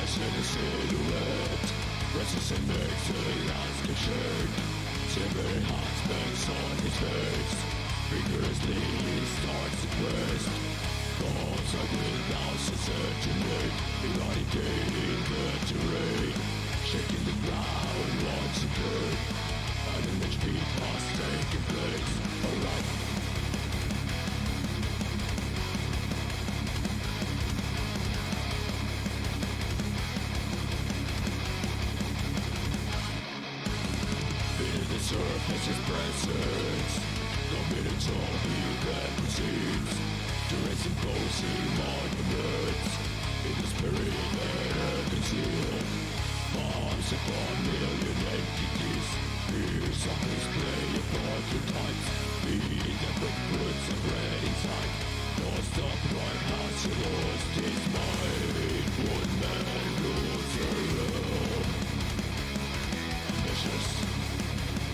flash in a silhouette, restless and makes the landscape shake. Shivering hearts bangs on his face, vigorously he starts to quest. Thoughts are without certainty, eradicating the terrain, shaking the ground once again. An image beat has taken place. Alright. Beneath the surface is presence, no minutes all he that proceeds to raise and cozy monuments in the spirit that are concealed. Bombs upon million entities, fears on display upon your times, beating the footprints of red inside. No stop right has lost his mind. One man rules the world. Ambitious,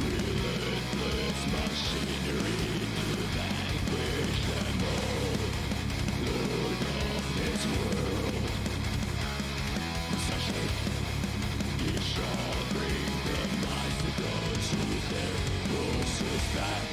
relentless machinery to vanquish them all. Lord of this world, possession, he shall bring the minds to those who their closest back.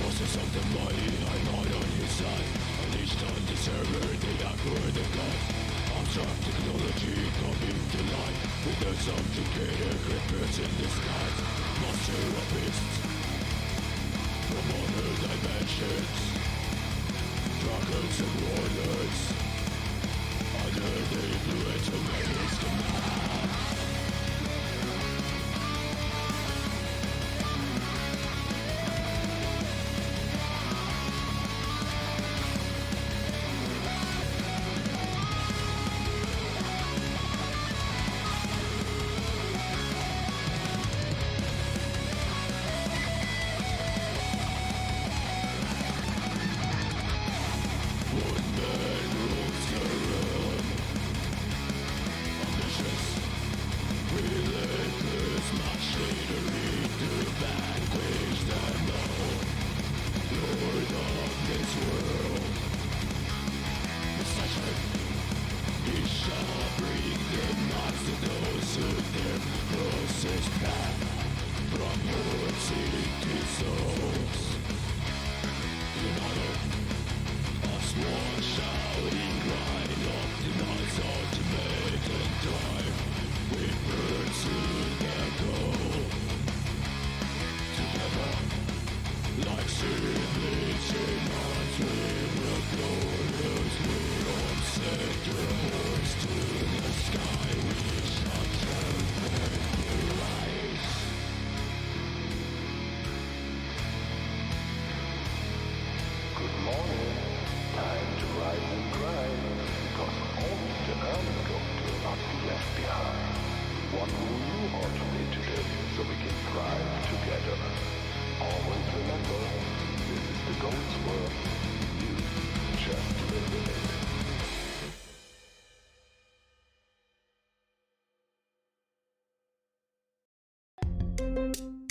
Forces of the mighty are not on his side, unleashed on the server, they act for the gods. Abstract technology coming to life, with the subjugated creepers in disguise. Monster of beasts from other dimensions, dragons and warlords, under the influence of Mary's command.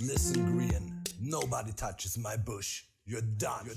Listen, Green, nobody touches my bush. You're done.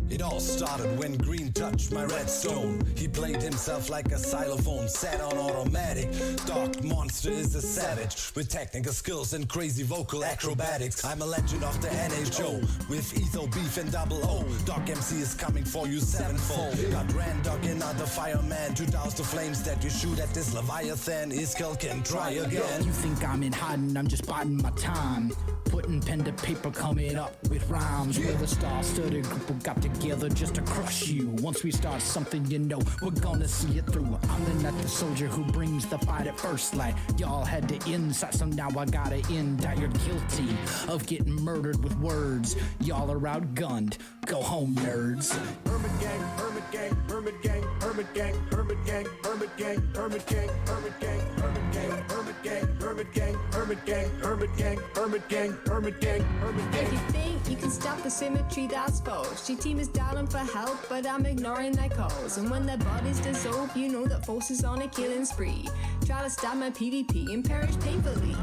It all started when Green touched my redstone. He played himself like a xylophone, set on automatic. Dark Monster is a savage with technical skills and crazy vocal acrobatics. I'm a legend of the NHO with Etho, Beef and Double O. Doc MC is coming for you sevenfold. Got Randog and other fireman to douse the flames that you shoot at this Leviathan. Iskell can try again. You think I'm in hiding, I'm just biding my time. Putting pen to paper, coming up with rhymes. We're the star-studded group who got together just to crush you. Once we start something, you know we're gonna see it through. I'm the nut, the soldier who brings the fight at first light. Y'all had to inside, so now I gotta end. You're guilty of getting murdered with words. Y'all are outgunned. Go home, nerds. Hermit gang, hermit gang, hermit gang, hermit gang, hermit gang, hermit gang, hermit gang, hermit gang, hermit gang, hermit gang. gang, hermit gang, hermit gang, hermit gang, hermit gang, hermit gang, hermit gang. If you think you can stop the symmetry, that's false. G-team is dialing for help, but I'm ignoring their calls. And when their bodies dissolve, you know that force is on a killing spree. Try to stab my PvP and perish painfully.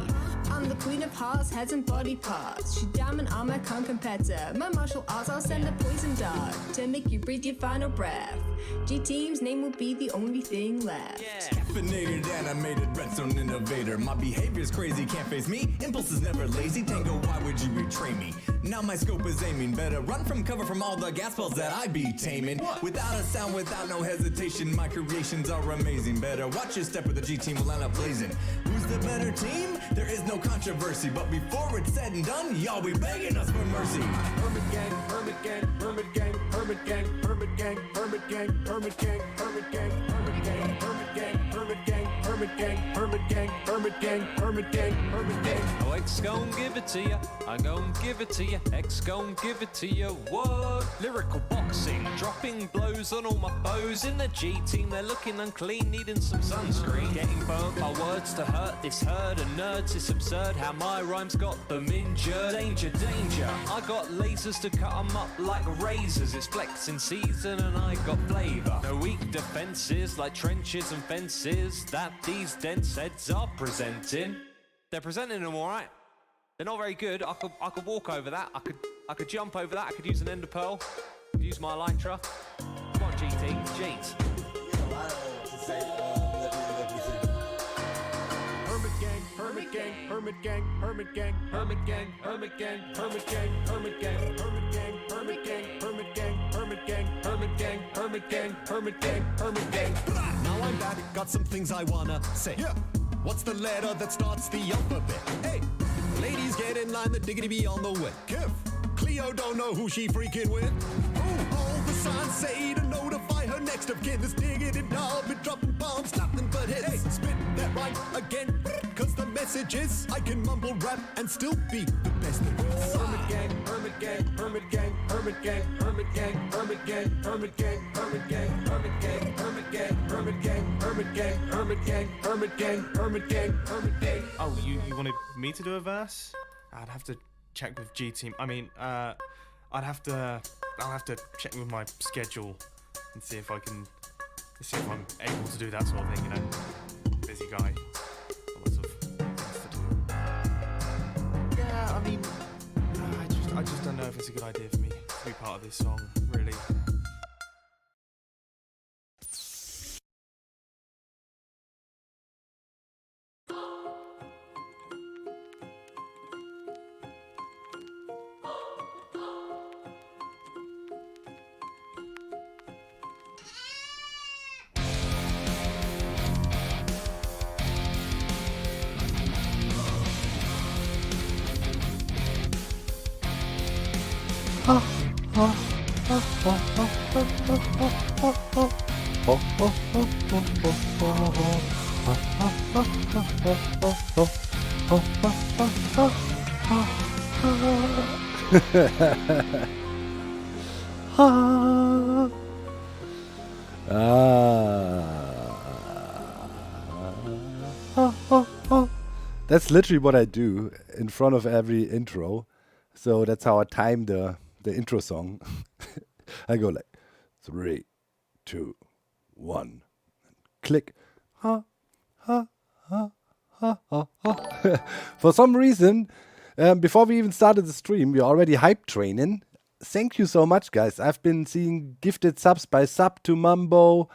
I'm the queen of hearts, heads and body parts. She diamond armor can't compare to my martial arts. I'll send a poison dart to make you breathe your final breath. G-team's name will be the only thing left. Caffeinated, animated, redstone innovator. My behavior's crazy, can't face me. Impulse is never lazy. Tango, why would you betray me? Now my scope is aiming. Better run from cover from all the gas balls that I be taming. Without a sound, without no hesitation, my creations are amazing. Better watch your step or the G-team will end up blazing. Who's the better team? There is no controversy. But before it's said and done, y'all be begging us for mercy. Hermit gang, hermit gang, hermit gang, hermit gang, hermit gang, hermit gang, hermit gang, hermit gang, hermit gang, hermit gang, hermit gang, hermit gang, hermit gang, hermit gang, hermit gang, hermit gang. Oh, X gon' give it to ya, I gon' give it to ya, X gon' give it to ya, what? Lyrical boxing, dropping blows on all my foes. In the G-team, they're looking unclean, needing some sunscreen. Getting burnt by words to hurt this herd of nerds, it's absurd how my rhymes got them injured. Danger, danger, I got lasers to cut 'em up like razors. It's flexing season and I got flavour. No weak defences like trenches and fences that these dense heads are presenting. They're presenting them alright. They're not very good. I could walk over that. I could jump over that. I could use an ender pearl. I could use my elytra. Come on, GT. Jeez. Hermit gang, hermit gang, hermit gang, hermit gang, hermit gang, hermit gang, hermit gang, hermit gang, hermit gang, hermit gang, hermit gang, hermit gang, hermit gang, hermit gang, hermit gang, hermit gang. Now I'm back, got some things I wanna say. Yeah. What's the letter that starts the alphabet? Hey, ladies get in line, the diggity be on the way. Kiff, Cleo don't know who she freaking with. Oh, all the signs say to notify her next of kin. This diggity dog be dropping bombs, nothing but hits. Hey, spit that rhyme again, cause the message is I can mumble rap and still be the best there is. Hermit gang, hermit gang, hermit gang, hermit gang, hermit gang, hermit gang, hermit gang, hermit gang, hermit gang, hermit gang, hermit gang, hermit gang, hermit gang, hermit gang, hermit gang, hermit gang. Oh, you wanted me to do a verse? I'd have to check with G-team. I mean, I'll have to check with my schedule and see if I'm able to do that sort of thing, you know. Busy guy. Lots of things to do. Yeah, I mean, I just don't know if it's a good idea for me to be part of this song, really. That's literally what I do in front of every intro. So that's how I time the intro song. I go like 3, 2, 1, click. For some reason, before we even started the stream, we're already hype training. Thank you so much, guys. I've been seeing gifted subs by Sub to Mumbo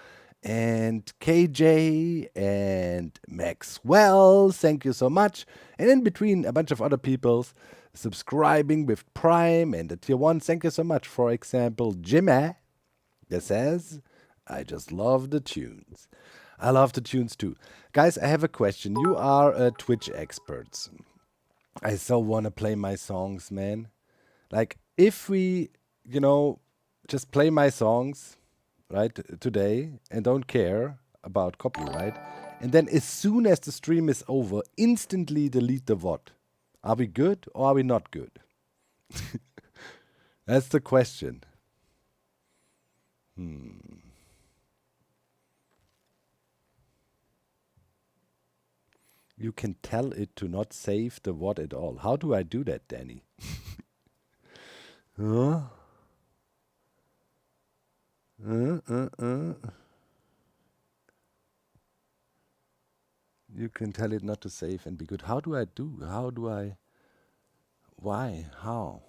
and KJ and Maxwell. Thank you so much. And in between, a bunch of other people's subscribing with Prime and the Tier 1. Thank you so much. For example, Jimmy that says, I just love the tunes. I love the tunes too. Guys, I have a question. You are Twitch experts. I so want to play my songs, man. Like, if we, just play my songs, right, today, and don't care about copyright, and then as soon as the stream is over, instantly delete the VOD. Are we good or are we not good? That's the question. You can tell it to not save the VOD at all. How do I do that, Danny? Huh? You can tell it not to save and be good. How do I do? How do I? Why? How?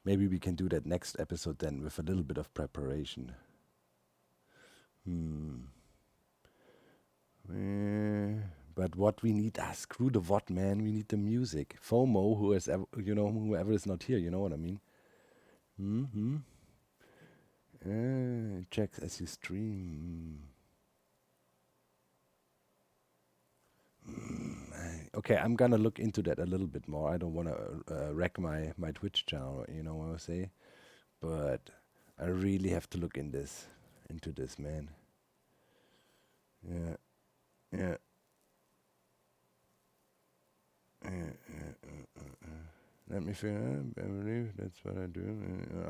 Maybe we can do that next episode then with a little bit of preparation. But what we need, screw the VOD, man. We need the music. FOMO, whoever is not here, you know what I mean? Check as you stream. Okay, I'm gonna look into that a little bit more. I don't want to wreck my Twitch channel, you know what I say? But I really have to look into this, man. Yeah. Let me figure out. I believe that's what I do.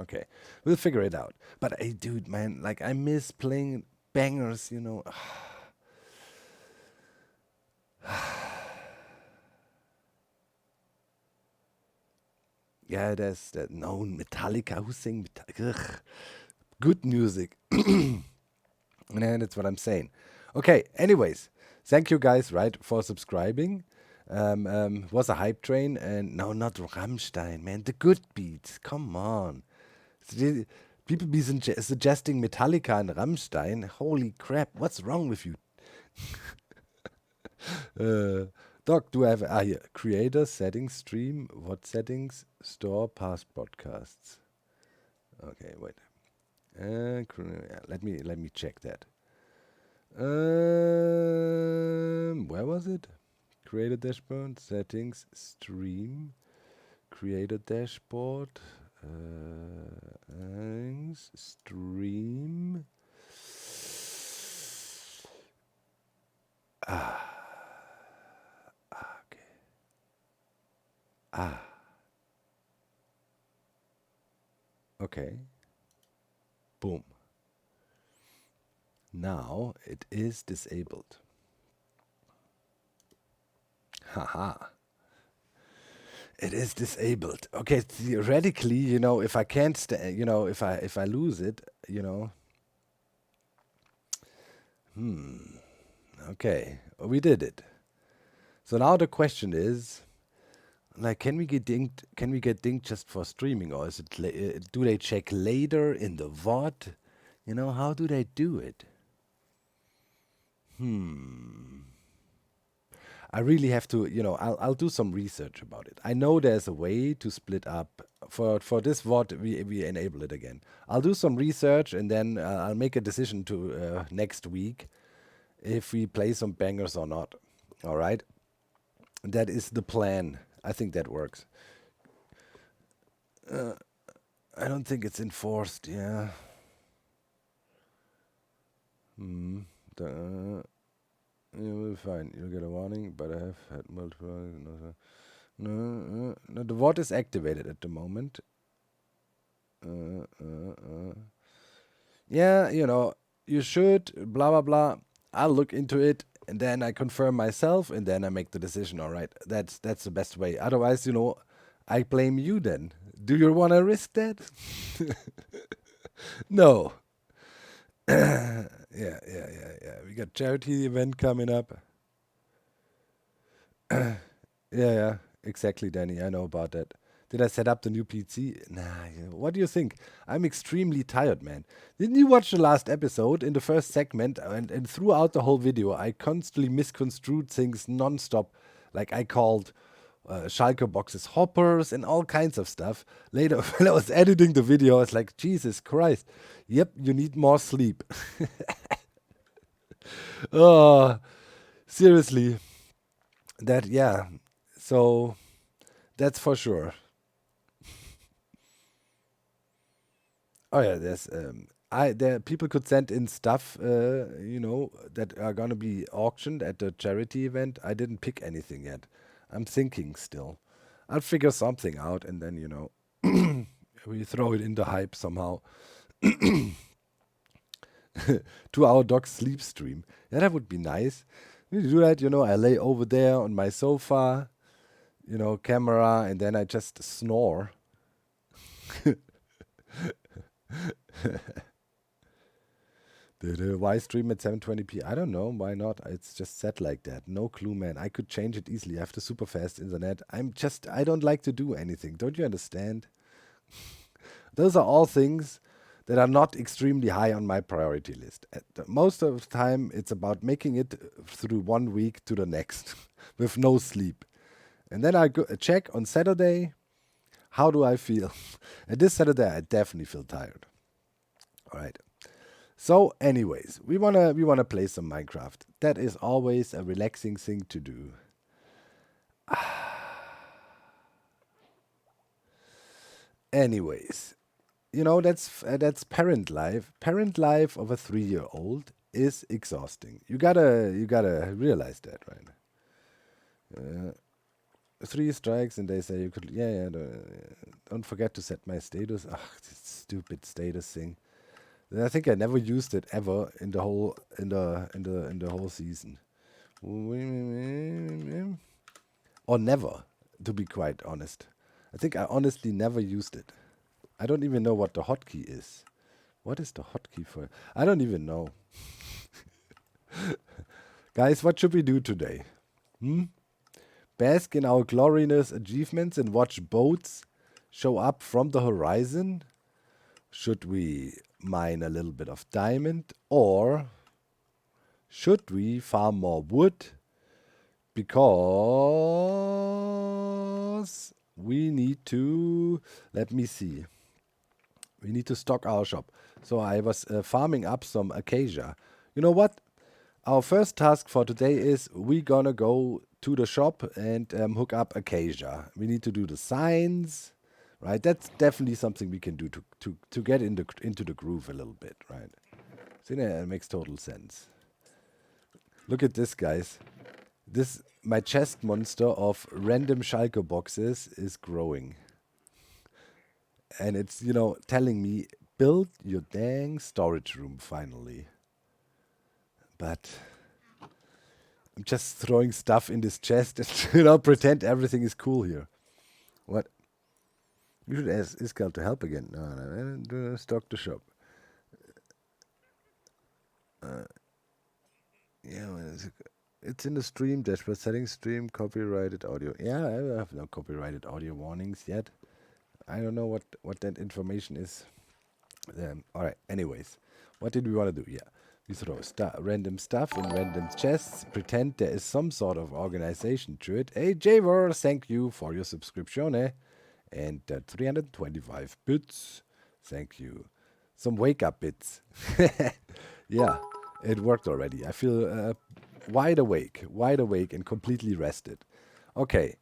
Okay, we'll figure it out. But dude, man, like I miss playing bangers, you know. Yeah, there's that known Metallica. Who's saying Metallica? Good music. And that's what I'm saying. Okay, anyways, thank you guys, right, for subscribing. Was a hype train, and no, not Rammstein, man. The good beats, come on. People be suggesting Metallica and Rammstein. Holy crap, what's wrong with you? Doc, do I have here? Creator settings, stream, what settings, store, past broadcasts. Okay, wait. Let me check that. Where was it? Creator dashboard, settings, stream, creator dashboard, stream. Okay. Boom. Now it is disabled. Haha. It is disabled. Okay, theoretically, you know, if I can't, if I lose it, you know. Okay, we did it. So now the question is, like, can we get dinged? Can we get dinged just for streaming, or is it? Do they check later in the VOD? You know, how do they do it? I really have to, you know, I'll do some research about it. I know there's a way to split up. For this VOD, we enable it again. I'll do some research, and then I'll make a decision to next week if we play some bangers or not. All right? That is the plan. I think that works. I don't think it's enforced, yeah. You'll be fine. You'll get a warning, but I have had multiple. No, the VOD is activated at the moment. Yeah, you know, you should, blah, blah, blah. I'll look into it, and then I confirm myself, and then I make the decision. All right, that's the best way. Otherwise, you know, I blame you then. Do you want to risk that? No. Yeah. We got charity event coming up. Yeah, exactly, Danny. I know about that. Did I set up the new PC? Nah. What do you think? I'm extremely tired, man. Didn't you watch the last episode in the first segment? And throughout the whole video, I constantly misconstrued things non-stop. Like I called Schalke boxes hoppers and all kinds of stuff. Later, when I was editing the video, I was like, Jesus Christ. Yep, you need more sleep. Oh, seriously. Yeah. So, that's for sure. Oh yeah, there people could send in stuff, you know, that are gonna be auctioned at the charity event. I didn't pick anything yet. I'm thinking still. I'll figure something out, and then, you know, we throw it in the hype somehow. To our dog sleep stream. Yeah, that would be nice. You do that, I lay over there on my sofa, camera, and then I just snore. Why stream at 720p? I don't know. Why not? It's just set like that. No clue, man. I could change it easily. I have the super fast internet. I don't like to do anything. Don't you understand? Those are all things that are not extremely high on my priority list. Most of the time, it's about making it through 1 week to the next with no sleep. And then I go check on Saturday, how do I feel? And this Saturday, I definitely feel tired. All right. So, anyways, we wanna play some Minecraft. That is always a relaxing thing to do. Anyways, that's parent life. Parent life of a 3-year-old is exhausting. You gotta realize that, right? 3 strikes and they say you could. Yeah. Don't forget to set my status. Ugh, this stupid status thing. I think I never used it ever in the whole whole season. Or never, to be quite honest. I think I honestly never used it. I don't even know what the hotkey is. What is the hotkey for? I don't even know. Guys, what should we do today? Bask in our glorious achievements and watch boats show up from the horizon? Should we mine a little bit of diamond, or should we farm more wood? Because we need to, let me see, we need to stock our shop. So I was farming up some acacia. You know what? Our first task for today is we gonna go to the shop and hook up acacia. We need to do the signs. Right, that's definitely something we can do to get into the groove a little bit, right? See, that makes total sense. Look at this, guys. My chest monster of random Schalke boxes is growing, and it's telling me build your dang storage room finally. But I'm just throwing stuff in this chest and pretend everything is cool here. What? You should ask Iskal to help again. No, stock the shop. It's in the stream dashboard. Settings, stream, copyrighted audio. Yeah, I have no copyrighted audio warnings yet. I don't know what that information is. All right. Anyways, what did we want to do? Yeah, we throw random stuff in random chests. Pretend there is some sort of organization to it. Hey, Javor, thank you for your subscription. And 325 bits. Thank you. Some wake-up bits. Yeah, it worked already. I feel wide awake and completely rested. Okay,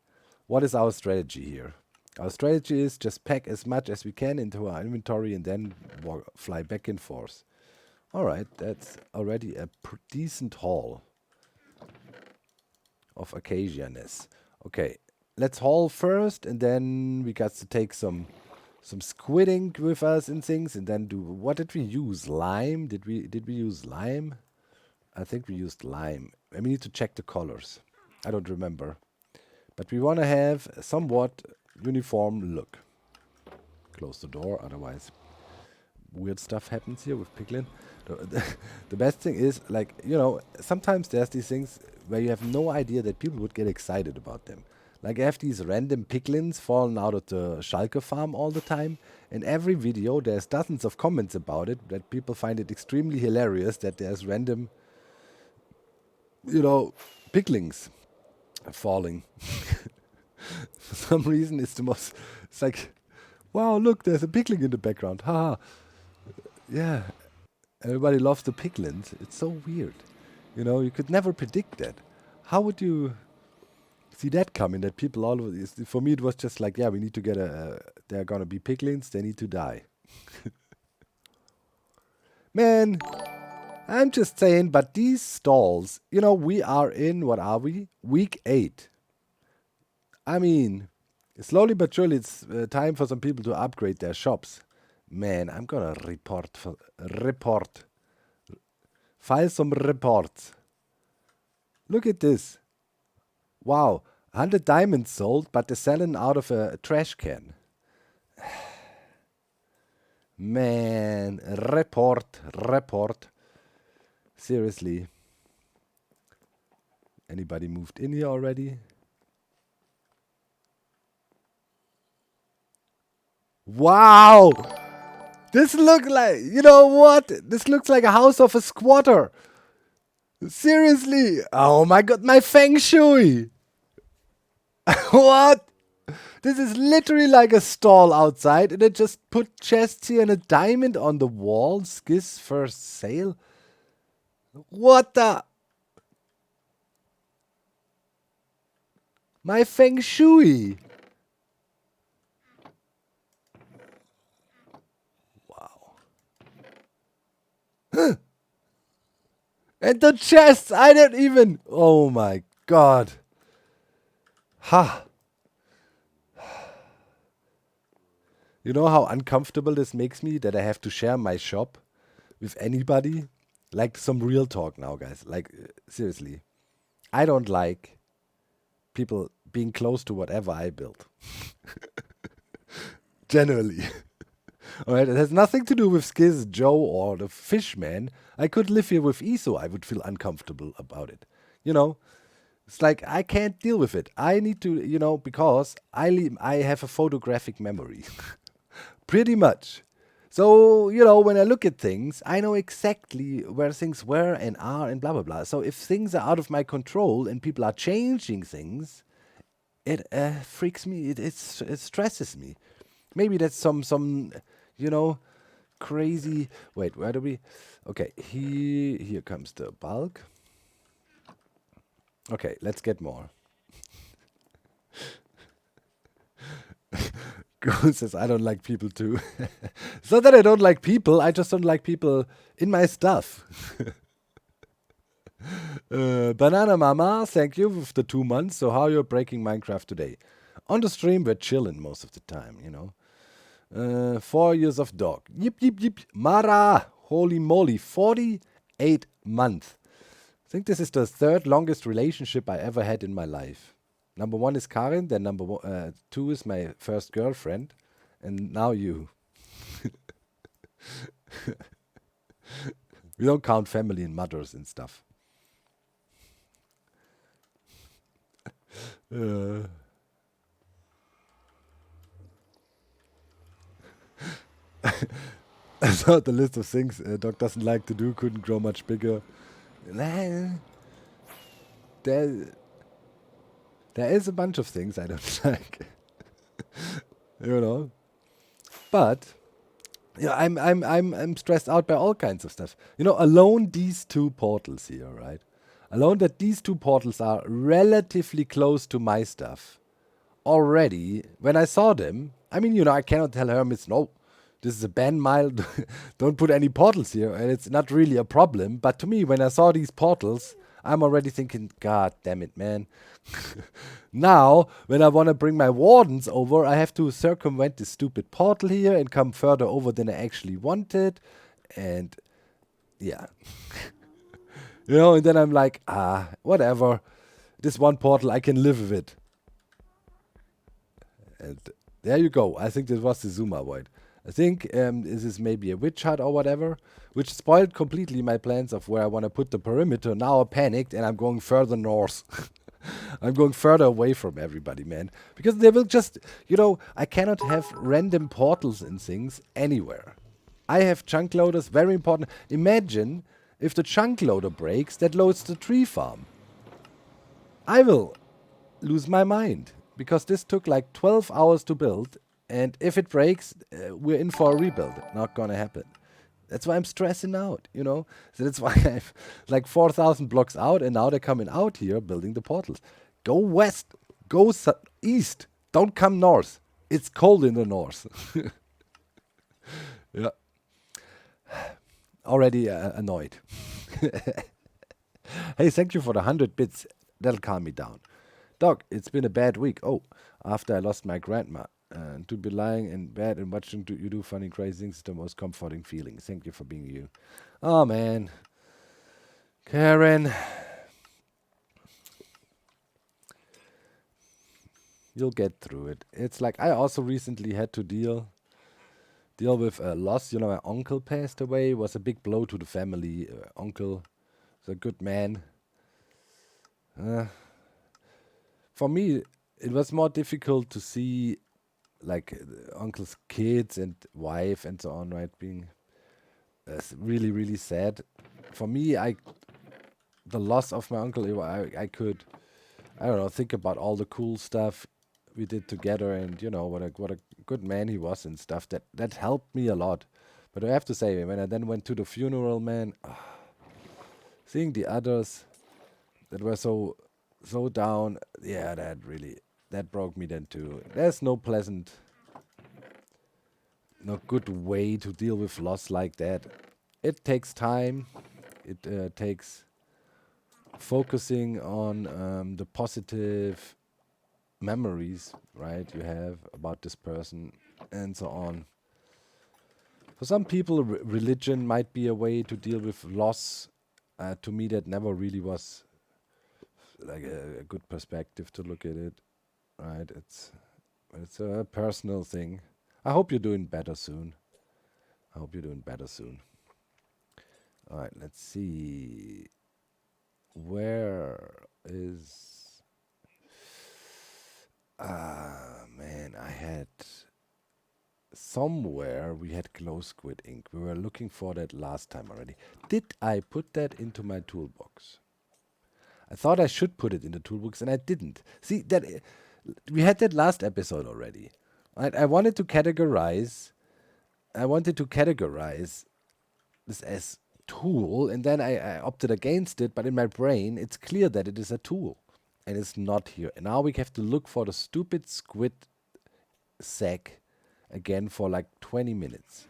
what is our strategy here? Our strategy is just pack as much as we can into our inventory and then fly back and forth. All right, that's already a decent haul of acacia-ness. Okay. Let's haul first, and then we got to take some squid ink with us and things, and then do. What did we use? Lime? Did we use lime? I think we used lime. I need to check the colors. I don't remember, but we want to have a somewhat uniform look. Close the door, otherwise weird stuff happens here with Piglin. The best thing is, sometimes there's these things where you have no idea that people would get excited about them. Like I have these random piglins falling out of the Schalke farm all the time. In every video, there's dozens of comments about it, that people find it extremely hilarious that there's random, piglins falling. For some reason, it's like, wow, look, there's a pigling in the background. Haha. Yeah, everybody loves the piglins. It's so weird. You could never predict that. How would you see that coming, that people always, for me it was just like, yeah, we need to get they're gonna be piglins, they need to die. Man, I'm just saying, but these stalls, we are in, what are we? Week 8. I mean, slowly but surely it's time for some people to upgrade their shops. Man, I'm gonna file some reports. Look at this. Wow, 100 diamonds sold, but they're selling out of a trash can. Man, report. Seriously. Anybody moved in here already? Wow! This looks like, you know what? This looks like a house of a squatter. Seriously. Oh my god, my feng shui. What? This is literally like a stall outside, and they just put chests here and a diamond on the wall. Skiz first sale. What the? My feng shui. Wow. And the chests, I don't even. Oh my god. Ha. You know how uncomfortable this makes me that I have to share my shop with anybody? Like some real talk now, guys. Like, seriously. I don't like people being close to whatever I build. Generally. Alright, it has nothing to do with Skiz, Joe, or the Fishman. I could live here with Iso. I would feel uncomfortable about it. You know? It's like, I can't deal with it. I need to, you know, because I have a photographic memory. Pretty much. So, you know, when I look at things, I know exactly where things were and are and blah, blah, blah. So if things are out of my control and people are changing things, it freaks me. It stresses me. Maybe that's some, you know, crazy... Wait, where do we... Okay, here comes the bulk. Okay, let's get more. Ghost says, I don't like people too. It's not that I don't like people, I just don't like people in my stuff. Banana Mama, thank you for the 2 months. So how you're breaking Minecraft today? On the stream, we're chilling most of the time, you know. 4 years of dog. Yip, yip, yip. Mara, holy moly, 48 months. I think this is the third longest relationship I ever had in my life. Number 1 is Karin, then number 2 is my first girlfriend, and now you. We don't count family and mothers and stuff. I saw the list of things Doc doesn't like to do, couldn't grow much bigger. There is a bunch of things I don't like. You know. But yeah, I'm stressed out by all kinds of stuff. You know, alone these 2 portals here, right? Alone that these 2 portals are relatively close to my stuff. Already, when I saw them, I mean, you know, I cannot tell Hermits, no, this is a ban mile, don't put any portals here, and it's not really a problem. But to me, when I saw these portals, I'm already thinking, God damn it, man. Now, when I want to bring my wardens over, I have to circumvent this stupid portal here and come further over than I actually wanted. And, yeah. You know, and then I'm like, whatever. This one portal, I can live with it. And there you go. I think this was the Zuma Void. I think this is maybe a witch hut or whatever, which spoiled completely my plans of where I want to put the perimeter. Now I panicked and I'm going further north. I'm going further away from everybody, man. Because they will just, you know, I cannot have random portals and things anywhere. I have chunk loaders, very important. Imagine if the chunk loader breaks, that loads the tree farm. I will lose my mind. Because this took like 12 hours to build. And if it breaks, we're in for a rebuild. Not gonna happen. That's why I'm stressing out, you know. So that's why I've like 4,000 blocks out, and now they're coming out here building the portals. Go west. Go east. Don't come north. It's cold in the north. Yeah. Already annoyed. Hey, thank you for the 100 bits. That'll calm me down. Doc, it's been a bad week. Oh, after I lost my grandma. To be lying in bed and watching you do funny, crazy things is the most comforting feeling. Thank you for being you. Oh, man. Karen. You'll get through it. It's like I also recently had to deal with a loss. You know, my uncle passed away. It was a big blow to the family. Uncle was a good man. For me, it was more difficult to see like uncle's kids and wife and so on, right, being really, really sad. For me, the loss of my uncle, I could, I don't know, think about all the cool stuff we did together, and you know what a good man he was and stuff. That helped me a lot. But I have to say, when I then went to the funeral, man, seeing the others that were so down, yeah, that broke me then too. There's no good way to deal with loss like that. It takes time. It takes focusing on the positive memories, right, you have about this person and so on. For some people, religion might be a way to deal with loss. To me, that never really was like a good perspective to look at it, right? It's a personal thing. I hope you're doing better soon. All right, let's see. Where is... man, I had... Somewhere we had glow squid ink. We were looking for that last time already. Did I put that into my toolbox? I thought I should put it in the toolbox and I didn't. See, that we had that last episode already. Right? I wanted to categorize this as tool, and then I opted against it, but in my brain it's clear that it is a tool. And it's not here. And now we have to look for the stupid squid sack again for like 20 minutes.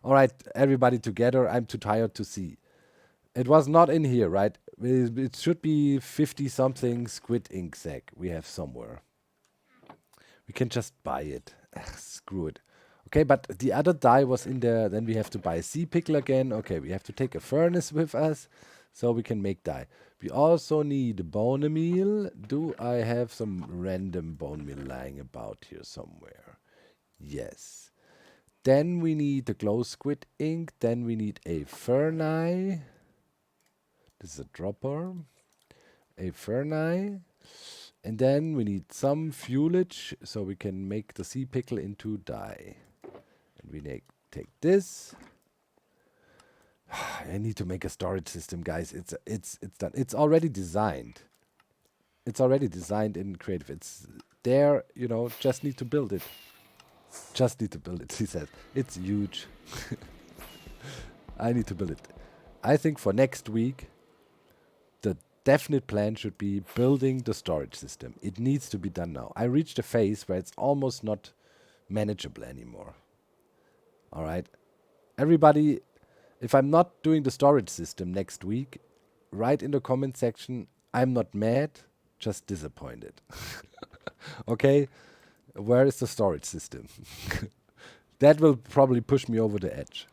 All right, everybody together. I'm too tired to see. It was not in here, right? It should be 50-something squid ink sack we have somewhere. We can just buy it. Screw it. Okay, but the other dye was in there. Then we have to buy a sea pickle again. Okay, we have to take a furnace with us so we can make dye. We also need bone meal. Do I have some random bone meal lying about here somewhere? Yes. Then we need the glow squid ink. Then we need a ferni. This is a dropper. A ferni. And then we need some fuelage so we can make the sea pickle into dye. And we take this. I need to make a storage system, guys. It's done. It's already designed. It's already designed in Creative. It's there, you know, just need to build it. Just need to build it, he said. It's huge. I need to build it. I think for next week, the definite plan should be building the storage system. It needs to be done now. I reached a phase where it's almost not manageable anymore. All right. Everybody, if I'm not doing the storage system next week, write in the comment section, I'm not mad, just disappointed. Okay? Where is the storage system? That will probably push me over the edge.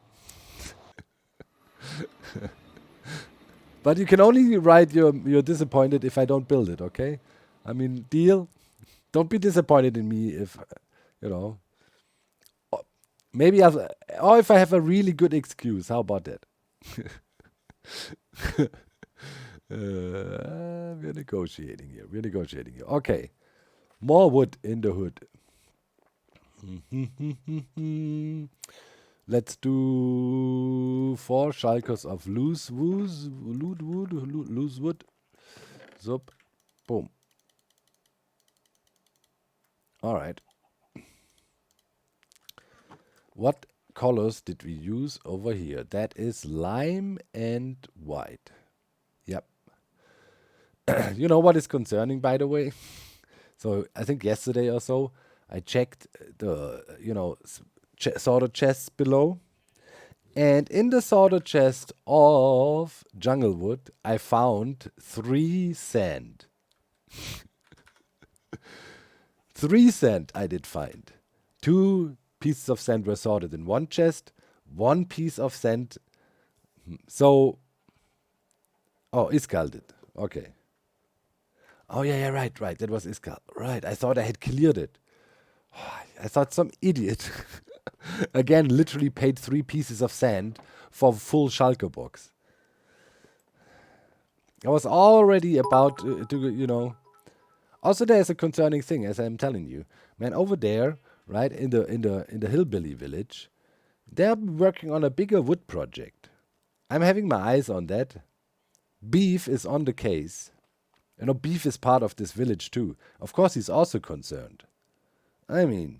But you can only write you're disappointed if I don't build it, okay? I mean, deal? Don't be disappointed in me if, you know. Maybe or if I have a really good excuse. How about that? We're negotiating here. Okay. More wood in the hood. Let's do 4 shulkers of loose wood. Zup. Boom. All right. What colors did we use over here? That is lime and white. Yep. You know what is concerning, by the way? So I think yesterday or so, I checked the, sorter chests below. And in the sorter chest of jungle wood, I found 3 sand. 3 sand I did find. 2 pieces of sand were sorted in one chest. 1 piece of sand. So, oh, is scalded. Okay. Oh, yeah, right. That was Iskal. Right, I thought I had cleared it. I thought some idiot, again, literally paid 3 pieces of sand for a full Schalke box. I was already about to. Also, there's a concerning thing, as I'm telling you, man. Over there, right in the hillbilly village, they're working on a bigger wood project. I'm having my eyes on that. Beef is on the case. Beef is part of this village too. Of course, he's also concerned. I mean,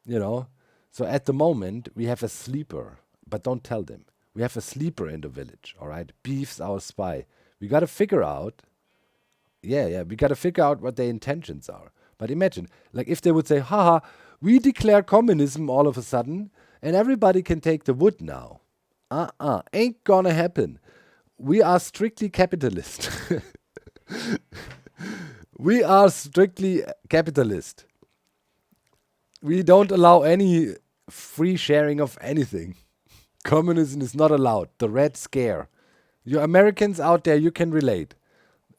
you know. So at the moment, we have a sleeper, but don't tell them. We have a sleeper in the village, all right? Beef's our spy. We got to figure out, we got to figure out what their intentions are. But imagine, like if they would say, haha, we declare communism all of a sudden, and everybody can take the wood now. Ain't gonna happen. We are strictly capitalist. We are strictly capitalist. We don't allow any free sharing of anything. Communism is not allowed. The Red Scare. You Americans out there, you can relate.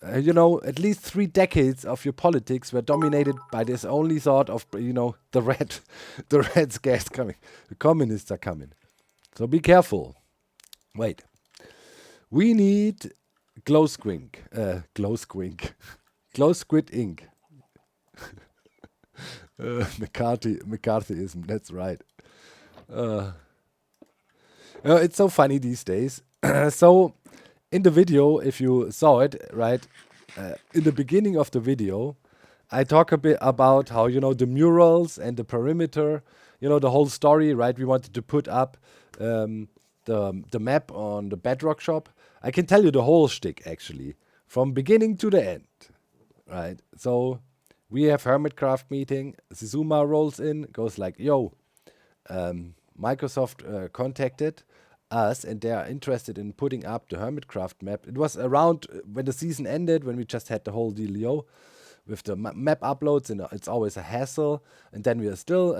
At least 3 decades of your politics were dominated by this only thought of, the red scare is coming. The communists are coming. So be careful. Wait. We need glow squid ink. McCarthyism, that's right. It's so funny these days. So, in the video, if you saw it, right, in the beginning of the video, I talk a bit about how, the murals and the perimeter, the whole story, right? We wanted to put up the map on the Bedrock shop. I can tell you the whole shtick, actually, from beginning to the end, right? So, we have Hermitcraft meeting. Zizuma rolls in, goes like, yo, Microsoft contacted us and they are interested in putting up the Hermitcraft map. It was around when the season ended, when we just had the whole dealio with the map uploads, and it's always a hassle. And then we are still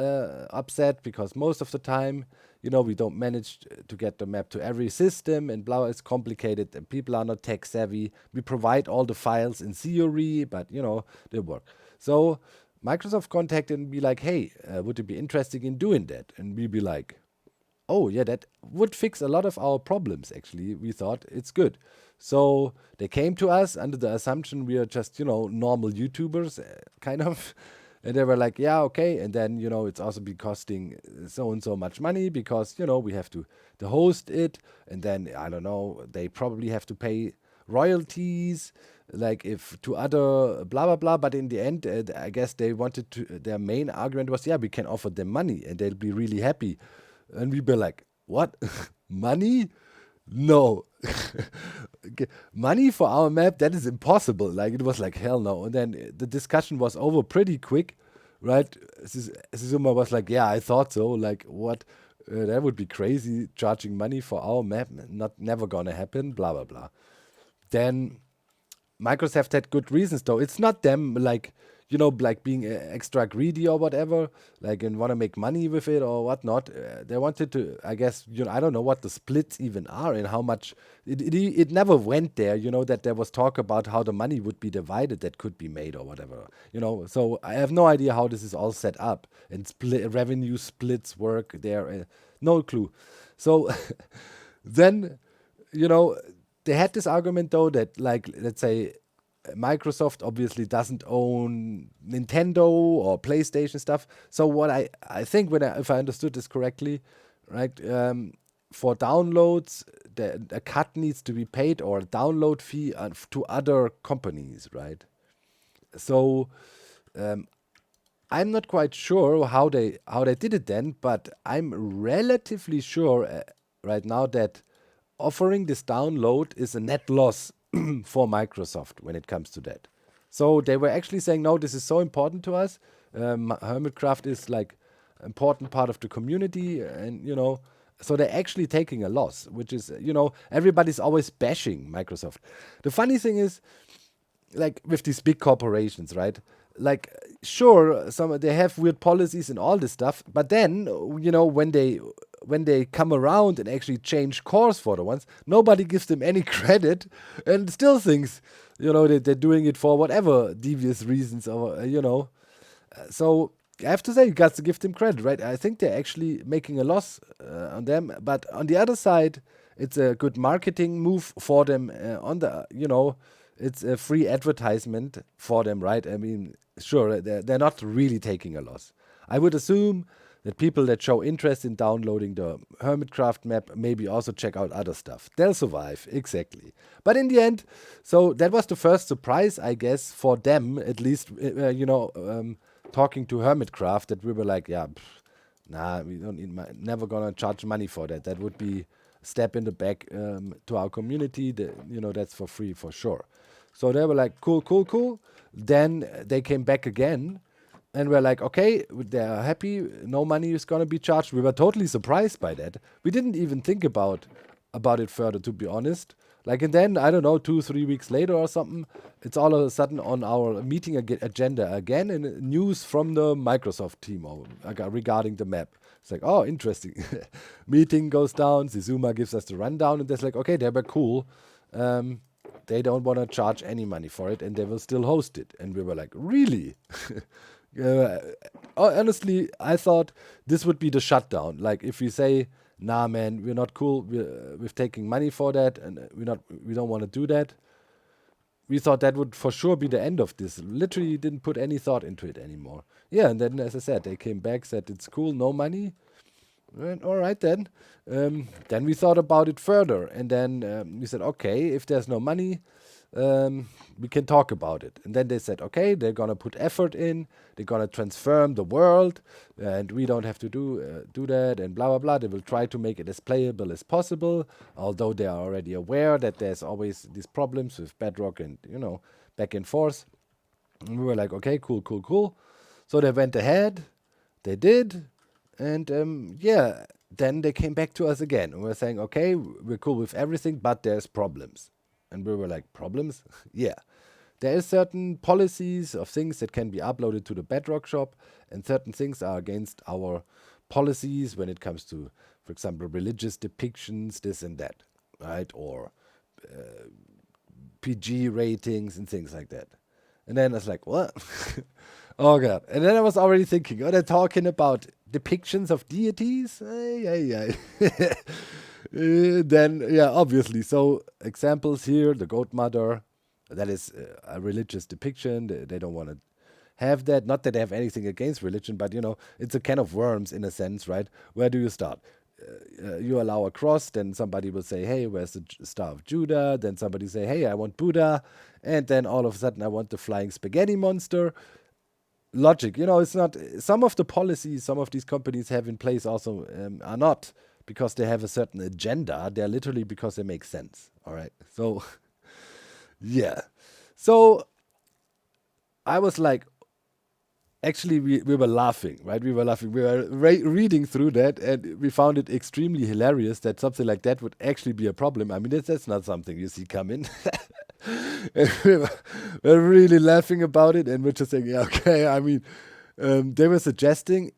upset because most of the time, we don't manage to get the map to every system, and blah, it's complicated and people are not tech savvy. We provide all the files in theory, but they work. So Microsoft contacted and be like, hey, would you be interested in doing that? And we'd be like, oh, yeah, that would fix a lot of our problems, actually. We thought it's good. So they came to us under the assumption we are just, normal YouTubers, kind of. And they were like, yeah, okay. And then, it's also be costing so and so much money because, we have to host it. And then, I don't know, they probably have to pay royalties, like if to other blah, blah, blah. But in the end, I guess they wanted to, their main argument was, yeah, we can offer them money and they'll be really happy. And we'd be like, what? Money? No. Money for our map? That is impossible. Like, it was like, hell no. And then the discussion was over pretty quick, right? Zizuma was like, yeah, I thought so. Like, what? That would be crazy, charging money for our map. Never gonna happen, blah, blah, blah. Then Microsoft had good reasons, though. It's not them, like, like being extra greedy or whatever, like, and want to make money with it or whatnot. They wanted to, I guess, I don't know what the splits even are and how much. It never went there, that there was talk about how the money would be divided that could be made or whatever, So I have no idea how this is all set up and revenue splits work there. No clue. So then, they had this argument, though, that, like, let's say, Microsoft obviously doesn't own Nintendo or PlayStation stuff. So what I think, if I understood this correctly, right, for downloads, a cut needs to be paid or a download fee to other companies, right? So I'm not quite sure how they did it then, but I'm relatively sure right now that offering this download is a net loss for Microsoft when it comes to that. So they were actually saying, no, this is so important to us. Hermitcraft is like an important part of the community, and so they're actually taking a loss, which is, everybody's always bashing Microsoft. The funny thing is, like with these big corporations, right? Like, sure, they have weird policies and all this stuff, but then, when when they come around and actually change course for the ones, nobody gives them any credit and still thinks, that they're doing it for whatever devious reasons or. So I have to say, you got to give them credit, right? I think they're actually making a loss on them, but on the other side, it's a good marketing move for them. It's a free advertisement for them, right? I mean, sure, they're not really taking a loss. I would assume that people that show interest in downloading the Hermitcraft map maybe also check out other stuff. They'll survive, exactly. But in the end, so that was the first surprise, I guess, for them, at least, talking to Hermitcraft, that we were like, yeah, nah, we don't need never gonna charge money for that. That would be a step in the back to our community. That's for free for sure. So they were like, cool. Then they came back again, and we're like, okay, they're happy. No money is gonna be charged. We were totally surprised by that. We didn't even think about it further, to be honest. Like, and then, I don't know, 2-3 weeks later or something, it's all of a sudden on our meeting agenda again, and news from the Microsoft team regarding the map. It's like, oh, interesting. Meeting goes down, Zizuma gives us the rundown, and they're like, okay, they were cool. They don't want to charge any money for it, and they will still host it. And we were like, really? Honestly, I thought this would be the shutdown. Like, if we say, nah, man, we're not cool with taking money for that, and we don't want to do that. We thought that would for sure be the end of this. Literally didn't put any thought into it anymore. Yeah, and then, as I said, they came back, said it's cool, no money. And all right, then. Then we thought about it further, and then we said, okay, if there's no money, we can talk about it. And then they said, okay, they're gonna put effort in, they're gonna transform the world, and we don't have to do that, and blah blah blah. They will try to make it as playable as possible, although they are already aware that there's always these problems with Bedrock and back and forth. And we were like, okay, cool. So they went ahead, they did, and then they came back to us again, and we're saying, okay, we're cool with everything, but there's problems. And we were like, problems? Yeah. There is certain policies of things that can be uploaded to the Bedrock shop, and certain things are against our policies when it comes to, for example, religious depictions, this and that, right? Or PG ratings and things like that. And then I was like, what? Oh, God. And then I was already thinking, they're talking about depictions of deities? Then, obviously. So, examples here, the Goat Mother, that is a religious depiction. They don't want to have that. Not that they have anything against religion, but, it's a can of worms in a sense, right? Where do you start? You allow a cross, then somebody will say, hey, where's the Star of Judah? Then somebody say, hey, I want Buddha. And then all of a sudden, I want the flying spaghetti monster. Logic, it's not. Some of the policies some of these companies have in place also are not because they have a certain agenda. They're literally because they make sense. All right. So, yeah. So, I was like, actually, we were laughing, right? We were laughing. We were reading through that, and we found it extremely hilarious that something like that would actually be a problem. I mean, that's not something you see coming. And we're really laughing about it, and we're just saying, yeah, okay. I mean, they were suggesting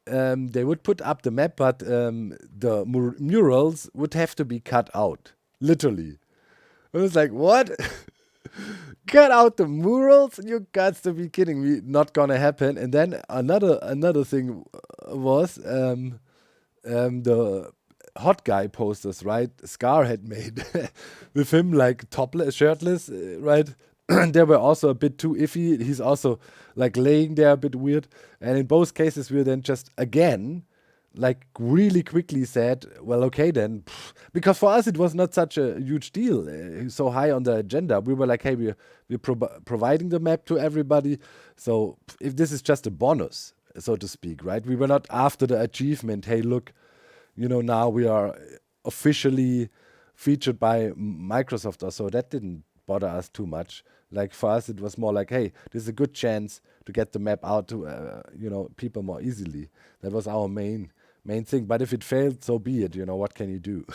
they would put up the map, but the murals would have to be cut out, literally. I was like, what? Cut out the murals? You got to be kidding me! Not gonna happen. And then another thing was the hot guy posters, right? Scar had made with him like topless, shirtless, right? They were also a bit too iffy. He's also like laying there a bit weird. And in both cases, we then just again, like really quickly said, well, okay then, because for us it was not such a huge deal, so high on the agenda. We were like, hey, we're providing the map to everybody. So if this is just a bonus, so to speak, right? We were not after the achievement. Hey, look. Now we are officially featured by Microsoft or so. That didn't bother us too much. Like for us, it was more like, hey, this is a good chance to get the map out to people more easily. That was our main thing. But if it failed, so be it. What can you do?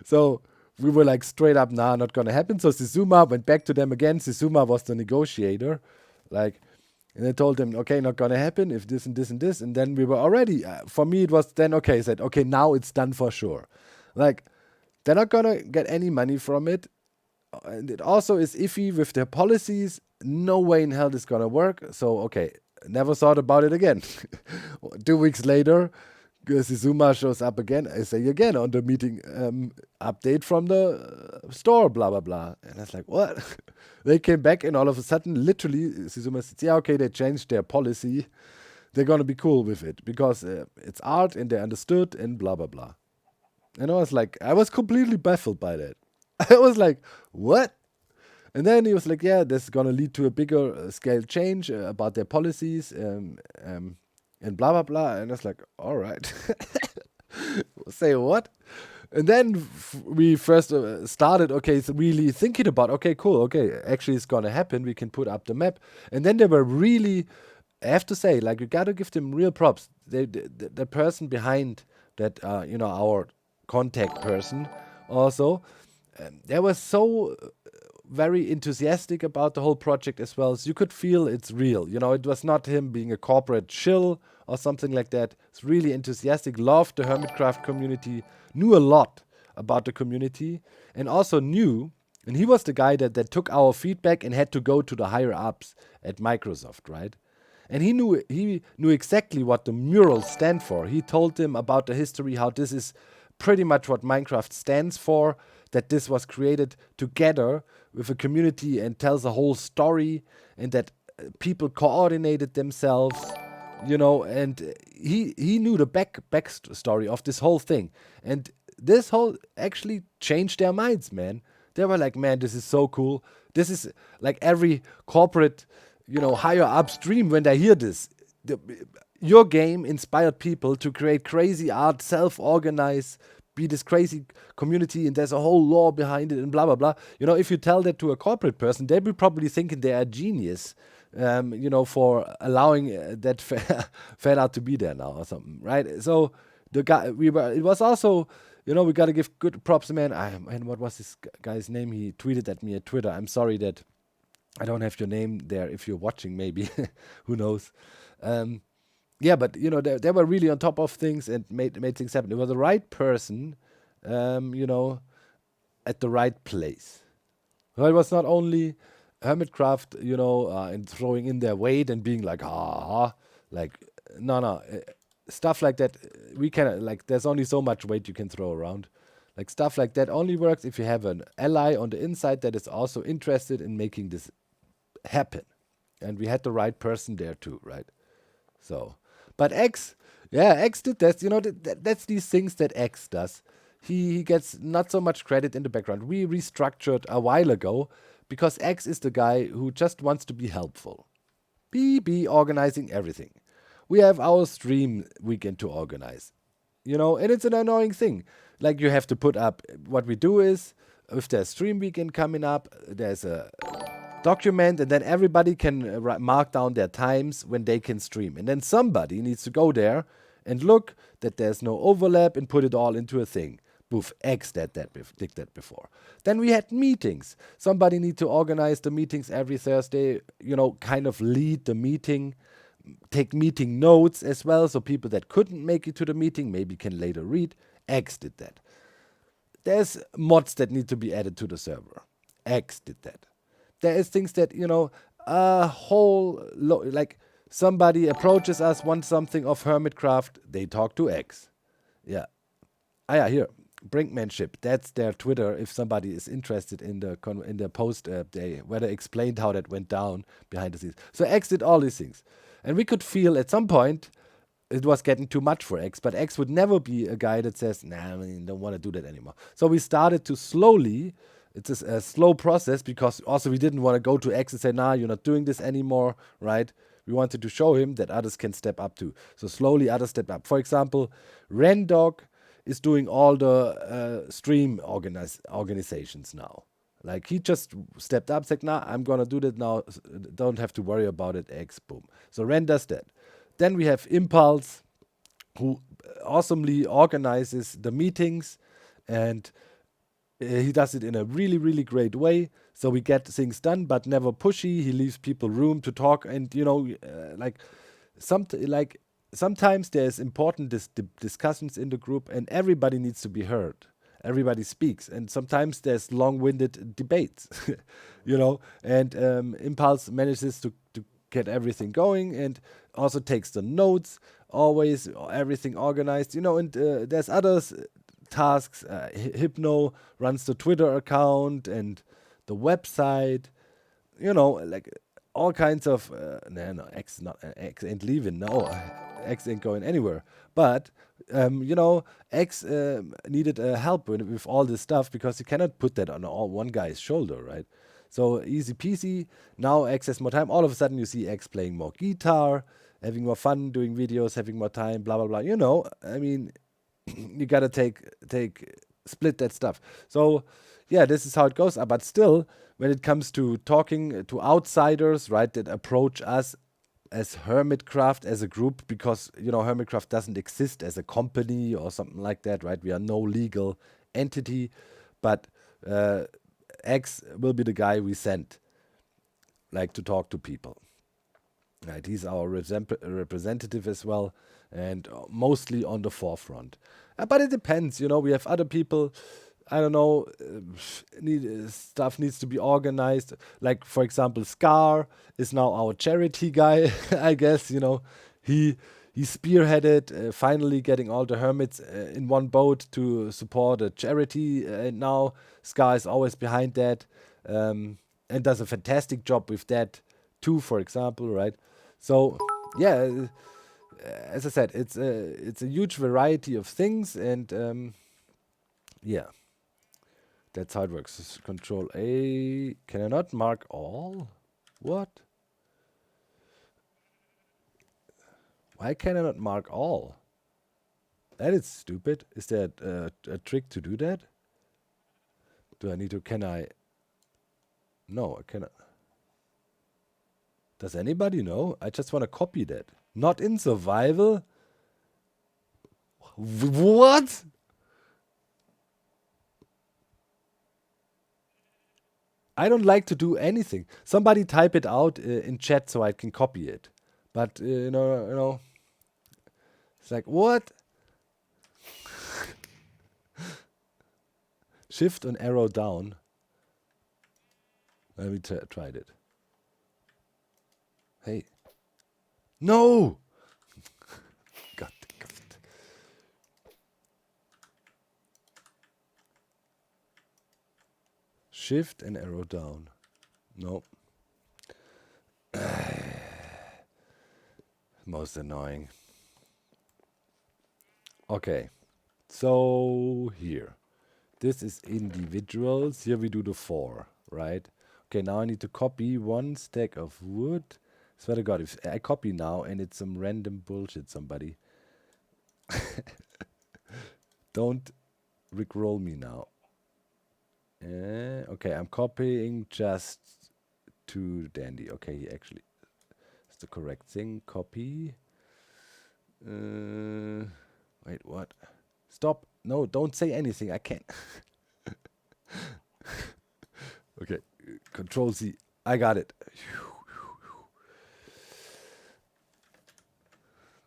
So we were like straight up, nah, not gonna happen. So Zizuma went back to them again. Zizuma was the negotiator. Like, And I told him, okay, not gonna happen if this and this and this. And then we were already, for me, it was then, okay, I said, okay, now it's done for sure. Like, they're not gonna get any money from it. And it also is iffy with their policies. No way in hell this gonna work. So, okay, never thought about it again. 2 weeks later, Zuma shows up again. I say again on the meeting update from the store, blah, blah, blah. And I was like, what? They came back and all of a sudden, literally, Zuma said, yeah, okay, they changed their policy. They're going to be cool with it because it's art and they understood and blah, blah, blah. And I was like, I was completely baffled by that. I was like, what? And then he was like, yeah, this is going to lead to a bigger scale change about their policies and blah, blah, blah. And I was like, all right. Say what? And then we first started, okay, so really thinking about, okay, cool, okay, actually it's going to happen. We can put up the map. And then they were really, I have to say, like, you got to give them real props. The person behind that, our contact person also, they were so very enthusiastic about the whole project as well. So you could feel it's real. It was not him being a corporate shill or something like that. It's really enthusiastic, loved the Hermitcraft community, knew a lot about the community, and also knew, and he was the guy that took our feedback and had to go to the higher ups at Microsoft, right? And he knew exactly what the murals stand for. He told them about the history, how this is pretty much what Minecraft stands for, that this was created together with a community and tells a whole story, and that people coordinated themselves, and he knew the backstory of this whole thing. And this whole actually changed their minds, man. They were like, man, this is so cool. This is like every corporate, higher upstream when they hear this. Your game inspired people to create crazy art, self-organize, be this crazy community, and there's a whole law behind it and blah, blah, blah. If you tell that to a corporate person, they'd be probably thinking they are a genius, for allowing that fan art to be there now or something, right? So it was also, we got to give good props, man. And what was this guy's name? He tweeted at me at Twitter. I'm sorry that I don't have your name there. If you're watching, maybe, who knows? Yeah, but they were really on top of things and made things happen. They were the right person, at the right place. So it was not only Hermitcraft, and throwing in their weight and being like, like, no, stuff like that. We can, like, there's only so much weight you can throw around. Like, stuff like that only works if you have an ally on the inside that is also interested in making this happen. And we had the right person there too, right? So, but X did that. That's these things that X does. He gets not so much credit in the background. We restructured a while ago because X is the guy who just wants to be helpful. Be organizing everything. We have our stream weekend to organize. And it's an annoying thing. Like, you have to put up, what we do is, if there's stream weekend coming up, there's a document, and then everybody can mark down their times when they can stream. And then somebody needs to go there and look that there's no overlap and put it all into a thing. Boof, X did that before. Then we had meetings. Somebody need to organize the meetings every Thursday, kind of lead the meeting, take meeting notes as well, so people that couldn't make it to the meeting maybe can later read. X did that. There's mods that need to be added to the server. X did that. There is things that, a whole like, somebody approaches us, wants something of Hermitcraft, they talk to X. Yeah. Here, Brinkmanship. That's their Twitter. If somebody is interested in the post, where they explained how that went down behind the scenes. So X did all these things, and we could feel at some point it was getting too much for X. But X would never be a guy that says, "Nah, I don't want to do that anymore." So we started to slowly. It's a slow process because also we didn't want to go to X and say, "Nah, you're not doing this anymore," right? We wanted to show him that others can step up too. So slowly others step up. For example, Rendog is doing all the stream organizations now. Like, he just stepped up, said, "Nah, I'm gonna do that now. Don't have to worry about it." X, boom. So Ren does that. Then we have Impulse, who awesomely organizes the meetings, and he does it in a really, really great way. So we get things done, but never pushy. He leaves people room to talk, and like sometimes there's important discussions in the group, and everybody needs to be heard. Everybody speaks, and sometimes there's long-winded debates, And Impulse manages to get everything going, and also takes the notes, always everything organized, And there's others tasks. Hypno runs the Twitter account and the website, like all kinds of. No, X ain't leaving. No, X ain't going anywhere. But X needed help with all this stuff because you cannot put that on all one guy's shoulder, right? So easy peasy. Now X has more time. All of a sudden, you see X playing more guitar, having more fun, doing videos, having more time, blah blah blah. I mean, you gotta split that stuff. So yeah, this is how it goes. But still, when it comes to talking to outsiders, right, that approach us as Hermitcraft as a group, because Hermitcraft doesn't exist as a company or something like that, right? We are no legal entity, but X will be the guy we send, like, to talk to people. Right, he's our representative as well, and mostly on the forefront. But it depends, we have other people. I don't know. Stuff needs to be organized. Like, for example, Scar is now our charity guy. I guess he spearheaded finally getting all the hermits in one boat to support a charity, and now Scar is always behind that, and does a fantastic job with that too. For example, right? So yeah, as I said, it's a huge variety of things, and yeah, that's how it works. Control A. Can I not mark all? What? Why can I not mark all? That is stupid. Is there a trick to do that? Do I need to? Can I? No, I cannot. Does anybody know? I just want to copy that. Not in survival? What? I don't like to do anything. Somebody type it out in chat so I can copy it. But it's like, what? Shift and arrow down. Let me try it. Hey. No! God. Shift and arrow down. No. Most annoying. Okay. So here. This is individuals. Here we do the 4, right? Okay, now I need to copy 1 stack of wood. Swear to God, if I copy now and it's some random bullshit, somebody. Don't rickroll me now. Okay, I'm copying just to Dandy. Okay, he actually is the correct thing. Copy. Wait, what? Stop. No, don't say anything. I can't. Okay, Control Z. I got it.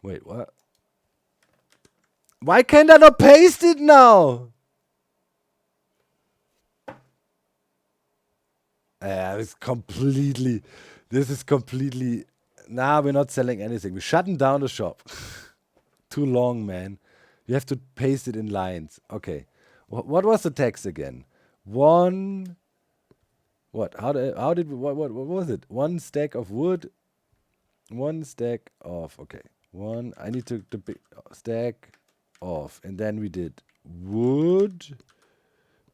Wait, what? Why can't I not paste it now? This is completely. Nah, we're not selling anything. We're shutting down the shop. Too long, man. You have to paste it in lines. Okay. What was the text again? One. What? How did what was it? 1 stack of wood. 1 stack of. Okay. One. I need to the big stack of, and then we did wood.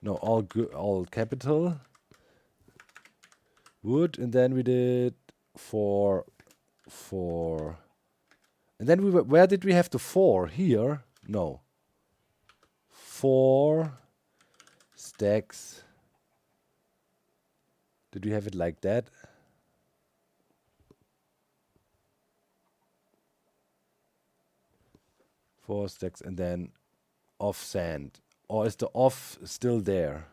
No, all capital. Wood, and then we did 4, and then where did we have the 4? Here? No. 4 stacks. Did we have it like that? Four stacks, and then off sand. Or is the off still there?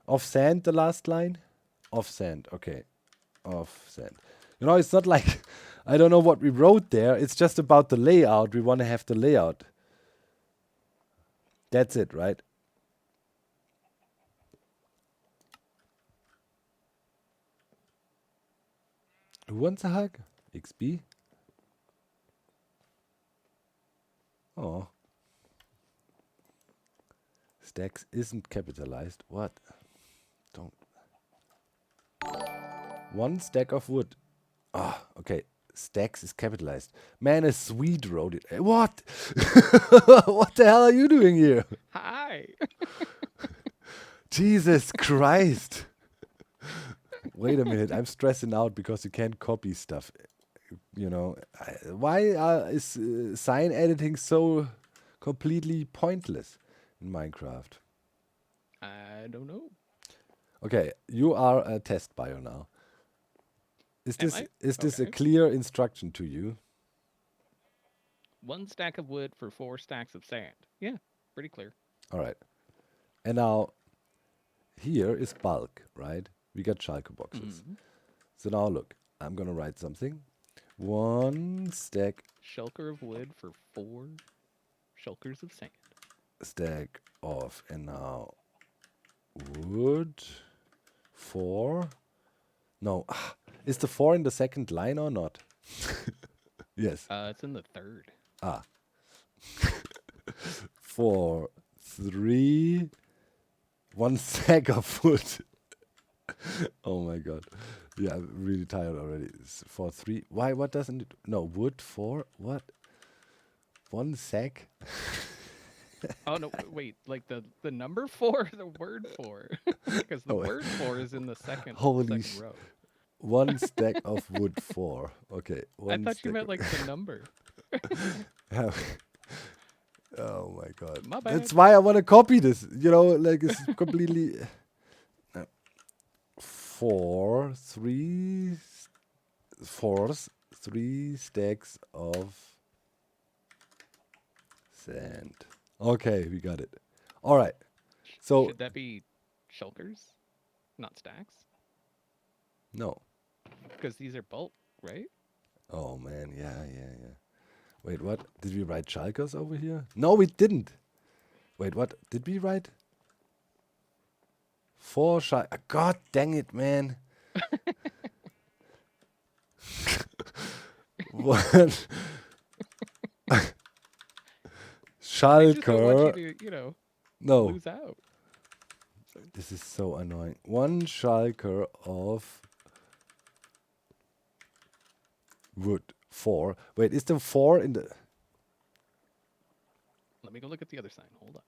Of sand, the last line? Of sand, okay. Of sand. You know, it's not like, I don't know what we wrote there. It's just about the layout. We want to have the layout. That's it, right? Who wants a hug? XB? Oh. Stacks isn't capitalized. What? Don't. One stack of wood. Ah, okay. Stacks is capitalized. Man, a Swede wrote it. What? What the hell are you doing here? Hi. Jesus Christ. Wait a minute. I'm stressing out because you can't copy stuff. You know, why is sign editing so completely pointless in Minecraft? I don't know. Okay, you are a test bio now. Is Am this I? is this a Okay. clear instruction to you? 1 stack of wood for 4 stacks of sand. Yeah, pretty clear. All right. And now here is bulk, right? We got Schalke boxes. Mhm. So now look, I'm gonna write something. 1 stack Shulker of wood for 4 shulkers of sand. stack of, and now wood 4. No, is the 4 in the second line or not? Yes. It's in the third. 4, 3, 1 sack of wood. Oh my god. Yeah, I'm really tired already. It's 4, 3. Why? What doesn't it? No, wood 4. What? 1 sack? Oh no, wait, like the number 4, the word 4, because the Oh, word 4 is in the second holy second row. 1 stack of wood 4. Okay, I 1 thought you stack. meant like the number. Oh my god. My bad. That's why I want to copy this. You know, like it's completely 4, 3 fours, 3 stacks of sand. Okay, we got it. All right. So Should that be shulkers, not stacks? no. Because these are bulk, right? Oh man, yeah. Wait, what? Did we write Schalkers over here? No, we didn't. Wait, what? Did we write? 4 Schalke. God dang it, man. What? I just don't want Schalker. you to, No, lose out. this is so annoying. 1 Schalker of wood. 4. Wait, is the 4 in the... Let me go look at the other sign. Hold on.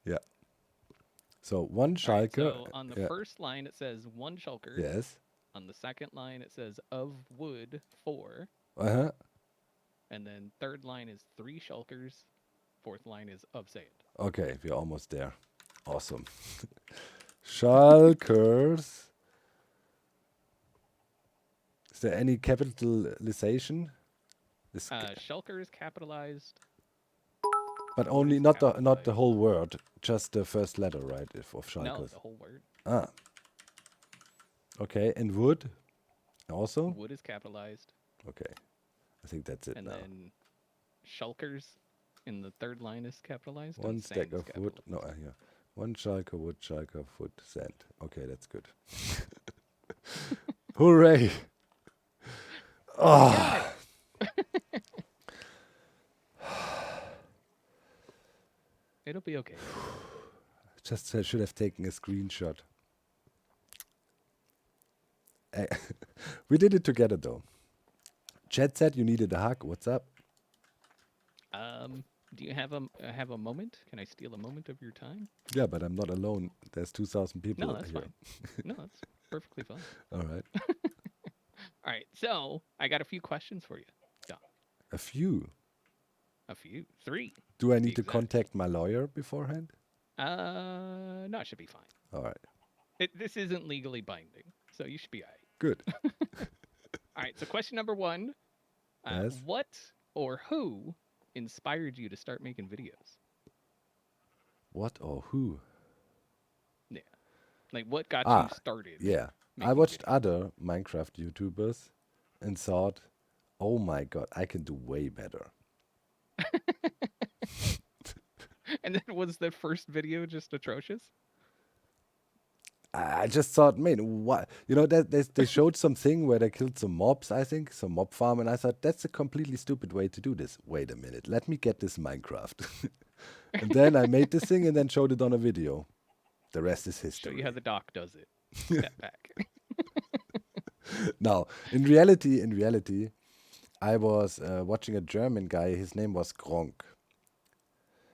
Yeah. So 1 All right, Schalker. so on the yeah. first line it says 1 shulker. Yes. On the second line it says of wood 4, Uh-huh. and then third line is 3 shulkers. Fourth line is of sand. Okay, we're almost there. Awesome. Schalkers. Is there any capitalization? This Shulker is capitalized. but wood only is not the capitalized. whole word, just the first letter, right? If of No, Schalkers. the whole word. Ah. Okay, and wood also? Wood is capitalized, Okay. I think that's it and now. then shulkers in the third line is capitalized. 1 and stack sand's of wood. capitalized. No, here. 1 Schalker, wood, Schalker, wood, sand. Okay, that's good. Hooray! Oh. It'll be okay. Just I should have taken a screenshot. We did it together though. Chat said you needed a hug. What's up? Do you have a moment? Can I steal a moment of your time? Yeah, but I'm not alone. There's 2,000 people No, that's here. fine. No, that's perfectly fine. All right. All right, so I got a few questions for you. Don. A few. A few, 3. Do I be need to exact. contact my lawyer beforehand? No, it should be fine. All right. This isn't legally binding, so you should be all right. Good. All right, so question number 1. Yes. What or who inspired you to start making videos? What or who? Yeah. Like, what got Ah, you started? yeah. I making watched videos? other Minecraft YouTubers and thought, oh my god, I can do way better. And then was the first video just atrocious? I just thought, man, what? You know, that they showed something where they killed some mobs, I think, some mob farm, and I thought, that's a completely stupid way to do this. Wait a minute, let me get this Minecraft. And then I made this thing and then showed it on a video. The rest is Show you history. how the doc does it. Step back. Now, in reality, I was watching a German guy. His name was Gronk.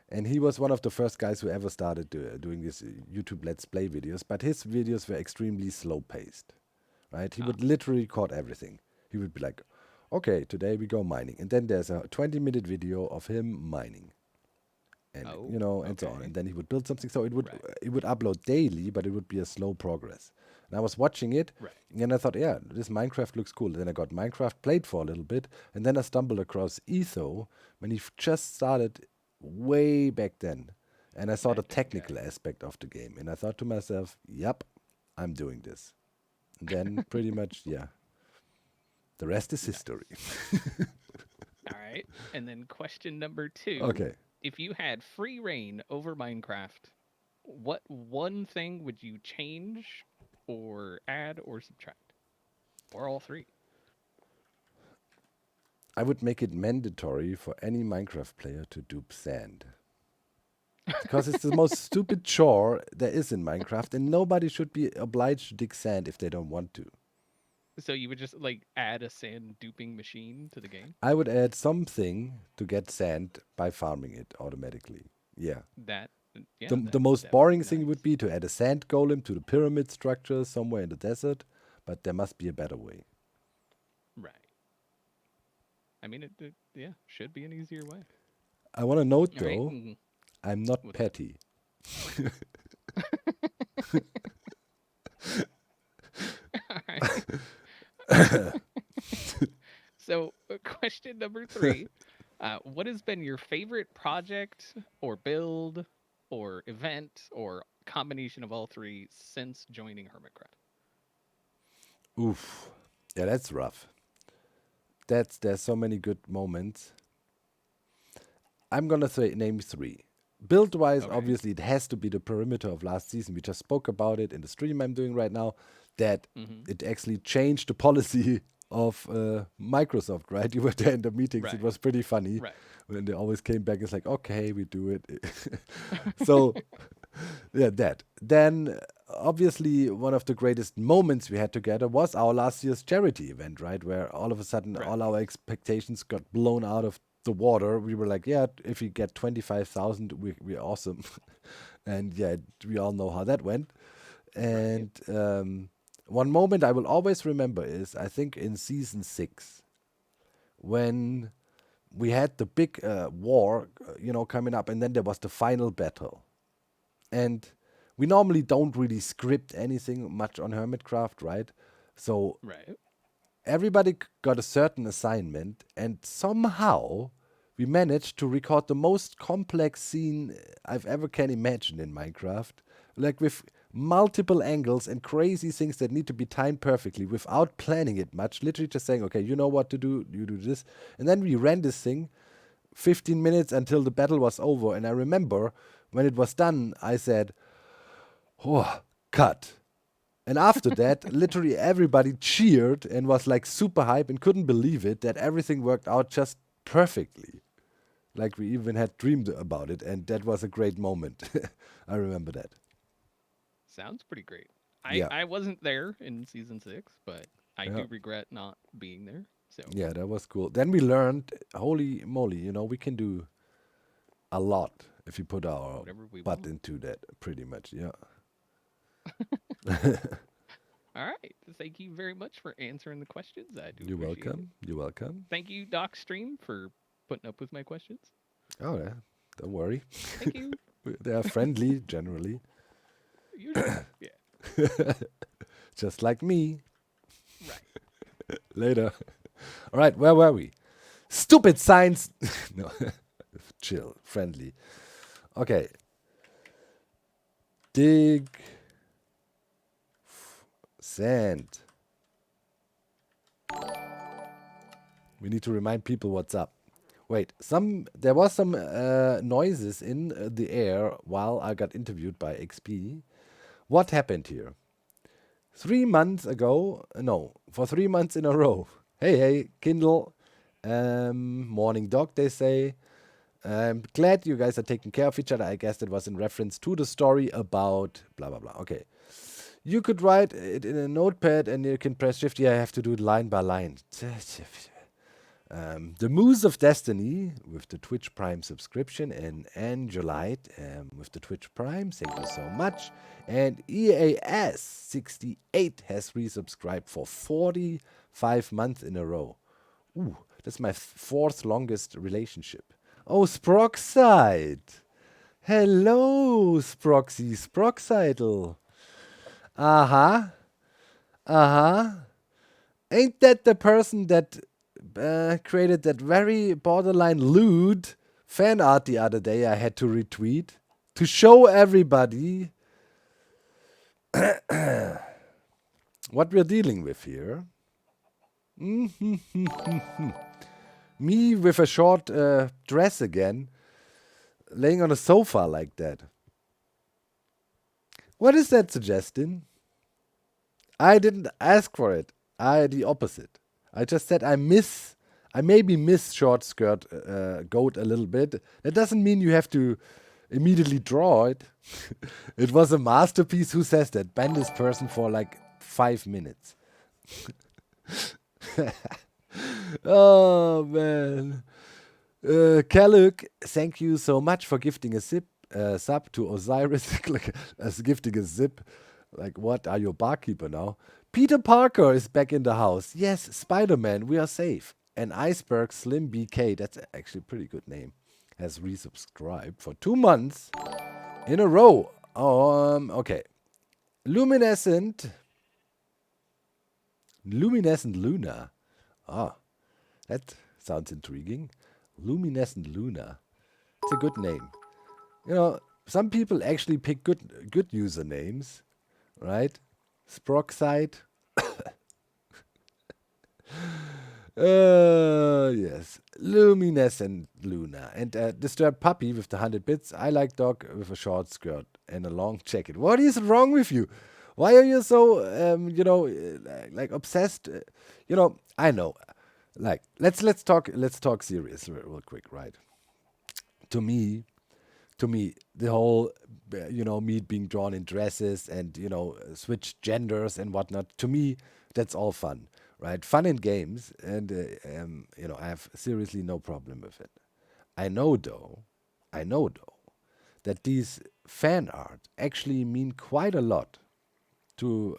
And he was one of the first guys who ever started doing this YouTube Let's Play videos. But his videos were extremely slow paced, right? He would literally record everything. He would be like, okay, today we go mining. And then there's a 20-minute video of him mining. And, you know, and so on. And then he would build something. So it would upload daily, but it would be a slow progress. And I was watching it, and I thought, yeah, this Minecraft looks cool. Then I got Minecraft, played for a little bit, and then I stumbled across Etho when he just started way back then. And I saw the technical aspect of the game. And I thought to myself, yep, I'm doing this. And then pretty much, yeah, the rest is history. All right. And then question number 2. Okay. If you had free reign over Minecraft, what one thing would you change or add or subtract? Or all 3? I would make it mandatory for any Minecraft player to dupe sand. Because it's the most stupid chore there is in Minecraft, and nobody should be obliged to dig sand if they don't want to. So you would just like add a sand duping machine to the game? I would add something to get sand by farming it automatically. Yeah. The most boring thing would be to add a sand golem to the pyramid structure somewhere in the desert, but there must be a better way. Right. I mean, it should be an easier way. I want to note, All right. though, I'm not petty. All right. So, question number 3. What has been your favorite project or build or event or combination of all 3 since joining Hermitcraft? Oof. Yeah, that's rough. There's so many good moments. I'm gonna name 3. Build-wise, obviously, it has to be the perimeter of last season. We just spoke about it in the stream I'm doing right now, that it actually changed the policy of Microsoft, right? You were there in the meetings. It was pretty funny. When they always came back, it's like, okay, we do it. So, yeah, that. Then, obviously, one of the greatest moments we had together was our last year's charity event, right? Where all of a sudden, all our expectations got blown out of the water. We were like, yeah, if we get 25,000, we're awesome. And yeah, we all know how that went. And one moment I will always remember is, I think in season 6, when we had the big war, coming up, and then there was the final battle. And we normally don't really script anything much on Hermitcraft, right? So everybody got a certain assignment, and somehow we managed to record the most complex scene I've ever can imagine in Minecraft, like with multiple angles and crazy things that need to be timed perfectly without planning it much, literally just saying, okay, you know what to do, you do this. And then we ran this thing 15 minutes until the battle was over, and I remember when it was done, I said, oh, cut. And after that, literally everybody cheered and was like super hype and couldn't believe it that everything worked out just perfectly. Like we even had dreamed about it, and that was a great moment. I remember that. Sounds pretty great. I wasn't there in season 6, but I do regret not being there. So yeah, that was cool. Then we learned, holy moly, we can do a lot if you put our butt into that, pretty much, yeah. All right. Thank you very much for answering the questions. I do You're appreciate welcome. You're welcome. Thank you, Doc Stream, for putting up with my questions. Oh, yeah. Don't worry. Thank you. They are friendly, generally. Usually, yeah. Just like me. Right. Later. All right, where were we? Stupid science. No. Chill. Friendly. Okay. Dig Send. We need to remind people what's up. Wait, there was some noises in the air while I got interviewed by XP. What happened here? 3 months ago, no, for 3 months in a row. Hey, Kindle. Morning dog, they say. I'm glad you guys are taking care of each other. I guess it was in reference to the story about blah, blah, blah. Okay. You could write it in a notepad and you can press shift. Yeah, I have to do it line by line. The Moose of Destiny with the Twitch Prime subscription, and Angelite with the Twitch Prime. Thank you so much. And EAS68 has resubscribed for 45 months in a row. Ooh, that's my fourth longest relationship. Oh, Sproxide. Hello, Sproxy. Sproxidal. Ain't that the person that created that very borderline lewd fan art the other day I had to retweet to show everybody what we're dealing with here? Me with a short dress again, laying on a sofa like that. What is that suggesting? I didn't ask for it. The opposite. I just said I maybe miss short skirt goat a little bit. That doesn't mean you have to immediately draw it. It was a masterpiece. Who says that? Ban this person for like 5 minutes. Oh, man. Kaluk, thank you so much for gifting a sub to Osiris. Like, as gifting a zip. Like, what? Are you a barkeeper now? Peter Parker is back in the house. Yes, Spider-Man, we are safe. And Iceberg Slim BK, that's actually a pretty good name, has resubscribed for 2 months in a row. Okay. Luminescent Luna. Ah, that sounds intriguing. Luminescent Luna. It's a good name. You know, some people actually pick good usernames, right? Sproxide. Yes. Luminescent Luna. And Disturbed Puppy with the 100 bits. I like dog with a short skirt and a long jacket. What is wrong with you? Why are you so, like obsessed? I know. Like, let's talk serious real quick, right? To me, the whole, meat being drawn in dresses and, switch genders and whatnot, to me, that's all fun, right? Fun in games, and, I have seriously no problem with it. I know, though, that these fan art actually mean quite a lot to,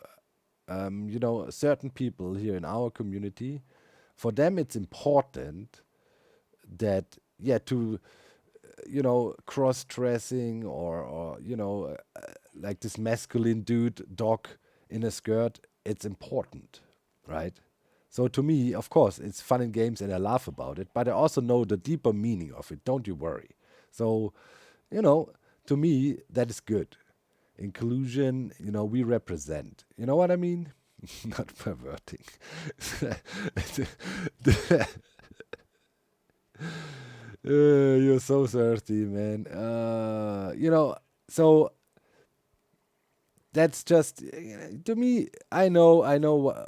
certain people here in our community. For them, it's important that, cross-dressing or like this masculine dude dog in a skirt, it's important, right? So to me, of course, it's fun and games and I laugh about it, but I also know the deeper meaning of it, don't you worry. So, to me, that is good. Inclusion, we represent. You know what I mean? Not perverting. You're so thirsty, man. So that's just, to me, I know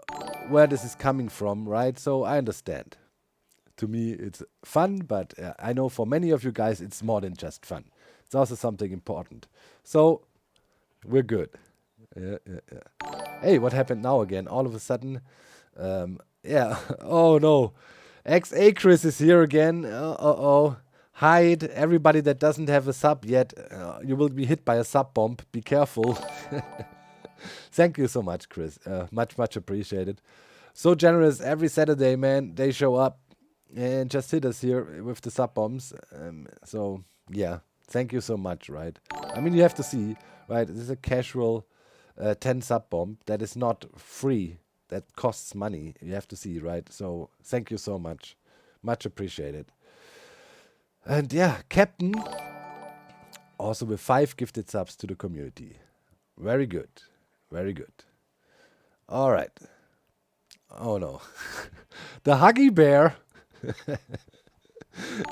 where this is coming from, right? So I understand. To me, it's fun, but I know for many of you guys, it's more than just fun. It's also something important. So we're good. Yeah. Hey, what happened now again? All of a sudden, oh no. XA Chris is here again. Hide. Everybody that doesn't have a sub yet, you will be hit by a sub bomb. Be careful. Thank you so much, Chris. Much appreciated. So generous. Every Saturday, man, they show up and just hit us here with the sub bombs. So, yeah. Thank you so much, right? I mean, you have to see, right? This is a casual 10 sub bomb that is not free. That costs money. You have to see, right? So thank you so much. Much appreciated. And yeah, Captain, also with 5 gifted subs to the community. Very good. Very good. All right. Oh no. The Huggy Bear.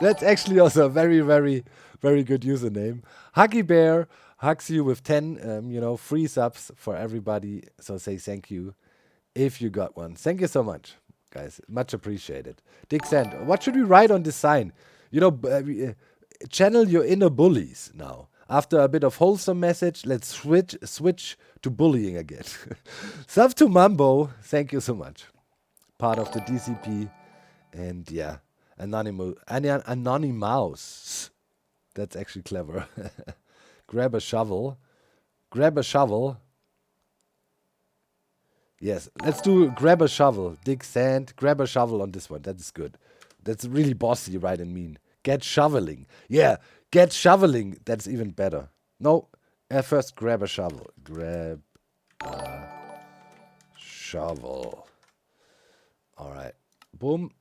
That's actually also a very, very, very good username. Huggy Bear hugs you with 10, free subs for everybody. So say thank you if you got one. Thank you so much, guys. Much appreciated. Dick Sand, what should we write on this sign? Channel your inner bullies now. After a bit of wholesome message, let's switch to bullying again. Sub to Mambo, thank you so much. Part of the DCP. And yeah, Anonymous. That's actually clever. Grab a shovel. Grab a shovel. Yes, let's do grab a shovel. Dig sand. Grab a shovel on this one. That is good. That's really bossy, right, and mean. Get shoveling. Yeah, get shoveling. That's even better. No, first grab a shovel. Grab a shovel. All right. Boom.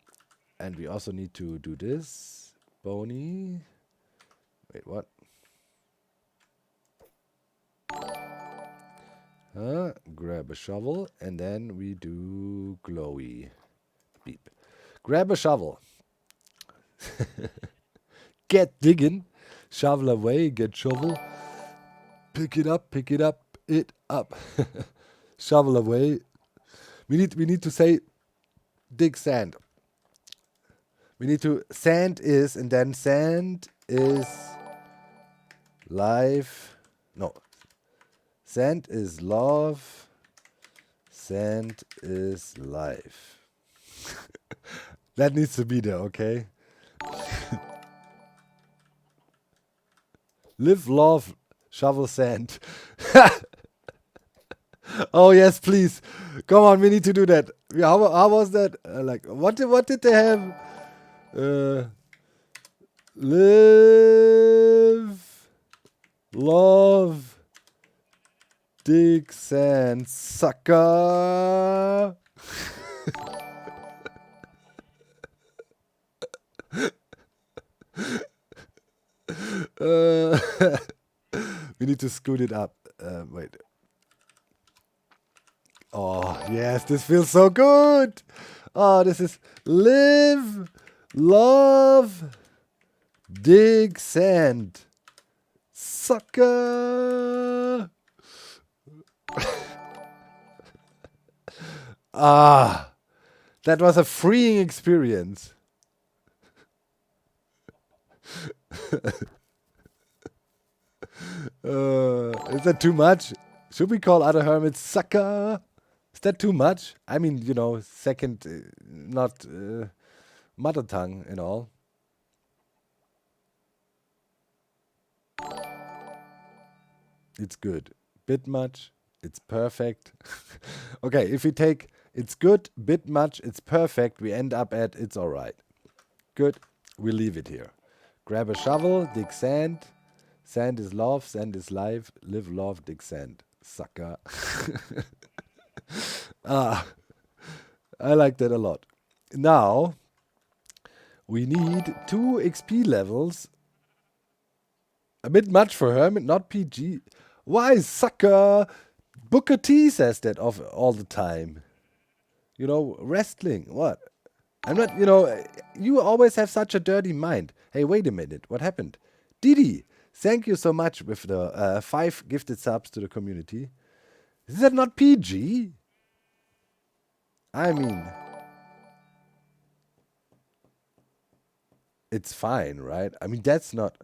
And we also need to do this. Bony. Wait, what? Grab a shovel. And then we do glowy. Beep. Grab a shovel. Get digging. Shovel away. Get shovel. Pick it up. Pick it up. It up. Shovel away. We need to say dig sand. We need to sand is, and then sand is life. No. Sand is love. Sand is life. That needs to be there, okay? Live, love, shovel, sand. Oh yes, please. Come on, we need to do that. How was that? What did they have? Live, love, dig, sand, sucker. We need to scoot it up. Wait. Oh, yes, this feels so good. Oh, this is live, love, dig, sand, sucker. That was a freeing experience. Is that too much? Should we call other hermits sucker? Is that too much? I mean, second, not mother tongue and all. It's good. Bit much. It's perfect. Okay, if we take it's good, bit much, it's perfect, we end up at it's alright. Good. We leave it here. Grab a shovel, dig sand. Sand is love, sand is life. Live, love, dig sand. Sucker. I like that a lot. Now, we need 2 XP levels. A bit much for Hermit, not PG. Why, sucker? Booker T says that all the time. Wrestling. What? I'm not, you always have such a dirty mind. Hey, wait a minute. What happened? Didi, thank you so much with the 5 gifted subs to the community. Is that not PG? I mean, it's fine, right? I mean, that's not...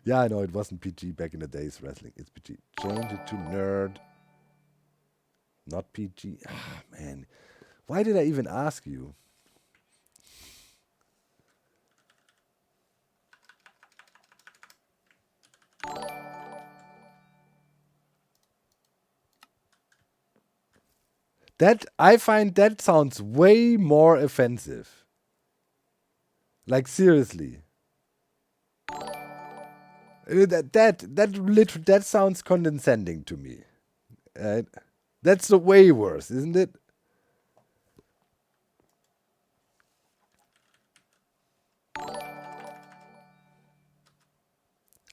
Yeah, I know it wasn't PG back in the days, wrestling. It's PG. Change it to nerd. Not PG. Man. Why did I even ask you? I find that sounds way more offensive. Like, seriously. That sounds condescending to me. That's the way worse, isn't it?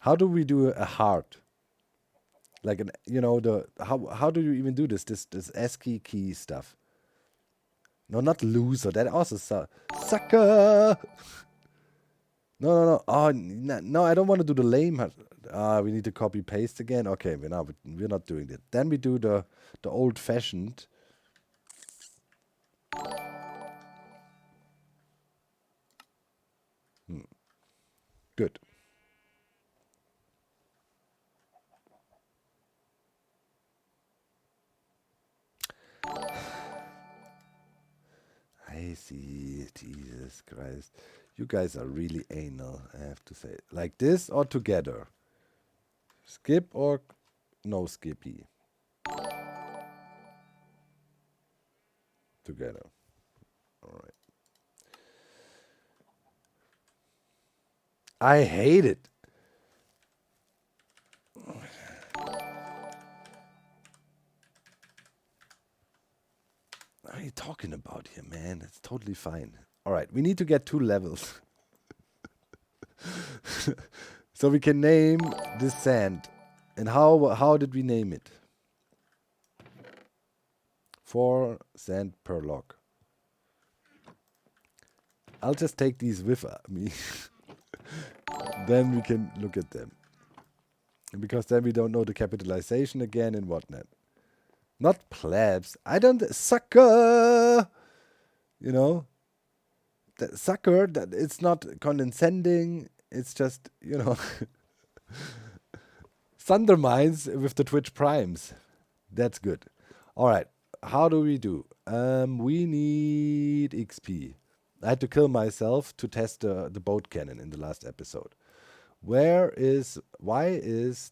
How do we do a heart? Like an, you know, the how do you even do this? This ASCII key stuff. No, not loser. That also sucker. No. Oh, no, I don't want to do the lame. We need to copy paste again. Okay, we're not doing that. Then we do the old fashioned. Good. I see. Jesus Christ. You guys are really anal, I have to say. Like this or together? Skip or no skippy? Together. All right. I hate it. What are you talking about here, man? It's totally fine. All right, we need to get 2 levels. So we can name this sand. And how did we name it? 4 sand per log. I'll just take these with me. Then we can look at them. Because then we don't know the capitalization again and whatnot. Not plebs. I don't... Sucker! You know? That sucker, that it's not condescending. It's just, you know... Thundermines with the Twitch primes. That's good. Alright. How do we do? We need XP. I had to kill myself to test the boat cannon in the last episode. Why is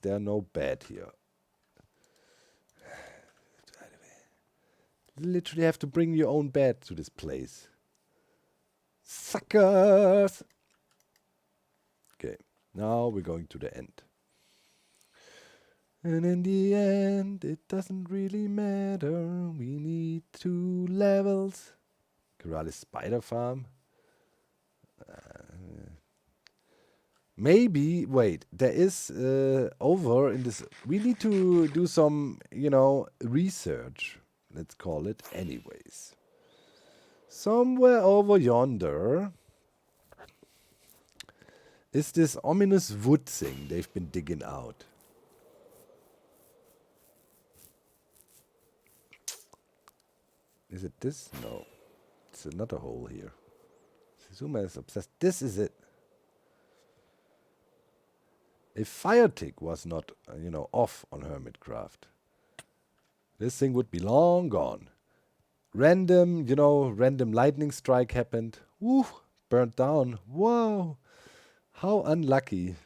there no bed here? You literally have to bring your own bed to this place. Suckers! Okay, now we're going to the end. And in the end, it doesn't really matter. We need 2 levels. Keralis Spider Farm. Maybe, wait, there is over in this. We need to do some, you know, research. Let's call it anyways. Somewhere over yonder is this ominous wood thing they've been digging out. Is it this? No. It's another hole here. Suzuma is obsessed. This is it. If fire tick was not, you know, off on Hermitcraft, this thing would be long gone. Random lightning strike happened. Woo! Burnt down. Whoa! How unlucky.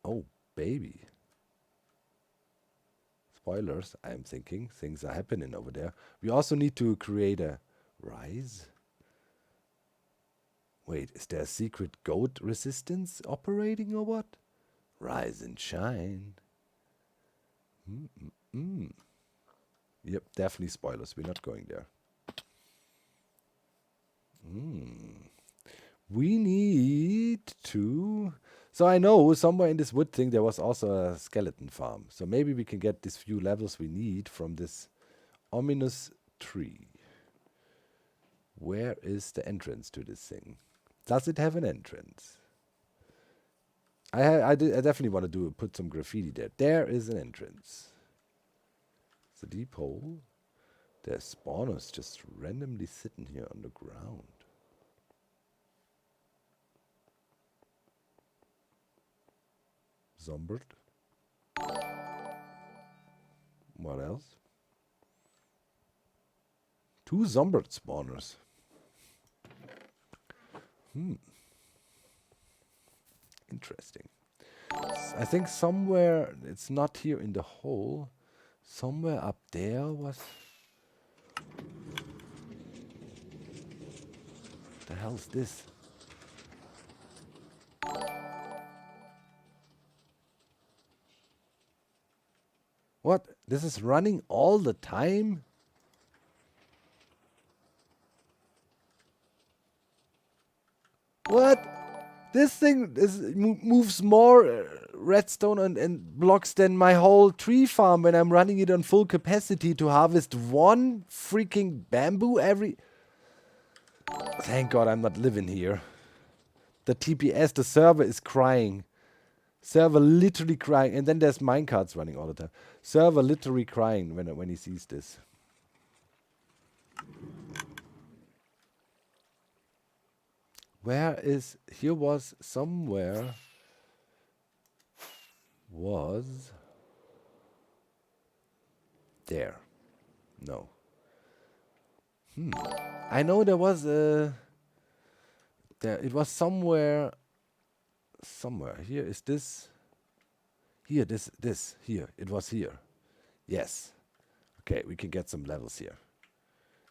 Oh, baby. Spoilers, I'm thinking. Things are happening over there. We also need to create a rise. Wait, is there a secret goat resistance operating or what? Rise and shine. Yep, definitely spoilers. We're not going there. We need to... So I know somewhere in this wood thing there was also a skeleton farm. So maybe we can get these few levels we need from this ominous tree. Where is the entrance to this thing? Does it have an entrance? I definitely want to put some graffiti there. There is an entrance. It's a deep hole. There's spawners just randomly sitting here on the ground. Zombert. What else? 2 Zombert spawners. Interesting. I think somewhere, it's not here in the hole, somewhere up there was... The hell's this? What? This is running all the time? What? This thing moves more redstone and blocks than my whole tree farm when I'm running it on full capacity to harvest one freaking bamboo every... Thank God I'm not living here. The TPS, the server is crying. Server literally crying. And then there's minecarts running all the time. Server literally crying when he sees this. Where is... Here was somewhere... Was... There. No. I know there was a... There, it was somewhere... Somewhere. Here is this... Here, this. Here. It was here. Yes. Okay, we can get some levels here.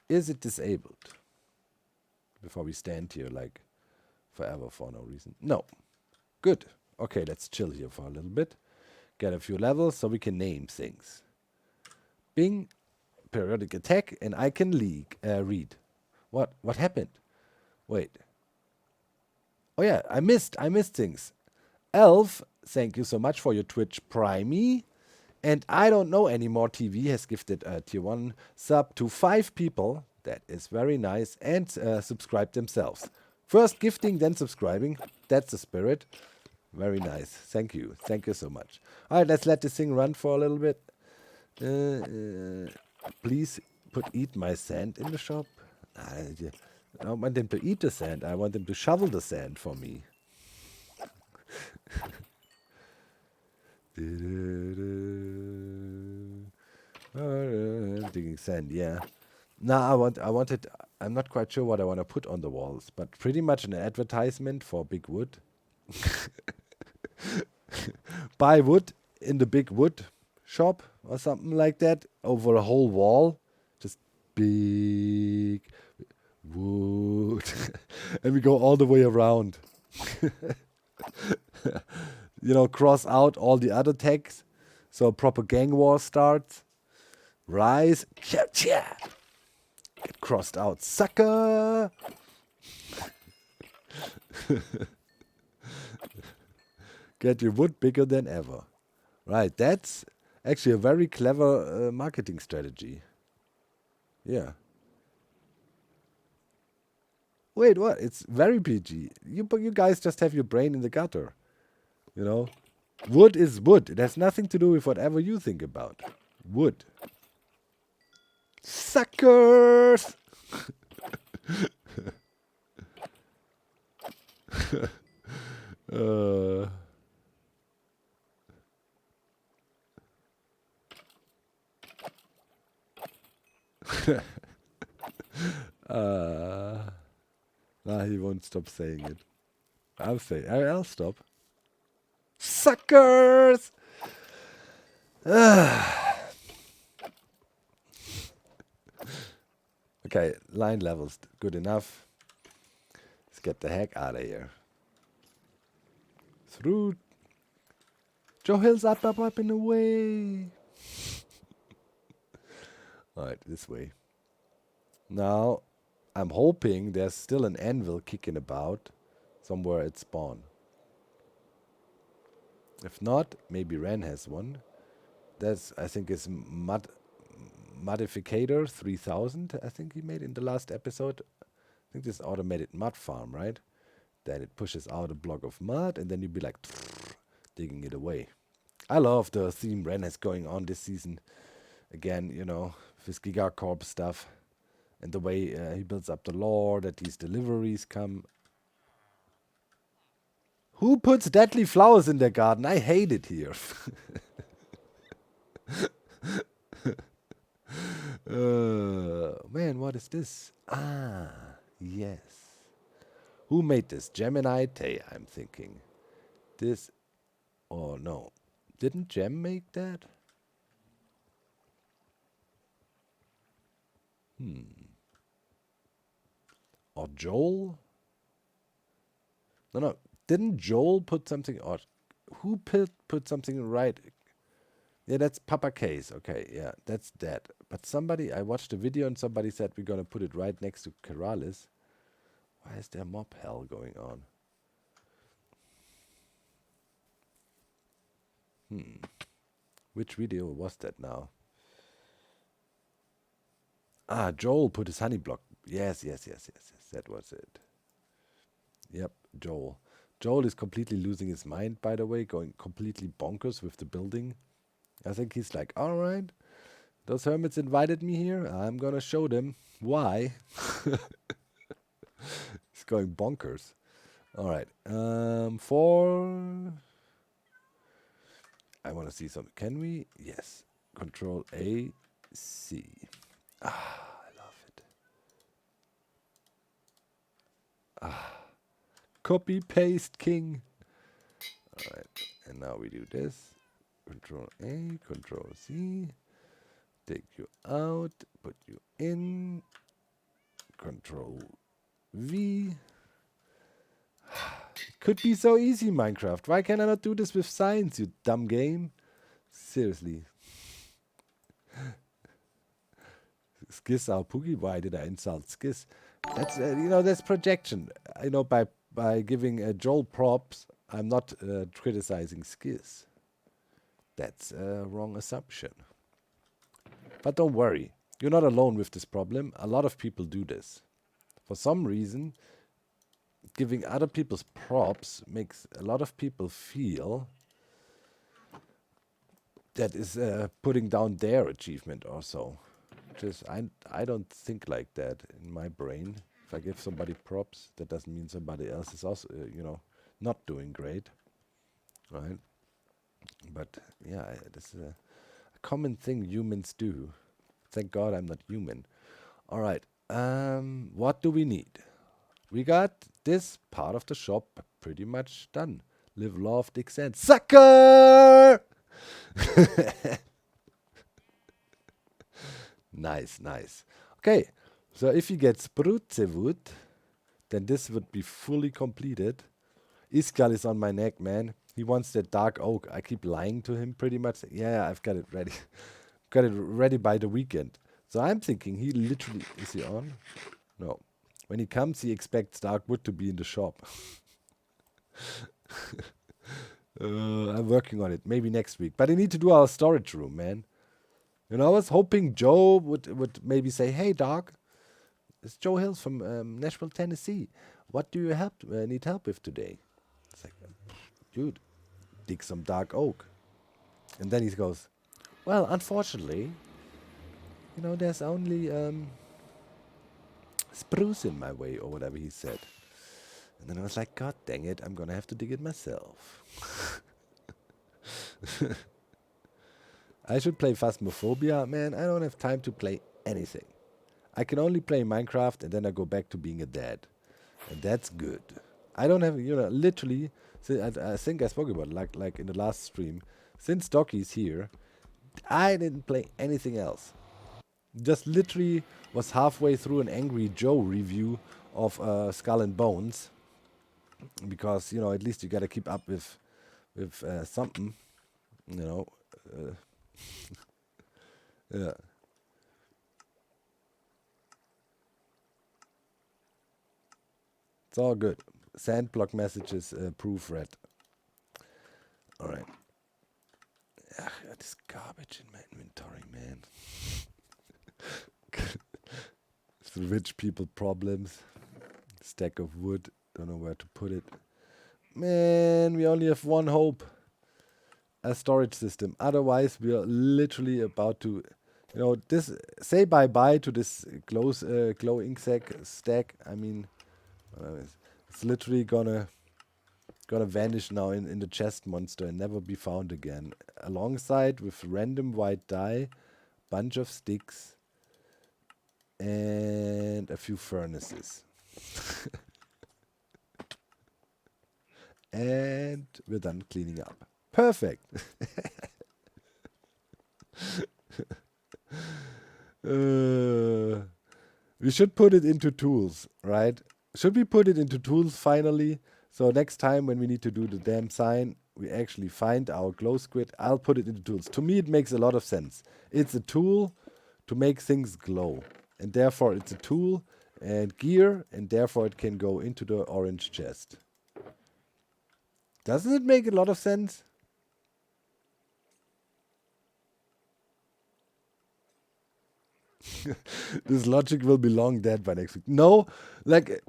Is it disabled? Before we stand here like forever for no reason. No. Good. Okay, let's chill here for a little bit. Get a few levels so we can name things. Bing, periodic attack, and I can read. What happened? Wait. Oh yeah, I missed things. Elf, thank you so much for your Twitch Prime. And I don't know anymore. TV has gifted a tier 1 sub to 5 people. That is very nice. And subscribed themselves. First gifting, then subscribing. That's the spirit. Very nice. Thank you. Thank you so much. All right, let's let this thing run for a little bit. Please eat my sand in the shop. I don't want them to eat the sand. I want them to shovel the sand for me. Digging sand, yeah. Now I wanted. I'm not quite sure what I want to put on the walls, but pretty much an advertisement for big wood. Buy wood in the big wood shop or something like that over a whole wall. Just big wood. And we go all the way around. You know, cross out all the other tags. So a proper gang war starts. Rise. Get crossed out, sucker. Get your wood bigger than ever. Right, that's actually a very clever marketing strategy. Yeah. Wait, what? It's very PG. You guys just have your brain in the gutter. You know? Wood is wood. It has nothing to do with whatever you think about. Wood. Suckers! He won't stop saying it. I'll stop. Suckers! Okay, line levels good enough. Let's get the heck out of here. Through. Joe Hill's up and away. Alright, this way. Now, I'm hoping there's still an anvil kicking about somewhere at spawn. If not, maybe Ren has one. That's, I think, is Modificator 3000, I think he made in the last episode. I think this automated mud farm, right? Then it pushes out a block of mud, and then you'd be like, digging it away. I love the theme Ren has going on this season. Again, you know, his Gigacorp stuff. And the way he builds up the lore, that these deliveries come. Who puts deadly flowers in their garden? I hate it here. Man, what is this? Ah, yes. Who made this? Gemini Tay, I'm thinking. This... Oh, no. Didn't Gem make that? Or Joel? No. Didn't Joel put something... Or who put something right... Yeah, that's Papa Case. Okay, yeah, that's that. But somebody, I watched a video and somebody said we're going to put it right next to Keralis. Why is there mob hell going on? Which video was that now? Ah, Joel put his honey block. Yes. That was it. Yep, Joel. Joel is completely losing his mind, by the way, going completely bonkers with the building. I think he's like, all right, those hermits invited me here. I'm gonna show them why. He's going bonkers. All right. I want to see something. Can we? Yes. Control A, C. Ah, I love it. Copy paste king. All right. And now we do this. Control A, Control C. Take you out, put you in. Control V. It could be so easy, Minecraft. Why can I not do this with science, you dumb game? Seriously. Skis are poogie. Why did I insult Skis? That's that's projection. By giving Joel props, I'm not criticizing Skis. That's a wrong assumption. But don't worry, you're not alone with this problem. A lot of people do this. For some reason, giving other people's props makes a lot of people feel that is putting down their achievement or so. I don't think like that in my brain. If I give somebody props, that doesn't mean somebody else is also, not doing great, right? But yeah, this is a common thing humans do. Thank God I'm not human. All right, what do we need? We got this part of the shop pretty much done. Live, love, dick, sand. Sucker! Nice. Okay, so if he gets Brutzewood, then this would be fully completed. Iskal is on my neck, man. He wants that dark oak. I keep lying to him pretty much. Yeah, I've got it ready. Got it ready by the weekend. So I'm thinking he literally... Is he on? No. When he comes, he expects dark wood to be in the shop. I'm working on it. Maybe next week. But I need to do our storage room, man. I was hoping Joe would maybe say, hey, dog, it's Joe Hills from Nashville, Tennessee. What do you need help with today? It's like, dude, dig some dark oak. And then he goes, well, unfortunately, there's only spruce in my way, or whatever he said. And then I was like, God dang it, I'm going to have to dig it myself. I should play Phasmophobia. Man, I don't have time to play anything. I can only play Minecraft and then I go back to being a dad. And that's good. I don't have, literally, I think I spoke about it like in the last stream. Since Docky's here, I didn't play anything else. Just literally was halfway through an Angry Joe review of Skull and Bones. Because, at least you got to keep up with something, yeah. It's all good. Sand block messages proofread. All right. Ugh, this garbage in my inventory, man. It's the rich people problems. Stack of wood. Don't know where to put it. Man, we only have one hope. A storage system. Otherwise, we are literally about to, say bye-bye to this glow ink stack. I mean, it's literally gonna vanish now in the chest monster and never be found again. Alongside with random white dye, bunch of sticks, and a few furnaces. And we're done cleaning up. Perfect. We should put it into tools, right? Should we put it into tools finally? So next time when we need to do the damn sign, we actually find our glow squid. I'll put it into tools. To me, it makes a lot of sense. It's a tool to make things glow. And therefore, it's a tool and gear, and therefore it can go into the orange chest. Doesn't it make a lot of sense? This logic will be long dead by next week. No, like,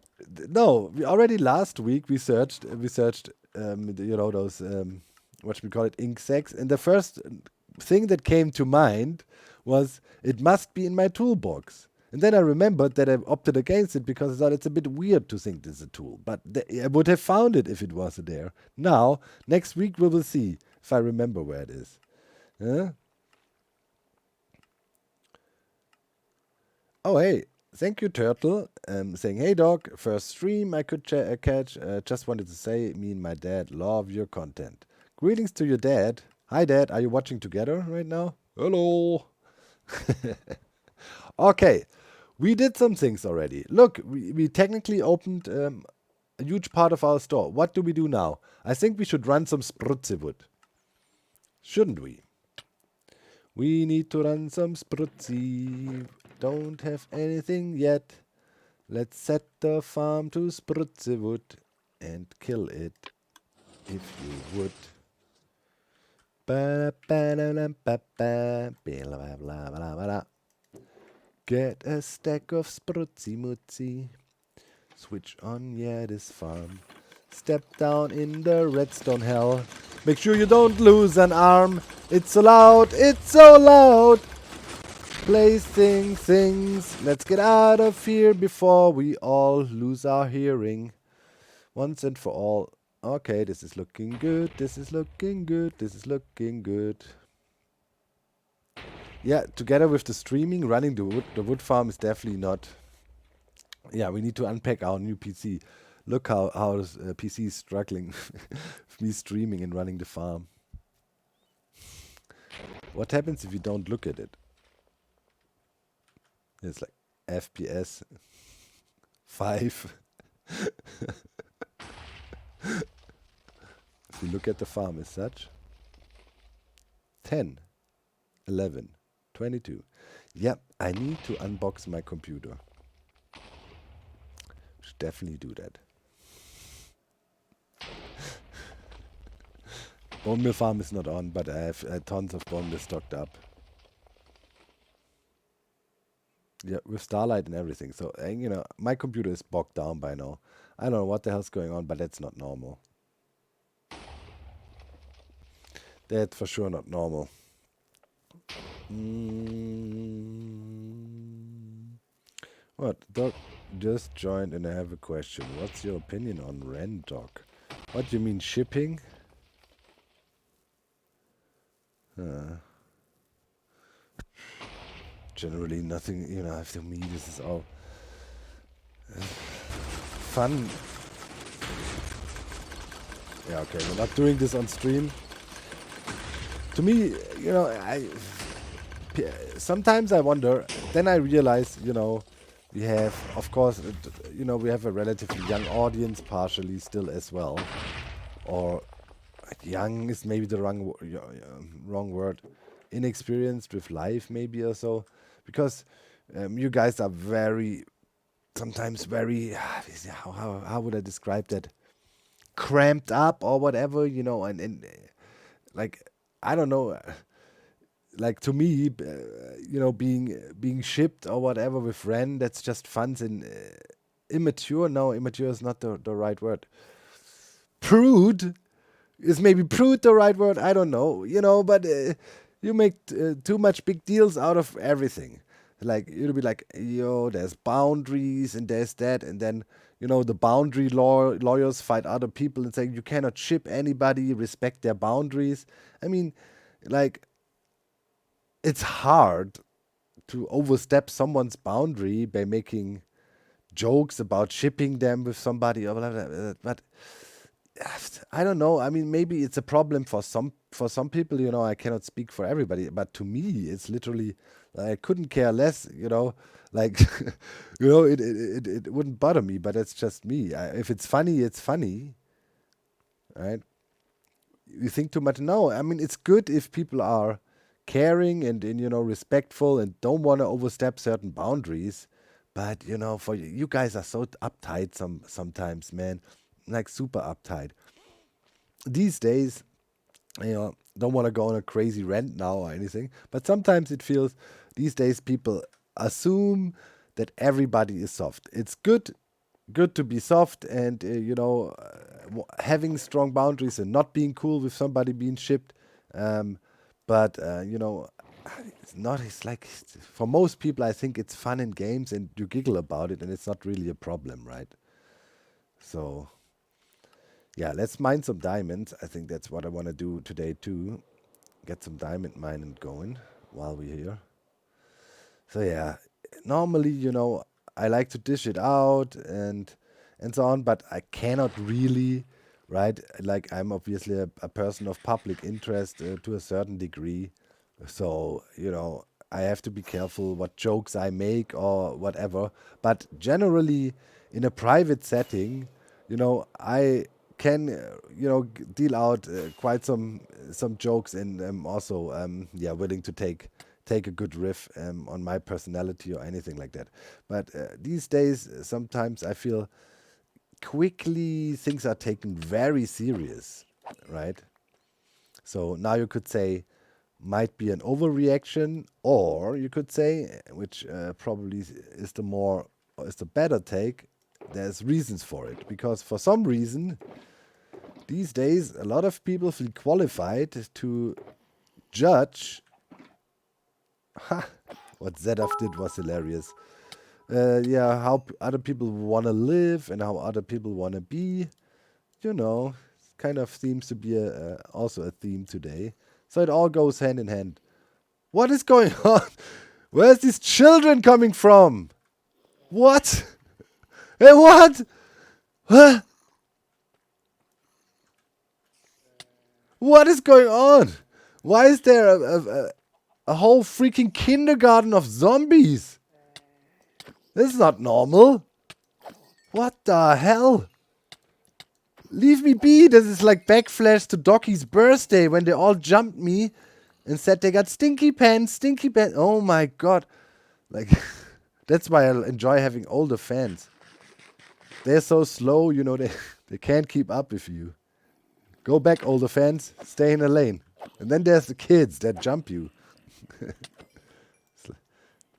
no. We already last week we searched, those what we call it, ink sacs, and the first thing that came to mind was it must be in my toolbox. And then I remembered that I opted against it because I thought it's a bit weird to think this is a tool. But I would have found it if it was there. Now, next week we will see if I remember where it is. Huh? Oh, hey. Thank you, Turtle. Saying, hey, dog. First stream I could catch. Just wanted to say, me and my dad love your content. Greetings to your dad. Hi, Dad. Are you watching together right now? Hello. Okay. We did some things already. Look, we technically opened a huge part of our store. What do we do now? I think we should run some Sprutzewood. Shouldn't we? We need to run some Sprutzi. Don't have anything yet. Let's set the farm to Sprutzewood and kill it if you would. Get a stack of Sprutzi Mutzi. Switch on, yeah, this farm. Step down in the redstone hell. Make sure you don't lose an arm. It's so loud, it's so loud. Placing things. Let's get out of here before we all lose our hearing. Once and for all. Okay, this is looking good. This is looking good. This is looking good. Yeah, together with the streaming, running the wood farm is definitely not. Yeah, we need to unpack our new PC. Look how this PC is struggling with me streaming and running the farm. What happens if you don't look at it? It's like FPS 5. If you look at the farm as such, 10, 11, 22. Yep, I need to unbox my computer. Should definitely do that. Bone meal farm is not on, but I have tons of bone meal stocked up. Yeah, with Starlight and everything. So, my computer is bogged down by now. I don't know what the hell's going on, but that's not normal. That's for sure not normal. What? Doc just joined and I have a question. What's your opinion on Ren, Doc? What do you mean, shipping? Generally nothing, to me this is all fun. Yeah, okay, we're not doing this on stream. To me, sometimes I wonder, then I realize, we have, of course, we have a relatively young audience, partially still as well. Or young is maybe the wrong word. Inexperienced with life, maybe, or so. Because you guys are sometimes very, how would I describe that? Cramped up or whatever, and like, I don't know, like to me, being shipped or whatever with Ren, that's just fun and immature. No, immature is not the right word. Prude is maybe the right word? I don't know, but you make too much big deals out of everything. Like, you'll be like, there's boundaries and there's that, and then, the boundary lawyers fight other people and say you cannot ship anybody, respect their boundaries. I mean, like, it's hard to overstep someone's boundary by making jokes about shipping them with somebody or whatever, but I don't know. I mean, maybe it's a problem for some people. I cannot speak for everybody, but to me, it's literally I couldn't care less. Like it wouldn't bother me. But it's just me. If it's funny, it's funny, right? You think too much? No, I mean it's good if people are caring and respectful and don't want to overstep certain boundaries. But for you guys are so uptight sometimes, man. Like super uptight. These days, don't want to go on a crazy rant now or anything, but sometimes it feels these days people assume that everybody is soft. It's good to be soft and having strong boundaries and not being cool with somebody being shipped. But it's not. It's like for most people, I think it's fun in games and you giggle about it, and it's not really a problem, right? So yeah, let's mine some diamonds. I think that's what I want to do today too. Get some diamond mining going while we're here. So yeah, normally, I like to dish it out and so on, but I cannot really, right? Like I'm obviously a person of public interest to a certain degree, so I have to be careful what jokes I make or whatever. But generally, in a private setting, I can deal out quite some jokes, and also willing to take a good riff on my personality or anything like that. But these days, sometimes I feel quickly things are taken very serious, right? So now you could say might be an overreaction, or you could say, which probably is the better take, there's reasons for it. Because for some reason, these days, a lot of people feel qualified to judge. What Zedaf did was hilarious. How other people want to live and how other people want to be. Kind of seems to be also a theme today. So it all goes hand in hand. What is going on? Where's these children coming from? What? Hey, what? Huh? What is going on? Why is there a whole freaking kindergarten of zombies? This is not normal. What the hell? Leave me be. This is like backflash to Docky's birthday when they all jumped me and said they got stinky pants. Oh my god. Like, that's why I enjoy having older fans. They're so slow, they can't keep up with you. Go back, older fans. Stay in a lane. And then there's the kids that jump you.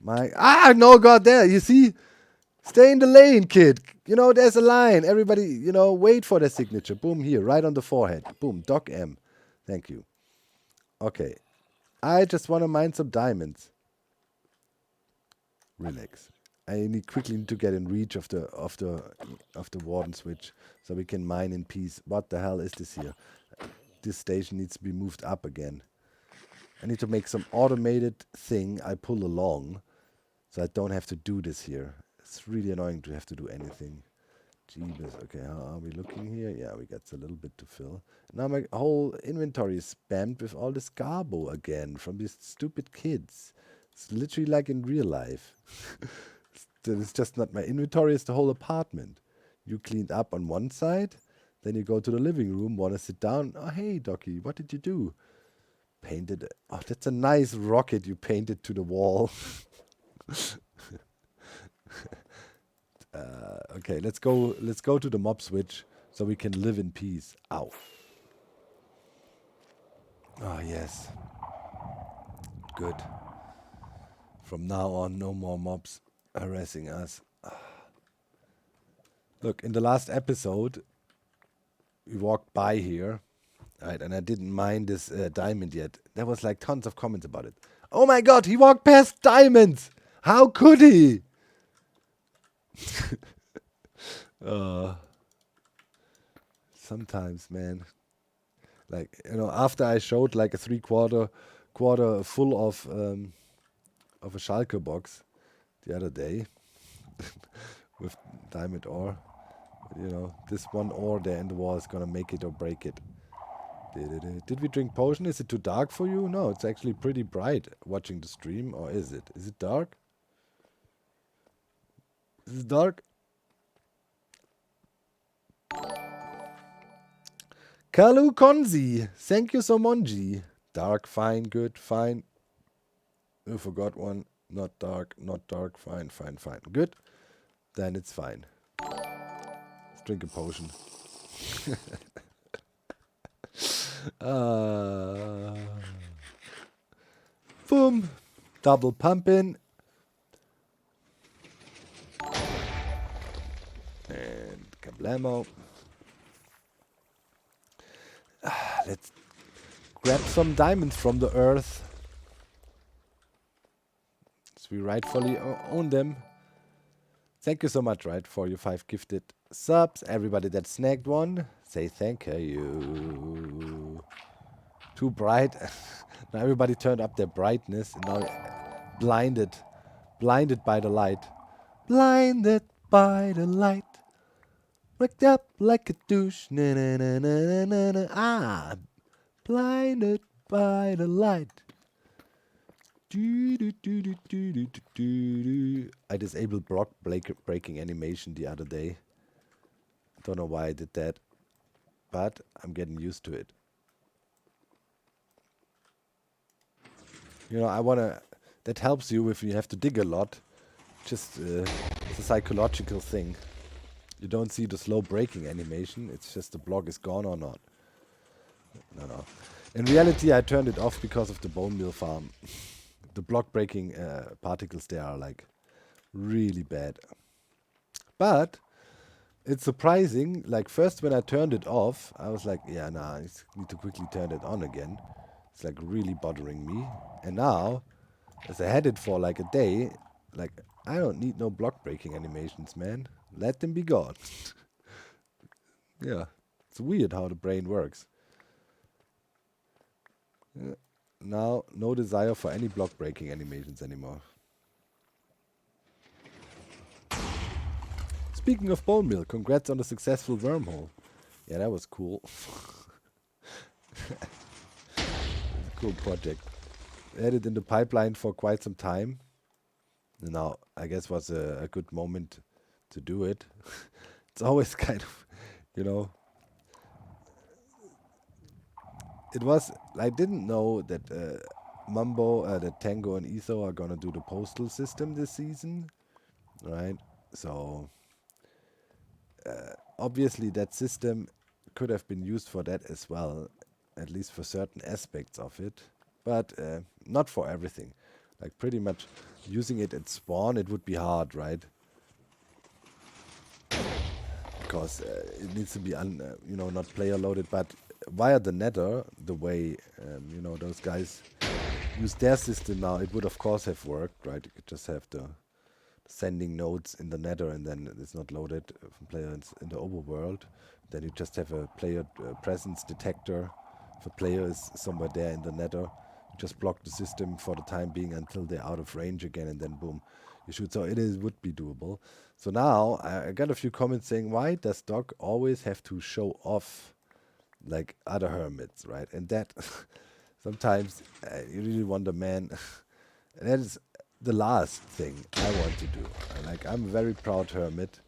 No, god, there, you see? Stay in the lane, kid. There's a line. Everybody, wait for the signature. Boom, here, right on the forehead. Boom, Doc M. Thank you. Okay. I just want to mine some diamonds. Relax. I quickly need to get in reach of the warden switch so we can mine in peace. What the hell is this here? This station needs to be moved up again. I need to make some automated thing I pull along so I don't have to do this here. It's really annoying to have to do anything. Jeebus. Okay, how are we looking here? Yeah, we got a little bit to fill. Now my whole inventory is spammed with all this garbo again from these stupid kids. It's literally like in real life. It's just not my inventory, it's the whole apartment. You cleaned up on one side, then you go to the living room, want to sit down. Oh, hey, Docky, what did you do? Painted. Oh, that's a nice rocket you painted to the wall. Okay, let's go to the mob switch so we can live in peace. Ow. Oh, yes. Good. From now on, no more mobs harassing us. Look, in the last episode, we walked by here, right, and I didn't mine this diamond yet. There was like tons of comments about it. Oh my god, he walked past diamonds! How could he? Sometimes, man. Like, after I showed like a quarter full of a Schalke box the other day with diamond ore. This one ore there in the wall is gonna make it or break it. Did we drink potion? Is it too dark for you? No, it's actually pretty bright watching the stream. Or is it? Is it dark? Is it dark? Kalu Konzi, thank you so monji. Dark, fine, good, fine. I forgot one. Not dark, fine. Good. Then it's fine. Let's drink a potion. Boom. Double pumping. Kablamo. Let's grab some diamonds from the earth. So we rightfully own them. Thank you so much, right, for your 5 gifted subs. Everybody that snagged one, say thank you. Too bright. Now everybody turned up their brightness and now blinded by the light. Blinded by the light. Wrapped up like a douche. Na na na na na na. Ah, blinded by the light. I disabled block breaking animation the other day. Don't know why I did that, but I'm getting used to it. You know, that helps you if you have to dig a lot. Just it's a psychological thing. You don't see the slow breaking animation. It's just the block is gone or not. No. In reality, I turned it off because of the bone meal farm. The block breaking particles there are like really bad. But it's surprising. Like first when I turned it off, I was like, yeah, nah, I need to quickly turn it on again. It's like really bothering me. And now, as I had it for like a day, like I don't need no block breaking animations, man. Let them be gone. Yeah, it's weird how the brain works. Now, no desire for any block breaking animations anymore. Speaking of bone meal, congrats on the successful wormhole. Yeah, that was cool. Cool project. Had it in the pipeline for quite some time. Now, I guess was a good moment to do it. It's always kind of, you know, it was, I didn't know that that Tango and Etho are gonna do the postal system this season, right? So, obviously that system could have been used for that as well, at least for certain aspects of it, but not for everything. Like pretty much using it at spawn, it would be hard, right? Because it needs to be, not player loaded, but via the nether, the way, those guys use their system now, it would of course have worked, right? You could just have the sending nodes in the nether and then it's not loaded from players in the overworld. Then you just have a player presence detector. If a player is somewhere there in the nether, you just block the system for the time being until they're out of range again and then boom, you shoot. So would be doable. So now I got a few comments saying, why does Doc always have to show off like other hermits, right? And that sometimes you really wonder, man, that is the last thing I want to do. I'm a very proud hermit,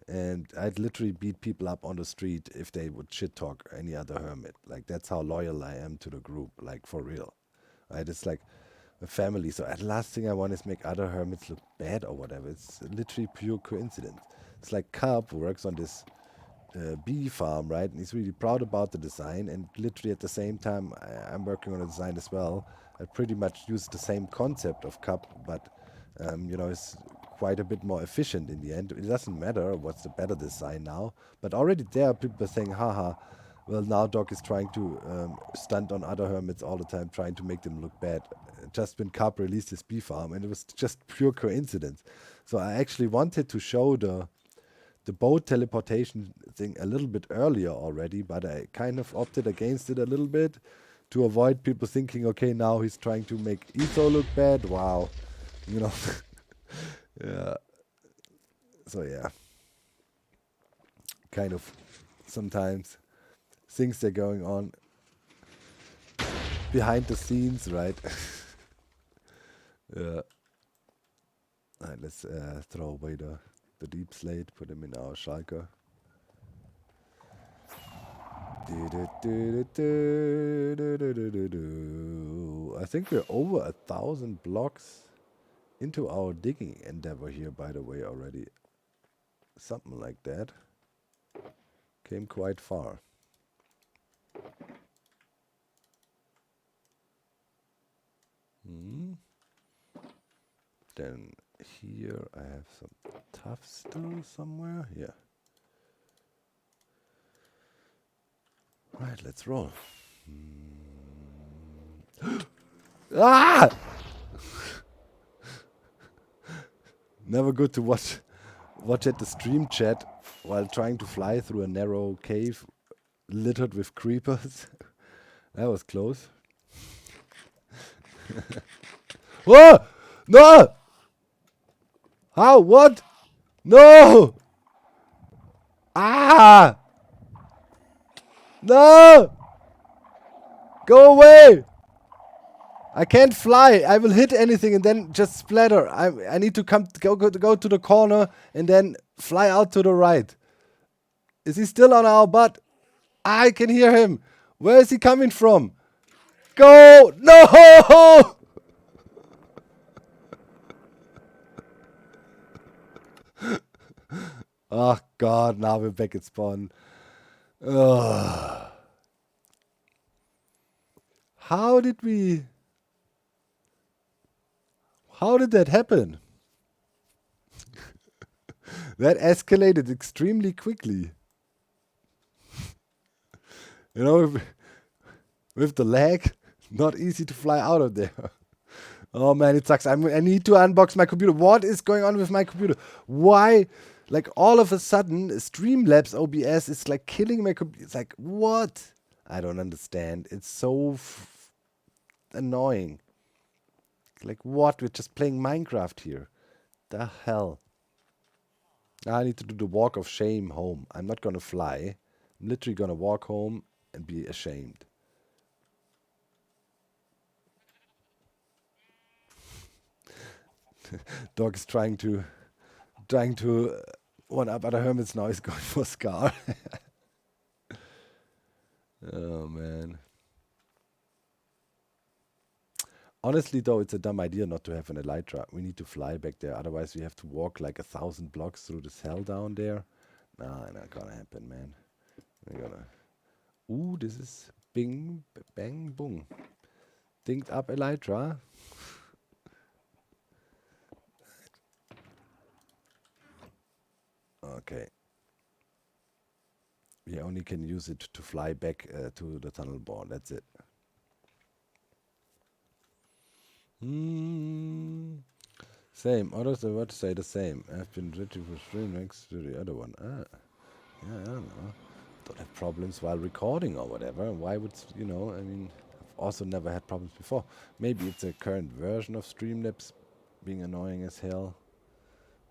and I'd literally beat people up on the street if they would shit talk any other hermit. Like that's how loyal I am to the group, like for real. Right? It's like a family. So the last thing I want is make other hermits look bad or whatever. It's literally pure coincidence. It's like Carp who works on this bee farm, right? And he's really proud about the design, and literally at the same time I'm working on a design as well. I pretty much use the same concept of cup, but it's quite a bit more efficient in the end. It doesn't matter what's the better design now, but already there people are saying, haha, well now Doc is trying to stunt on other hermits all the time, trying to make them look bad. Just when Carp released his bee farm, and it was just pure coincidence. So I actually wanted to show the boat teleportation thing a little bit earlier already, but I kind of opted against it a little bit to avoid people thinking, okay, now he's trying to make Etho look bad. Wow. Yeah. So yeah. Kind of sometimes things are going on behind the scenes, right? Yeah. Alright, let's throw away the deep slate, put him in our shulker. I think we're over 1,000 blocks into our digging endeavor here, by the way, already. Something like that. Came quite far. Then here I have some tough still somewhere. Yeah. Right, let's roll. Ah! Never good to watch at the stream chat while trying to fly through a narrow cave littered with creepers. That was close. Whoa! No! How? What? No! Ah! No! Go away! I can't fly. I will hit anything and then just splatter. I need to go to the corner and then fly out to the right. Is he still on our butt? I can hear him. Where is he coming from? Go! No! Oh God! Now we're back at spawn. Ugh. How did that happen? That escalated extremely quickly. You know, with the lag, not easy to fly out of there. Oh man, it sucks. I need to unbox my computer. What is going on with my computer? Why? Like all of a sudden, Streamlabs OBS is like killing my computer. It's like, what? I don't understand. It's so annoying. Like what? We're just playing Minecraft here. The hell? I need to do the walk of shame home. I'm not gonna fly. I'm literally gonna walk home and be ashamed. Dog is trying to one up other hermits now. He's going for Scar. Oh man. Honestly though, it's a dumb idea not to have an elytra. We need to fly back there. Otherwise we have to walk like 1,000 blocks through this hell down there. Nah, not gonna happen, man. We're gonna... Ooh, this is bing, bang, boom. Dinged up elytra. Okay. We only can use it to fly back to the tunnel bore. That's it. Same. Others are what to say the same. I've been ready for stream next to the other one. Yeah, I don't know. Don't have problems while recording or whatever. Why would, I mean, I've also never had problems before. Maybe it's a current version of Streamlabs being annoying as hell.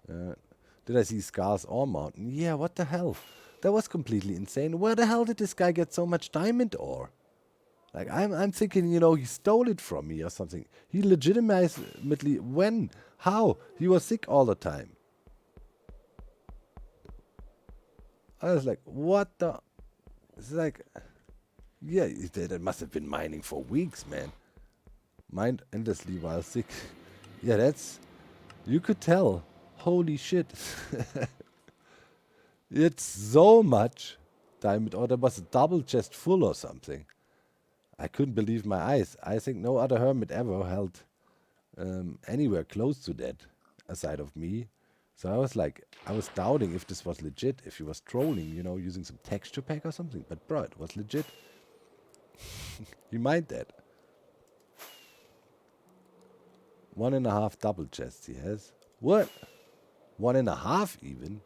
Did I see Scars or Mountain? Yeah, what the hell? That was completely insane. Where the hell did this guy get so much diamond ore? Like, I'm thinking, he stole it from me or something. He legitimately, when? How? He was sick all the time. I was like, what the? It's like, yeah, that must have been mining for weeks, man. Mined endlessly while sick. Yeah, that's, you could tell. Holy shit. It's so much diamond ore. There was a double chest full or something. I couldn't believe my eyes. I think no other hermit ever held anywhere close to that aside of me. So I was doubting if this was legit, if he was trolling, using some texture pack or something. But bro, it was legit. You mind that? 1.5 double chests he has. What? 1.5 even?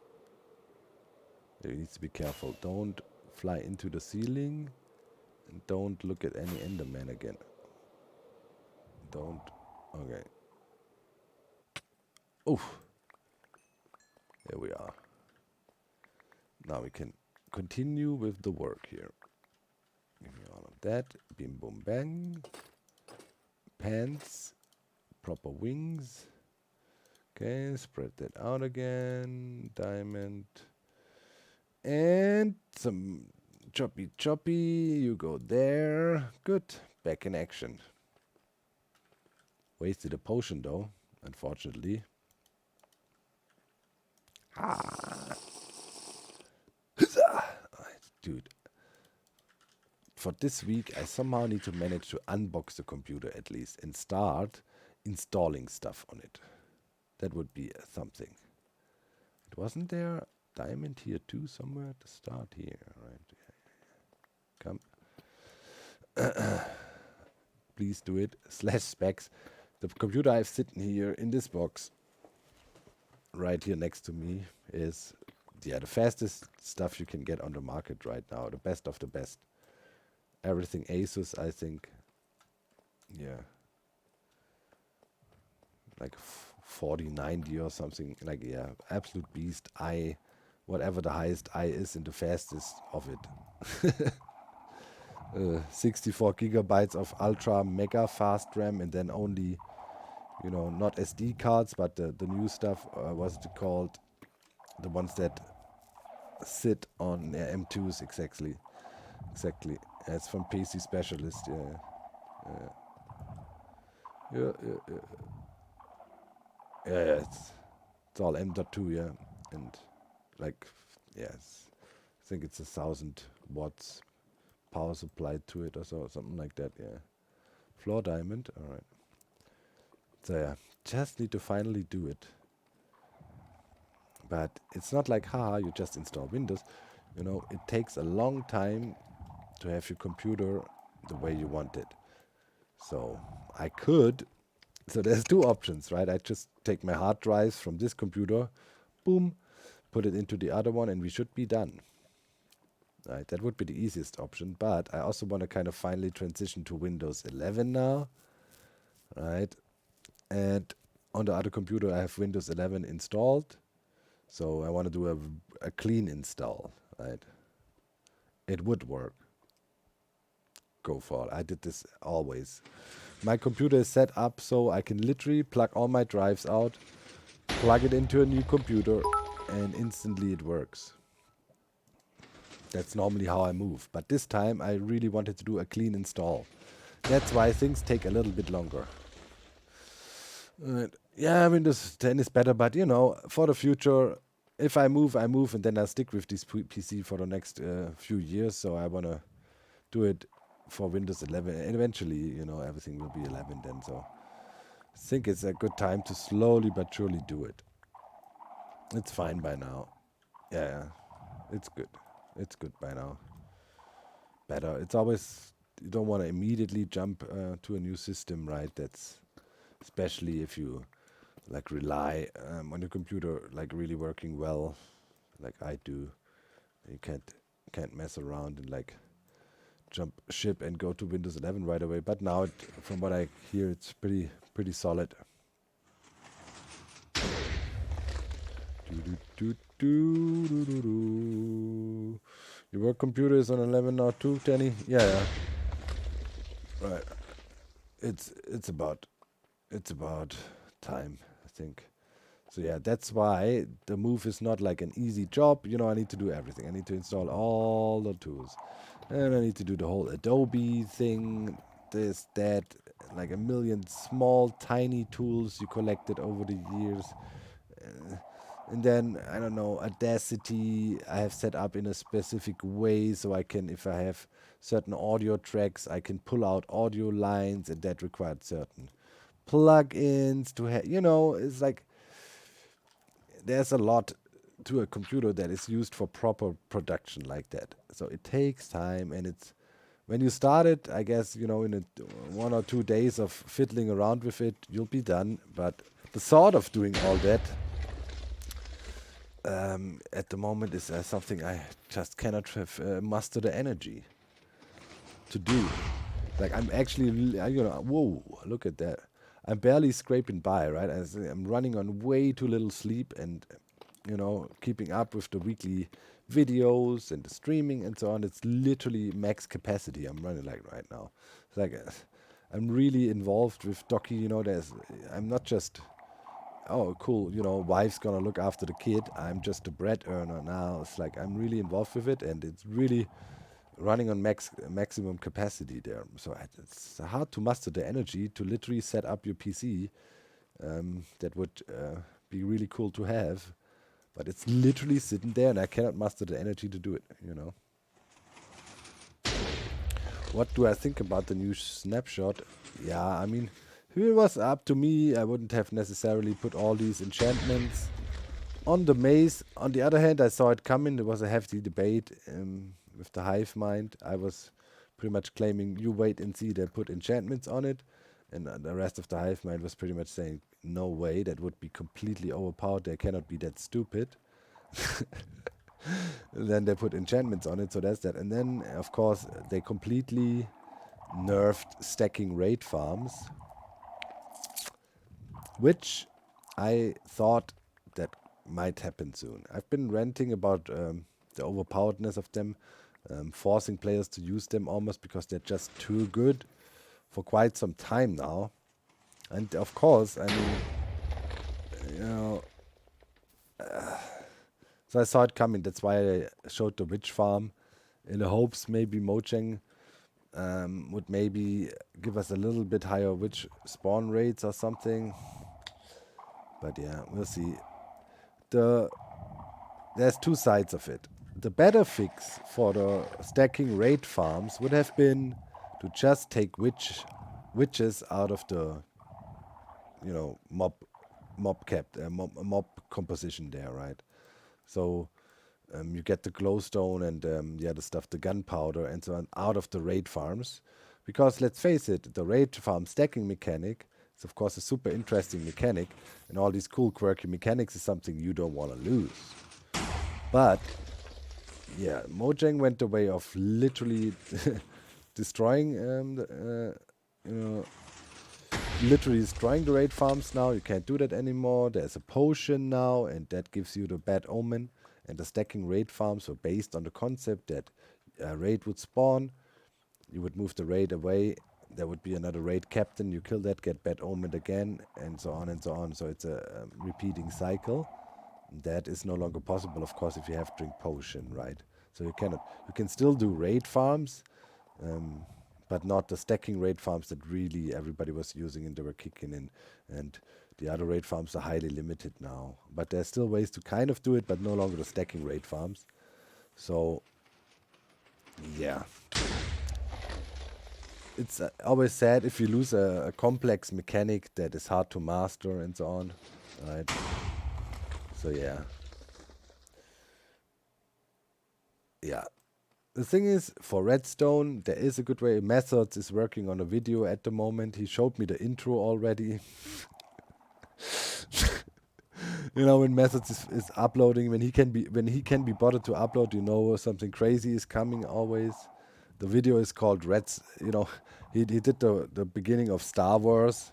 You need to be careful. Don't fly into the ceiling. And don't look at any Enderman again. Don't. Okay. Oof. Here we are. Now we can continue with the work here. Give me all of that. Bim boom bang. Pants. Proper wings. Okay, spread that out again. Diamond. And some choppy. You go there. Good. Back in action. Wasted a potion though, unfortunately. Dude. For this week, I somehow need to manage to unbox the computer at least and start installing stuff on it. That would be something. It wasn't there diamond here too somewhere at the start here, right? Come. Please do it. /specs. The computer I've sitting here in this box, right here next to me, is the fastest stuff you can get on the market right now. The best of the best. Everything Asus, I think. Yeah. Like 4090 or something. Like, yeah, absolute beast. Whatever the highest I is and the fastest of it. 64 gigabytes of ultra mega fast RAM, and then only, not SD cards, but the new stuff, what's it called? The ones that sit on M2s, exactly. It's from PC Specialist, yeah. Yeah, it's all M.2, yeah. And, like, yes, I think it's 1,000 watts power supply to it or so, something like that, yeah. Floor diamond, alright. So yeah, just need to finally do it. But it's not like, haha, you just install Windows. It takes a long time to have your computer the way you want it. So there's two options, right? I just take my hard drives from this computer, boom, put it into the other one, and we should be done. Right, that would be the easiest option, but I also want to kind of finally transition to Windows 11 now, right? And on the other computer I have Windows 11 installed, so I want to do a clean install, right? It would work. Go for it. I did this always. My computer is set up so I can literally plug all my drives out, plug it into a new computer, and instantly it works. That's normally how I move. But this time I really wanted to do a clean install. That's why things take a little bit longer. Yeah, Windows 10 is better, but for the future, if I move, and then I'll stick with this PC for the next few years. So I want to do it for Windows 11. And eventually, everything will be 11 then. So I think it's a good time to slowly but surely do it. It's fine by now. Yeah, it's good. It's good by now. Better. It's always, you don't want to immediately jump to a new system, right? That's especially if you like rely on your computer like really working well, like I do. You can't mess around and like jump ship and go to Windows 11 right away. But now, from what I hear, it's pretty solid. Your work computer is on 11 now too, Danny? Yeah. Right. It's about time, I think. So yeah, that's why the move is not like an easy job. I need to do everything. I need to install all the tools, and I need to do the whole Adobe thing, this, that, like a million small, tiny tools you collected over the years. And then, I don't know, Audacity I have set up in a specific way so I can, if I have certain audio tracks, I can pull out audio lines, and that required certain plugins to have, it's like, there's a lot to a computer that is used for proper production like that. So it takes time, and it's, when you start it, I guess, in 1 or 2 days of fiddling around with it, you'll be done. But the thought of doing all that, at the moment is something I just cannot muster the energy to do. Like, I'm actually, whoa, look at that. I'm barely scraping by, right? I'm running on way too little sleep, and, keeping up with the weekly videos and the streaming and so on. It's literally max capacity I'm running like right now. It's like, I'm really involved with Doki, I'm not just, oh, cool, wife's gonna look after the kid. I'm just a bread earner now. It's like I'm really involved with it, and it's really running on maximum capacity there. So it's hard to muster the energy to literally set up your PC. That would be really cool to have, but it's literally sitting there, and I cannot muster the energy to do it, What do I think about the new snapshot? Yeah, I mean, if it was up to me, I wouldn't have necessarily put all these enchantments on the maze. On the other hand, I saw it coming. There was a hefty debate with the hive mind. I was pretty much claiming, you wait and see, they put enchantments on it. And the rest of the hive mind was pretty much saying, no way, that would be completely overpowered. They cannot be that stupid. And then they put enchantments on it, so that's that. And then, of course, they completely nerfed stacking raid farms, which I thought that might happen soon. I've been ranting about the overpoweredness of them, forcing players to use them almost because they're just too good for quite some time now. And of course, I mean, you know, so I saw it coming. That's why I showed the witch farm in the hopes maybe Mojang would maybe give us a little bit higher witch spawn rates or something. But yeah, we'll see. There's two sides of it. The better fix for the stacking raid farms would have been to just take witches out of the, you know, mob composition there, right? So you get the glowstone and the stuff, the gunpowder and so on, out of the raid farms, because let's face it, the raid farm stacking mechanic is of course a super interesting mechanic, and all these cool quirky mechanics is something you don't want to lose. But yeah, Mojang went the way of literally destroying literally destroying the raid farms now. You can't do that anymore. There's a potion now, and that gives you the bad omen. And the stacking raid farms were based on the concept that a raid would spawn, you would move the raid away, there would be another raid captain, you kill that, get bad omened again, and so on and so on. So it's a repeating cycle. That is no longer possible, of course, if you have drink potion, right? So you can still do raid farms, but not the stacking raid farms that really everybody was using and they were kicking in. And the other raid farms are highly limited now. But there's still ways to kind of do it, but no longer the stacking raid farms. So, yeah. It's always sad if you lose a complex mechanic that is hard to master and so on, right? So, yeah. Yeah. The thing is, for Redstone, there is a good way. Methods is working on a video at the moment. He showed me the intro already. You know, when Methods is uploading, when he can be bothered to upload, you know, something crazy is coming always. The video is called he did the beginning of Star Wars.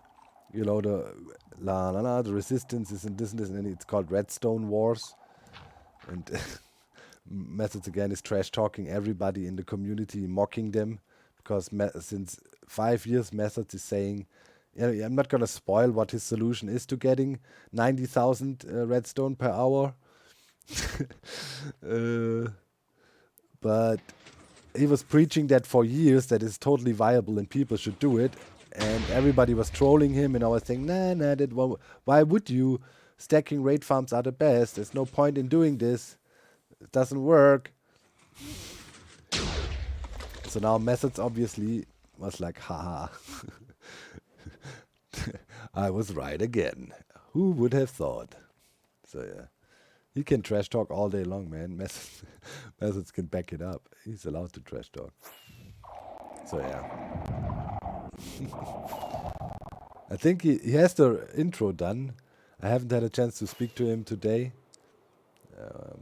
You know, the the Resistance is and this, and then it's called Redstone Wars. And Methods again is trash talking everybody in the community, mocking them, because since 5 years Methods is saying, I'm not gonna spoil what his solution is to getting 90,000 redstone per hour, but he was preaching that for years, that is totally viable and people should do it, and everybody was trolling him, and I was saying, why would you? Stacking raid farms are the best. There's no point in doing this. It doesn't work. So now Methods obviously was like, haha. I was right again. Who would have thought? So yeah. He can trash talk all day long, man. Methods can back it up. He's allowed to trash talk. So yeah. I think he has the intro done. I haven't had a chance to speak to him today.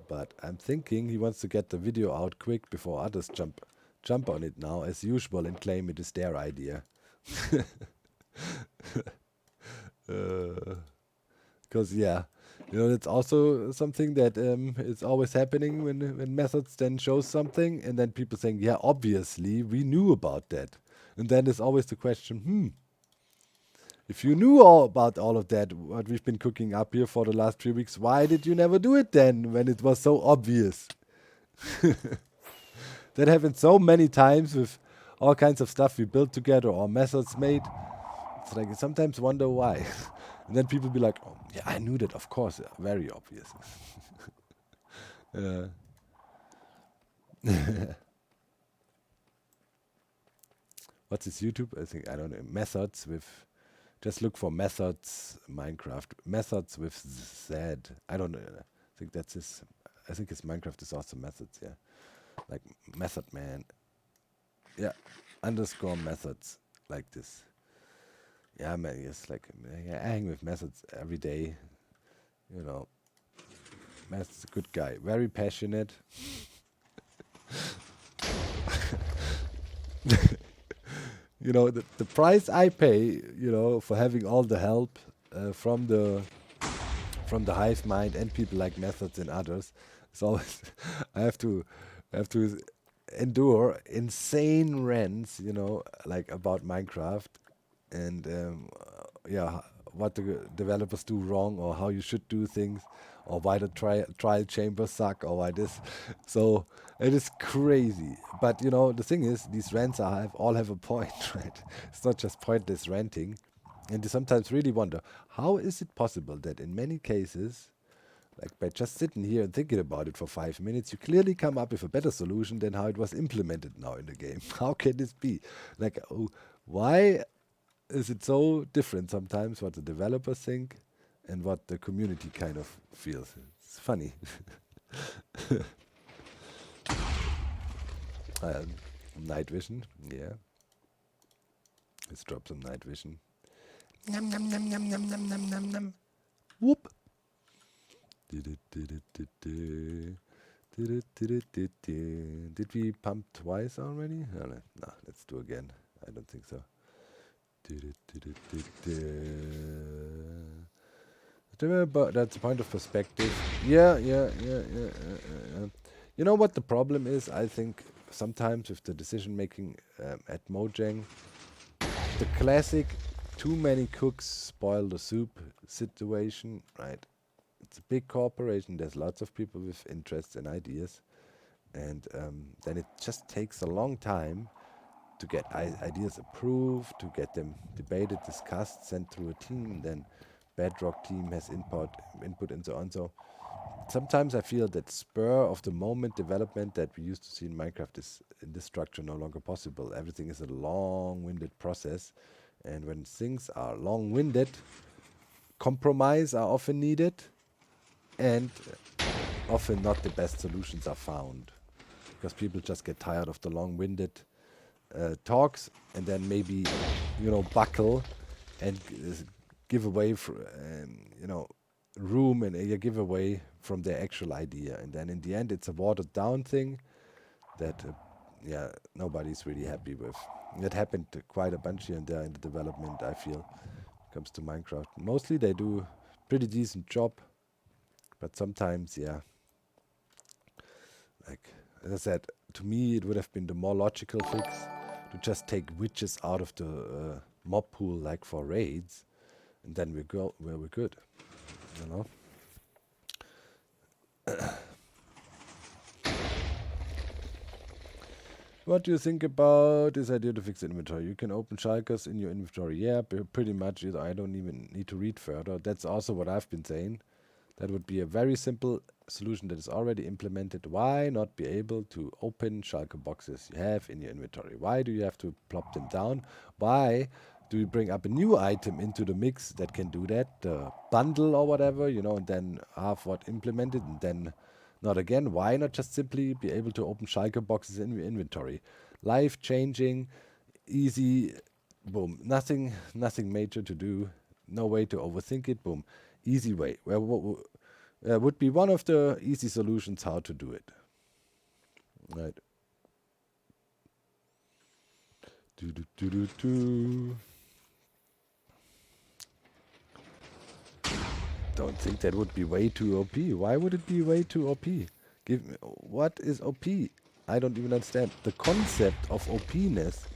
But I'm thinking he wants to get the video out quick before others jump on it now, as usual, and claim it is their idea. Because that's also something that is always happening when Methods then shows something, and then people saying, yeah, obviously we knew about that. And then there's always the question, if you knew all about all of that, what we've been cooking up here for the last 3 weeks, why did you never do it then when it was so obvious? That happened so many times with all kinds of stuff we built together or Methods made. It's like I sometimes wonder why. And then people be like, oh, yeah, I knew that, of course, very obvious. What's his YouTube? I don't know. Methods with... Just look for Methods Minecraft. Methods with Z. I don't know. I think that's his... I think his Minecraft is also Methods, yeah. Like Method Man. yeah, underscore methods like this. Yeah, man, yes, like I hang with methods every day. You know, Method's a good guy, very passionate. You know, the price I pay, you know, for having all the help from the hive mind and people like methods and others. So I have to endure insane rants, you know, like about Minecraft and yeah, what the developers do wrong or how you should do things or why the trial chambers suck or why this. So it is crazy. But you know, the thing is, these rants all have a point, right? It's not just pointless ranting. And you sometimes really wonder, how is it possible that in many cases, like by just sitting here and thinking about it for 5 minutes, you clearly come up with a better solution than how it was implemented now in the game? How can this be? Like, why is it so different sometimes what the developers think and what the community kind of feels? It's funny. Night vision, yeah. Let's drop some night vision. Num num num num num num num num num. Whoop. Did we pump twice already? No, let's do again. I don't think so. But that's a point of perspective. Yeah. You know what the problem is? I think sometimes with the decision making at Mojang, the classic too many cooks spoil the soup situation, right? It's a big corporation. There's lots of people with interests and ideas, and then it just takes a long time to get ideas approved, to get them debated, discussed, sent through a team. Then Bedrock team has input, and so on. So sometimes I feel that spur of the moment development that we used to see in Minecraft is in this structure no longer possible. Everything is a long-winded process, and when things are long-winded, compromise are often needed, and often not the best solutions are found because people just get tired of the long-winded talks and then maybe, you know, buckle and give away, you know, room and give away from their actual idea. And then in the end, it's a watered-down thing that, yeah, nobody's really happy with. That happened quite a bunch here and there in the development, I feel, when it comes to Minecraft. Mostly they do pretty decent job, but sometimes, yeah, like, as I said, to me, it would have been the more logical fix to just take witches out of the mob pool, like for raids, and then we're good, you know. What do you think about this idea to fix the inventory? You can open shulkers in your inventory. Yeah, pretty much. I don't even need to read further. That's also what I've been saying. That would be a very simple solution that is already implemented. Why not be able to open shulker boxes you have in your inventory? Why do you have to plop them down? Why do you bring up a new item into the mix that can do that? The bundle or whatever, you know, and then have what implemented and then not again. Why not just simply be able to open shulker boxes in your inventory? Life changing, easy, boom. Nothing major to do. No way to overthink it. Boom, easy way. Would be one of the easy solutions how to do it. Right. Don't think that would be way too OP. Why would it be way too OP? What is OP? I don't even understand the concept of OP-ness.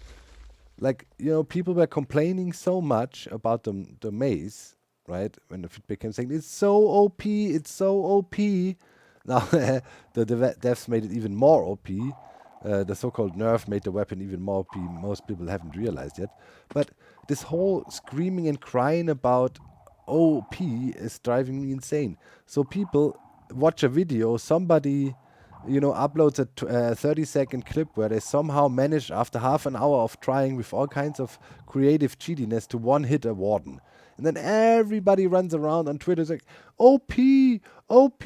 Like, you know, people were complaining so much about the maze, right? When the feedback came saying it's so OP, it's so OP. Now the devs made it even more OP. The so-called nerf made the weapon even more OP. Most people haven't realized yet. But this whole screaming and crying about OP is driving me insane. So people watch a video, somebody, you know, uploads a 30-second clip where they somehow managed after half an hour of trying with all kinds of creative cheatiness to one-hit a warden. And then everybody runs around on Twitter like, OP, OP,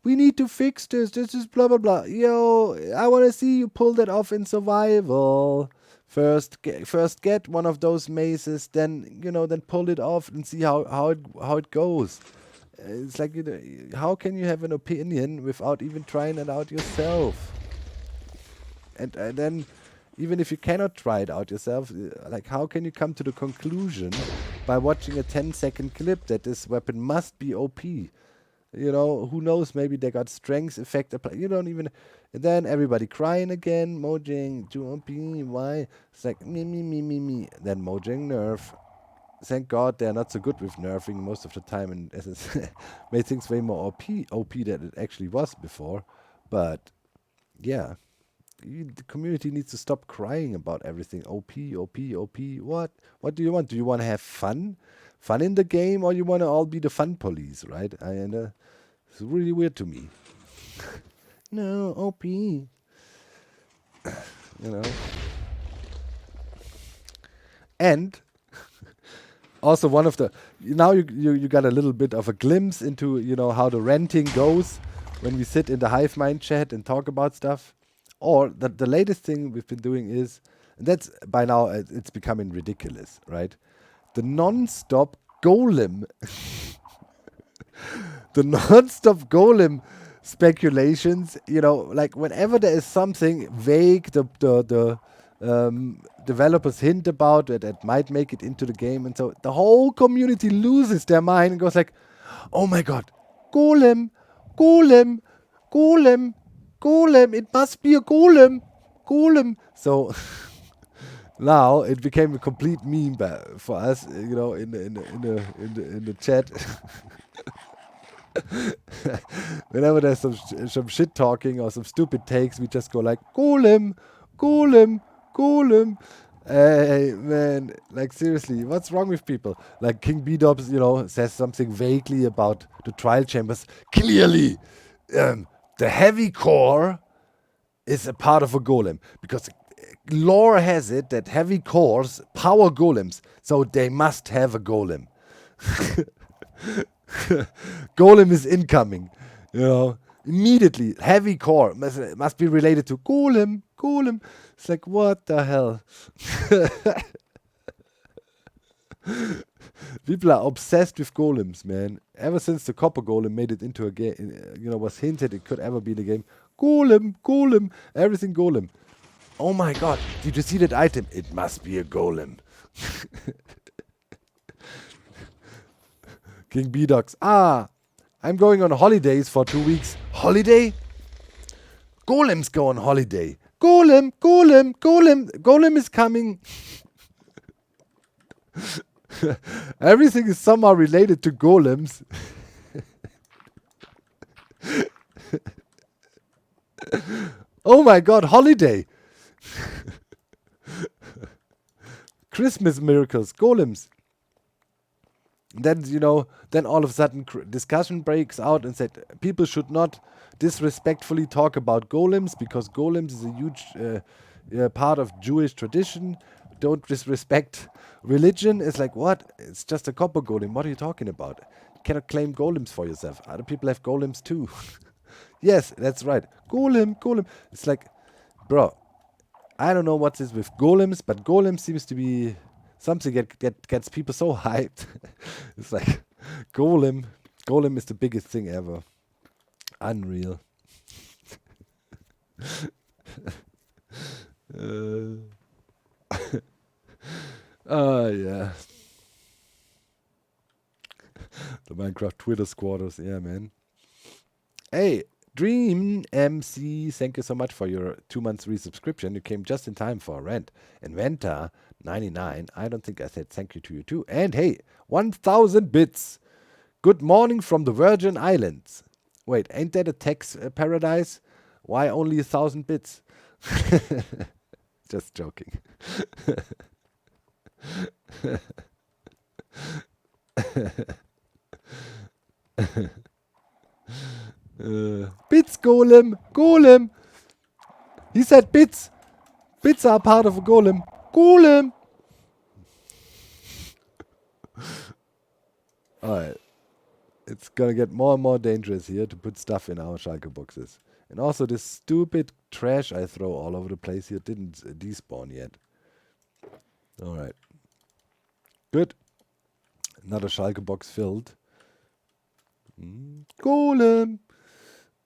we need to fix this. This is blah blah blah. Yo, I want to see you pull that off in survival. First get one of those mazes, then then pull it off and see how it goes. It's like, how can you have an opinion without even trying it out yourself? And then, even if you cannot try it out yourself, like, how can you come to the conclusion by watching a 10-second clip that this weapon must be OP? Who knows? Maybe they got strength effect applied. You don't even. And then everybody crying again. Mojang, too OP. Why? It's like me. Then Mojang nerf. Thank God they're not so good with nerfing most of the time, and it's made things way more OP than it actually was before. But yeah, the community needs to stop crying about everything. OP. What do you want? Do you want to have fun in the game, or you want to all be the fun police, right? It's really weird to me. No, OP. And also one of the, now you got a little bit of a glimpse into how the renting goes when we sit in the Hive Mind chat and talk about stuff. Or the latest thing we've been doing is, and that's by now it's becoming ridiculous, right? The non-stop golem, the non-stop golem speculations. Like whenever there is something vague, the developers hint about that might make it into the game, and so the whole community loses their mind and goes like, "Oh my god, golem, it must be a golem." So now it became a complete meme for us, in the chat. Whenever there's some shit talking or some stupid takes, we just go like, golem. Hey man, like seriously, what's wrong with people? Like King B-Dubs, says something vaguely about the trial chambers. Clearly, the heavy core is a part of a golem, because lore has it that heavy cores power golems, so they must have a golem. Golem is incoming, immediately. Heavy core must be related to golem. It's like, what the hell? People are obsessed with golems, man. Ever since the copper golem made it into a game, was hinted it could ever be in the game. Golem, everything golem. Oh my god, did you see that item? It must be a golem. King B-Dogs. I'm going on holidays for 2 weeks. Holiday? Golems go on holiday. Golem is coming. Everything is somehow related to golems. Oh my god, holiday. Christmas miracles, golems. Then, then all of a sudden discussion breaks out and said people should not disrespectfully talk about golems, because golems is a huge part of Jewish tradition. Don't disrespect religion. It's like, what? It's just a copper golem. What are you talking about? You cannot claim golems for yourself. Other people have golems too. Yes, that's right. Golem. It's like, bro, I don't know what is with golems, but golem seems to be something that gets people so hyped. It's like, golem is the biggest thing ever. Unreal. Yeah. The Minecraft Twitter squatters, yeah, man. Hey, Dream MC, thank you so much for your 2 months resubscription. You came just in time for a rent. Inventa 99, I don't think I said thank you to you too. And hey, 1000 bits. Good morning from the Virgin Islands. Wait, ain't that a tax paradise? Why only 1000 bits? Just joking. Bits, golem. He said bits. Bits are part of a golem. Alright. It's gonna get more and more dangerous here to put stuff in our Schalke boxes. And also this stupid trash I throw all over the place here didn't despawn yet. Alright. Good. Another Schalke box filled. Golem!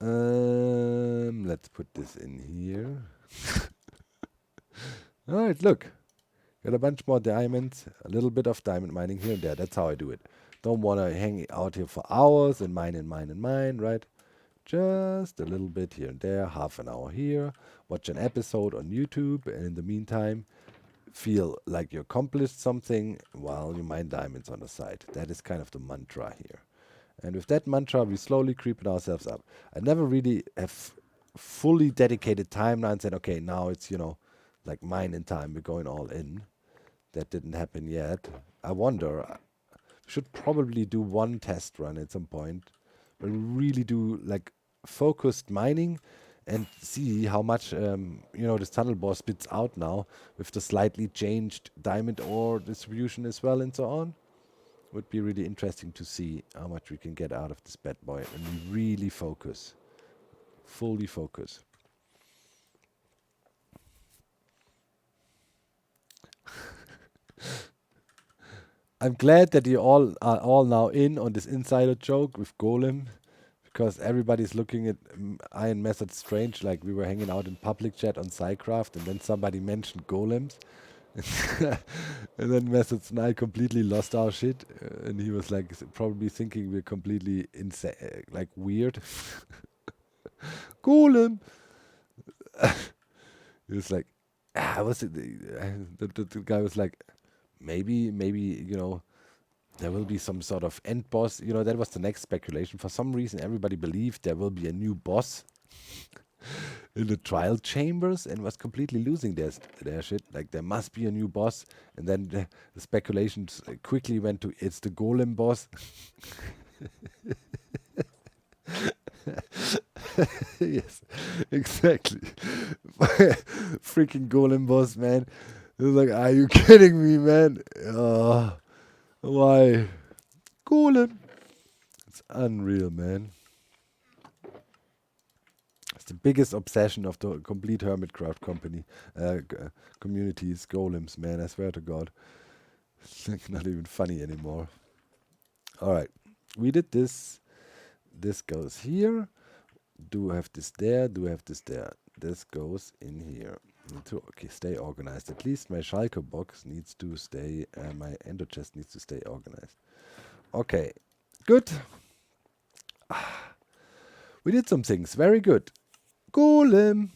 Let's put this in here. Alright, look. Got a bunch more diamonds. A little bit of diamond mining here and there. That's how I do it. Don't want to hang out here for hours and mine, right? Just a little bit here and there. Half an hour here. Watch an episode on YouTube. And in the meantime, feel like you accomplished something while you mine diamonds on the side. That is kind of the mantra here. And with that mantra, we slowly creeping ourselves up. I never really have fully dedicated time now and said, okay, now it's, you know, like mining time. We're going all in. That didn't happen yet. I wonder, should probably do one test run at some point. But really do like focused mining and see how much, you know, this tunnel bore spits out now with the slightly changed diamond ore distribution as well and so on. Would be really interesting to see how much we can get out of this bad boy and we really focus. Fully focus. I'm glad that you all are all now in on this insider joke with Golem, because everybody's looking at Iron Method strange, like we were hanging out in public chat on Psycraft and then somebody mentioned golems. And then Methods and I completely lost our shit, and he was like probably thinking we're completely insane, like weird. Golem. He was like, was it? The guy was like, maybe, you know, there will be some sort of end boss. You know, that was the next speculation. For some reason, everybody believed there will be a new boss in the trial chambers and was completely losing their shit. Like, there must be a new boss. And then the speculations quickly went to, it's the golem boss. Yes, exactly. Freaking golem boss, man. It was like, are you kidding me, man? Why? Golem. It's unreal, man. It's the biggest obsession of the complete Hermitcraft company community is golems, man. I swear to God. It's like not even funny anymore. Alright. We did this. This goes here. Do have this there. Do have this there. This goes in here. Need to stay organized. At least my Schalke box needs to stay. My ender chest needs to stay organized. Okay. Good. We did some things. Very good. Golem.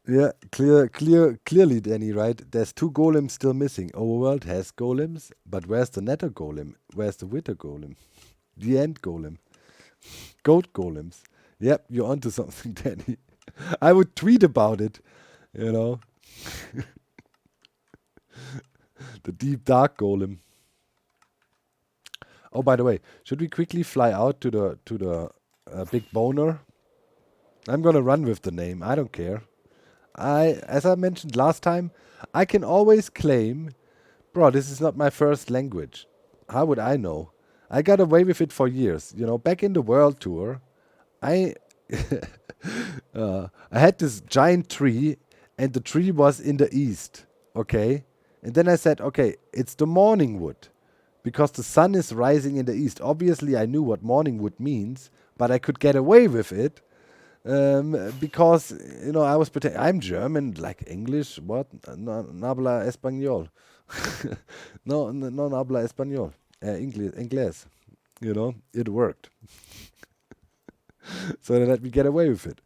Yeah, clearly, Danny, right? There's 2 golems still missing. Overworld has golems, but where's the nether golem? Where's the wither golem? The end golem? Goat golems. Yep, you're onto something, Danny. I would tweet about it, you know. The deep dark golem. Oh, by the way, should we quickly fly out to the big boner? I'm gonna run with the name. I don't care. As I mentioned last time, I can always claim, bro, this is not my first language. How would I know? I got away with it for years. You know, back in the world tour, I I had this giant tree, and the tree was in the east. Okay, and then I said, okay, it's the morning wood, because the sun is rising in the east. Obviously, I knew what morning wood means, but I could get away with it. Because, you know, I was I'm German, like English, what? No habla español. no habla español. Inglés. You know, it worked. So they let me get away with it.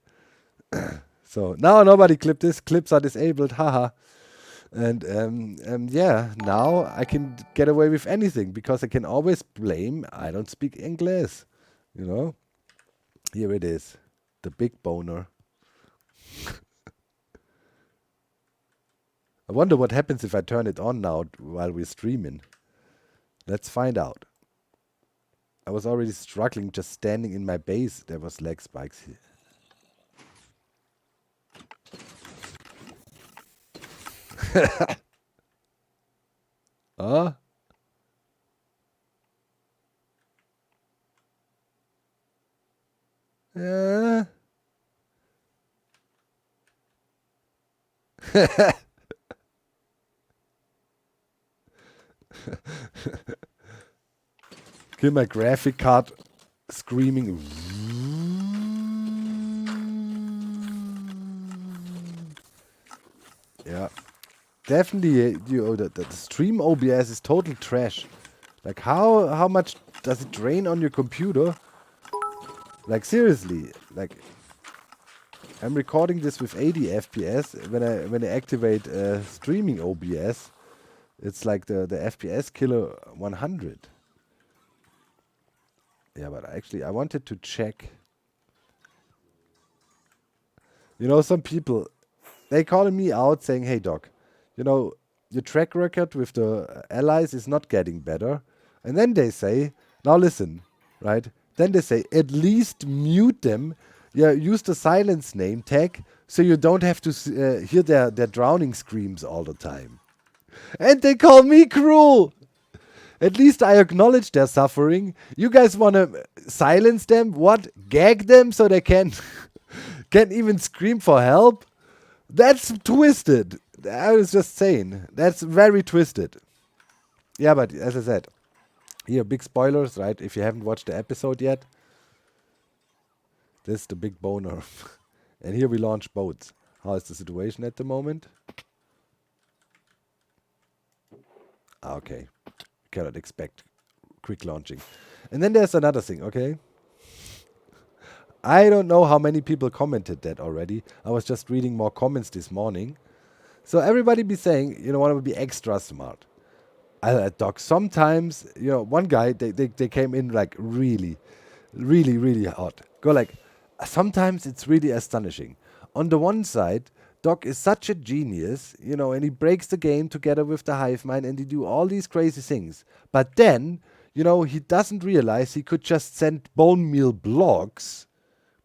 So now nobody clipped this. Clips are disabled, haha. And yeah, now I can get away with anything because I can always blame I don't speak English. You know? Here it is. The big boner. I wonder what happens if I turn it on now while we're streaming. Let's find out. I was already struggling just standing in my base. There was lag spikes here. Huh? Yeah. Kill my graphic card screaming. Yeah. Definitely, the stream OBS is total trash. Like, how much does it drain on your computer? Like, seriously. Like, I'm recording this with 80 FPS. When I activate streaming OBS, it's like the FPS killer 100. Yeah, but actually, I wanted to check. You know, some people, they calling me out saying, hey, Doc, you know, your track record with the allies is not getting better. And then they say, now listen, right? Then they say, at least mute them. Yeah, use the silence name tag so you don't have to hear their drowning screams all the time. And they call me cruel. At least I acknowledge their suffering. You guys want to silence them? What? Gag them so they can't even scream for help? That's twisted. I was just saying. That's very twisted. Yeah, but as I said, here, big spoilers, right? If you haven't watched the episode yet, this is the big boner. And here we launch boats. How is the situation at the moment? Okay. Cannot expect quick launching. And then there's another thing, okay? I don't know how many people commented that already. I was just reading more comments this morning. So everybody be saying, you know, want to be extra smart. Doc, sometimes, you know, one guy, they came in like really, really, really hot. Go like, sometimes it's really astonishing. On the one side, Doc is such a genius, you know, and he breaks the game together with the hive mind and he do all these crazy things. But then, you know, he doesn't realize he could just send bone meal blocks,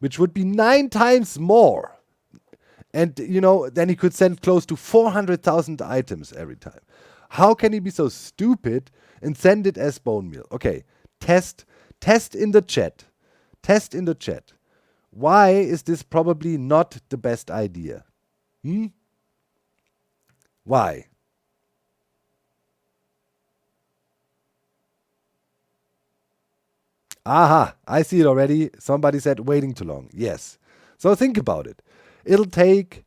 which would be 9 times more. And, you know, then he could send close to 400,000 items every time. How can he be so stupid and send it as bone meal? Okay, test in the chat. Test in the chat. Why is this probably not the best idea? Why? Aha, I see it already. Somebody said waiting too long. Yes. So think about it. It'll take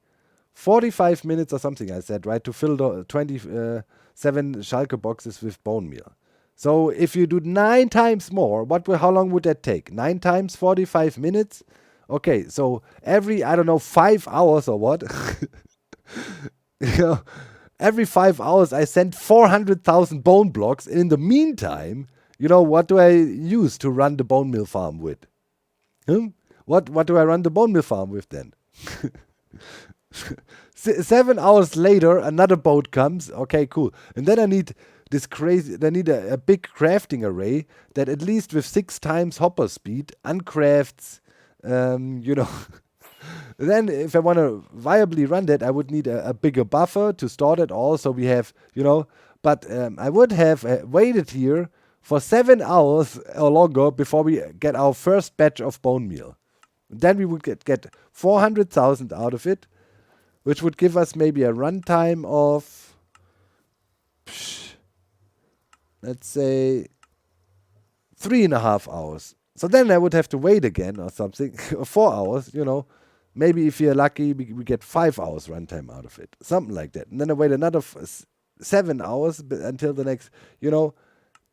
45 minutes or something, I said, right, to fill the 27 Schalke boxes with bone meal. So if you do 9 times more, how long would that take? 9 times 45 minutes? Okay, so every, I don't know, 5 hours or what? You know, every 5 hours I send 400,000 bone blocks. In the meantime, you know, what do I use to run the bone meal farm with? What do I run the bone meal farm with then? 7 hours later, another boat comes. Okay, cool. And then I need a big crafting array that at least with 6 times hopper speed uncrafts, you know. Then if I want to viably run that, I would need a bigger buffer to store that all. So we have, you know, but I would have waited here for 7 hours or longer before we get our first batch of bone meal. Then we would get 400,000 out of it, which would give us maybe a runtime of, let's say, 3.5 hours. So then I would have to wait again or something, 4 hours, you know. Maybe if you're lucky, we get 5 hours runtime out of it, something like that. And then I wait another 7 hours until the next, you know,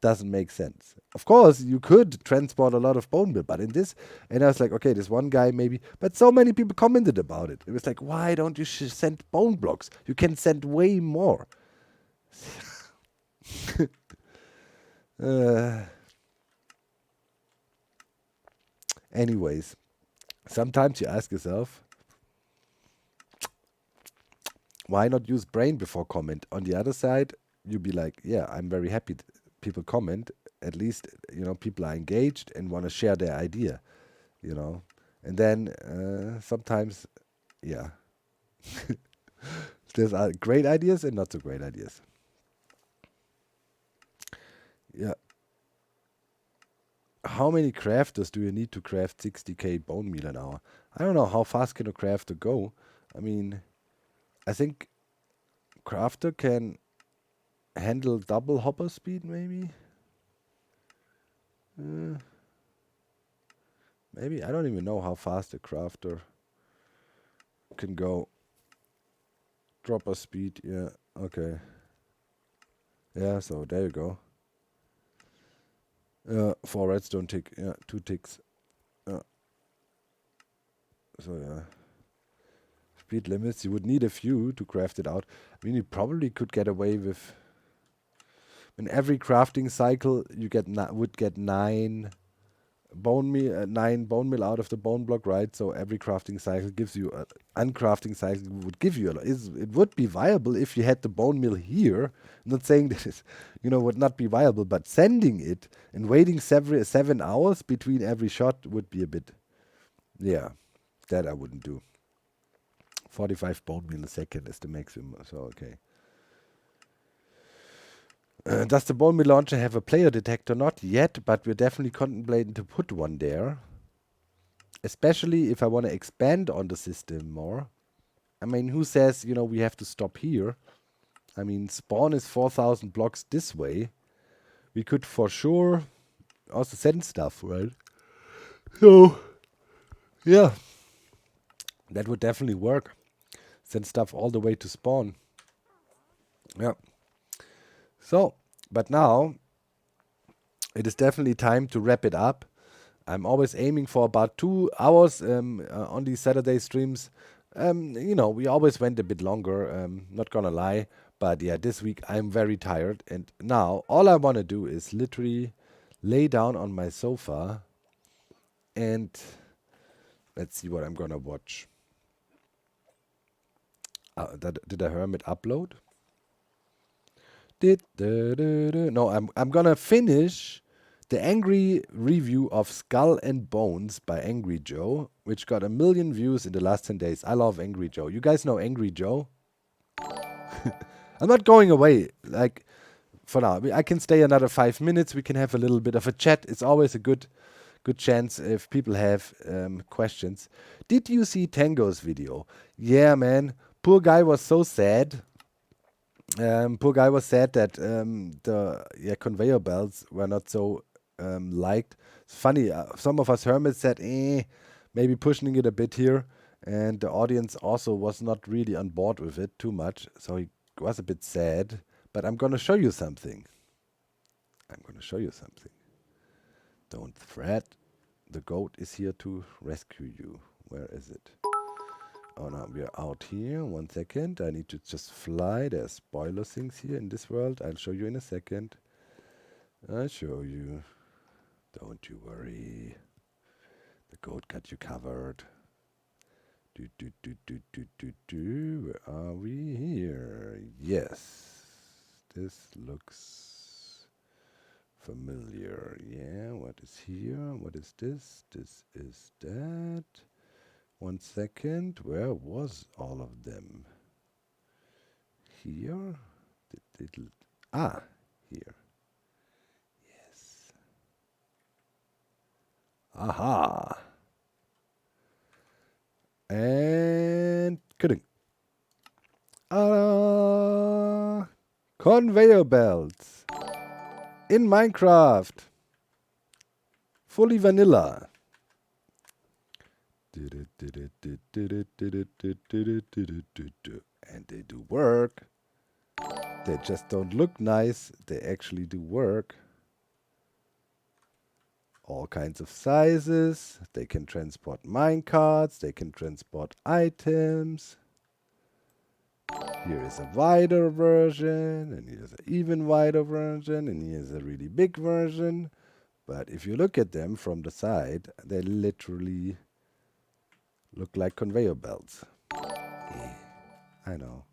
doesn't make sense. Of course, you could transport a lot of bone meal, but in this, and I was like, okay, this one guy maybe, but so many people commented about it. It was like, why don't you send bone blocks? You can send way more. Anyways, sometimes you ask yourself, why not use brain before comment? On the other side, you'd be like, yeah, I'm very happy people comment. At least, you know, people are engaged and want to share their idea, you know. And then sometimes, yeah. There's great ideas and not so great ideas. Yeah. How many crafters do you need to craft 60k bone meal an hour? I don't know. How fast can a crafter go? I mean, I think crafter can handle double hopper speed, maybe? Maybe. I don't even know how fast a crafter can go. Dropper speed, yeah, okay. Yeah, so there you go. 4 redstone tick, yeah, 2 ticks. So yeah. Speed limits, you would need a few to craft it out. I mean, you probably could get away with... In every crafting cycle, you would get 9 bone meal out of the bone block, right? So every crafting cycle gives you uncrafting cycle would give you a lot. It would be viable if you had the bone meal here. I'm not saying that it, would not be viable, but sending it and waiting 7 hours between every shot would be a bit. Yeah, that I wouldn't do. 45 bone meal a second is the maximum. So okay. Does the bone meal launcher have a player detector? Not yet, but we're definitely contemplating to put one there. Especially if I want to expand on the system more. I mean, who says, we have to stop here? I mean, spawn is 4,000 blocks this way. We could for sure also send stuff, right? So, yeah. That would definitely work. Send stuff all the way to spawn. Yeah. So, but now, it is definitely time to wrap it up. I'm always aiming for about 2 hours on these Saturday streams. We always went a bit longer, not gonna lie. But yeah, this week I'm very tired. And now all I want to do is literally lay down on my sofa and let's see what I'm gonna watch. Did a Hermit upload? No, I'm gonna finish the angry review of Skull and Bones by Angry Joe, which got 1 million views in the last 10 days. I love Angry Joe. You guys know Angry Joe? I'm not going away. Like, for now, I can stay another 5 minutes. We can have a little bit of a chat. It's always a good chance if people have questions. Did you see Tango's video? Yeah, man. Poor guy was so sad. Poor guy was sad that the conveyor belts were not so liked. It's funny. Some of us hermits said, maybe pushing it a bit here. And the audience also was not really on board with it too much. So he was a bit sad. But I'm going to show you something. Don't fret. The goat is here to rescue you. Where is it? Oh, no, we're out here. 1 second. I need to just fly. There's spoiler things here in this world. I'll show you in a second. I'll show you. Don't you worry. The goat got you covered. Where are we here? Yes. This looks familiar. Yeah, what is here? What is this? This is that. 1 second. Where was all of them? Here? Here. Yes. Aha. And kidding. Conveyor belts in Minecraft. Fully vanilla. And they do work. They just don't look nice. They actually do work. All kinds of sizes. They can transport minecarts. They can transport items. Here is a wider version, and here's an even wider version, and here's a really big version. But if you look at them from the side, they literally look like conveyor belts. Yeah, I know.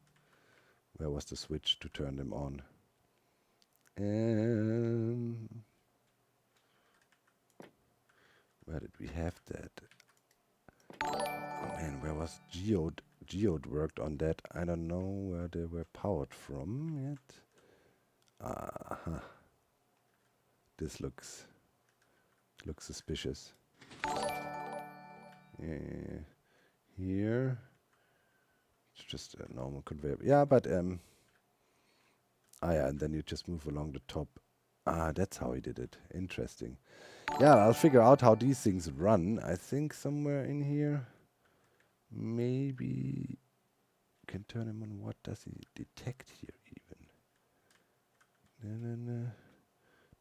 Where was the switch to turn them on? Where did we have that? Oh man, where was Geode? Geode worked on that. I don't know where they were powered from yet. This looks suspicious. Here, it's just a normal conveyor. Yeah, but yeah, and then you just move along the top. That's how he did it. Interesting. Yeah, I'll figure out how these things run. I think somewhere in here, maybe can turn him on. What does he detect here even?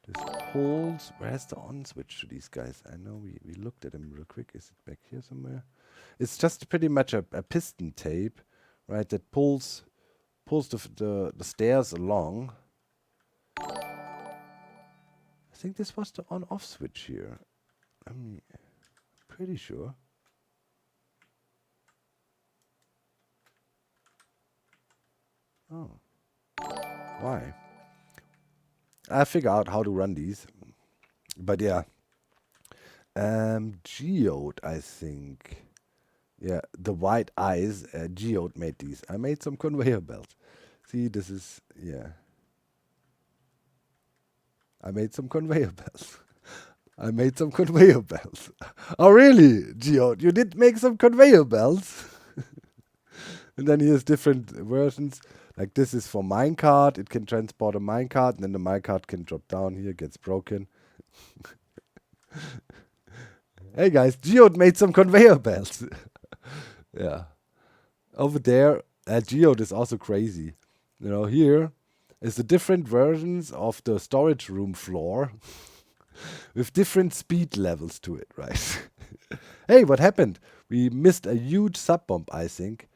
There's holes. Where's the on switch to these guys? I know we looked at them real quick. Is it back here somewhere? It's just pretty much a piston tape, right? That pulls the stairs along. I think this was the on-off switch here. I'm pretty sure. Oh. Why? I figure out how to run these. But yeah. Geode, I think. Yeah, the white eyes, Geode made these. I made some conveyor belts. See, this is, yeah. I made some conveyor belts. I made some conveyor belts. Oh, really, Geode? You did make some conveyor belts? And then here's different versions. Like this is for minecart. It can transport a minecart, and then the minecart can drop down here, gets broken. Hey guys, Geode made some conveyor belts. Yeah. Over there, Geode is also crazy. You know, here is the different versions of the storage room floor with different speed levels to it, right? Hey, what happened? We missed a huge sub bump, I think.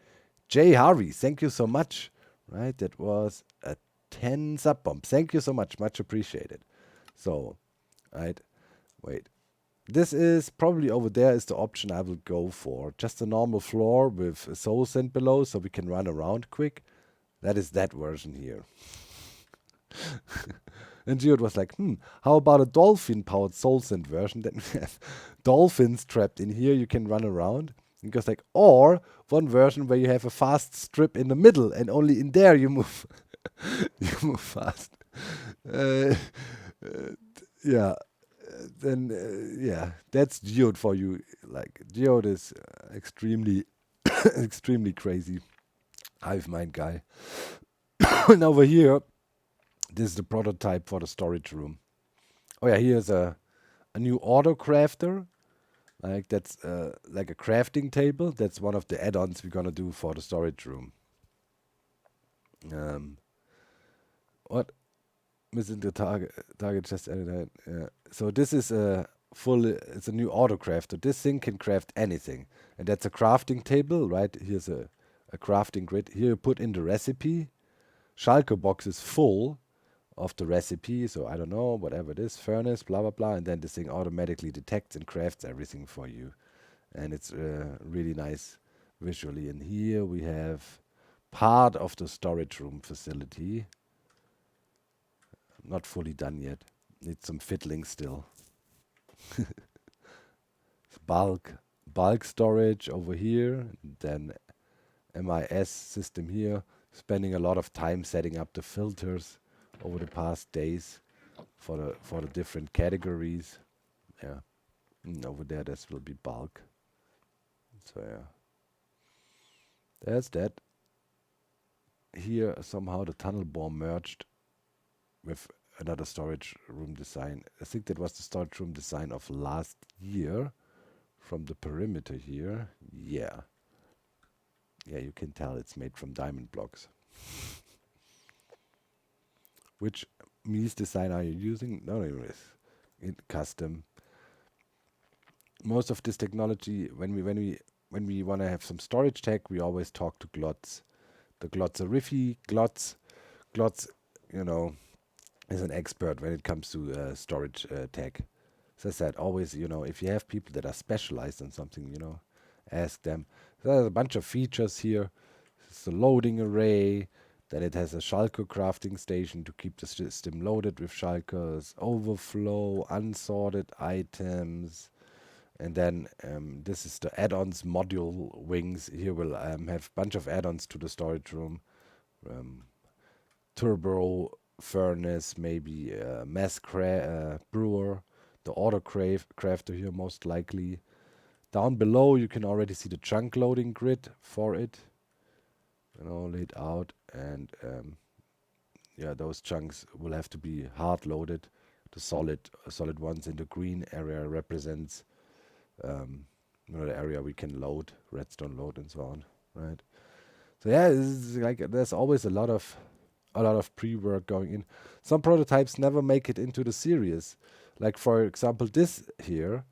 Jay Harvey, thank you so much. Right, that was a 10 sub bump. Thank you so much, much appreciated. So, right, wait. This is probably over there is the option I will go for. Just a normal floor with a soul sand below so we can run around quick. That is that version here. And Geode was like, how about a dolphin-powered soul sand version? Then we have dolphins trapped in here. You can run around. He goes like, or one version where you have a fast strip in the middle and only in there you move. You move fast. Yeah. Then, yeah, that's Geode for you. Like, Geode is extremely, extremely crazy. Hive mind guy. And over here, this is the prototype for the storage room. Oh yeah, here's a new auto crafter. Like that's like a crafting table. That's one of the add-ons we're gonna do for the storage room. What? Missing the target just added. So this is it's a new auto crafter. This thing can craft anything, and that's a crafting table, right? Here's a crafting grid. Here you put in the recipe. Schalke box is full of the recipe, so I don't know, whatever it is, furnace, blah blah blah, and then this thing automatically detects and crafts everything for you, and it's really nice visually. And here we have part of the storage room facility. Not fully done yet. Needs some fiddling still. bulk storage over here, then MIS system here. Spending a lot of time setting up the filters over the past days for the different categories. Yeah. Over there this will be bulk. So yeah. There's that. Here somehow the tunnel bore merged with another storage room design. I think that was the storage room design of last year from the perimeter here. Yeah. Yeah, you can tell it's made from diamond blocks. Which Mies design are you using? No, anyways. Custom. Most of this technology, when we want to have some storage tech, we always talk to Glotz. The Glotzerifi, Glotz, you know, is an expert when it comes to storage tech. As I said, always, you know, if you have people that are specialized in something, you know, ask them. There's a bunch of features here. It's a loading array. Then it has a Schalke crafting station to keep the system loaded with Schalkes. Overflow, unsorted items. And then this is the add-ons module wings. Here we'll have a bunch of add-ons to the storage room. Turbo furnace, maybe mass brewer, the auto crafter here most likely. Down below you can already see the chunk loading grid for it, laid out, and yeah, those chunks will have to be hard loaded. The solid ones in the green area represents the area we can load, redstone load and so on, right? So yeah, this is like there's always a lot of pre-work going in. Some prototypes never make it into the series. Like for example, this here,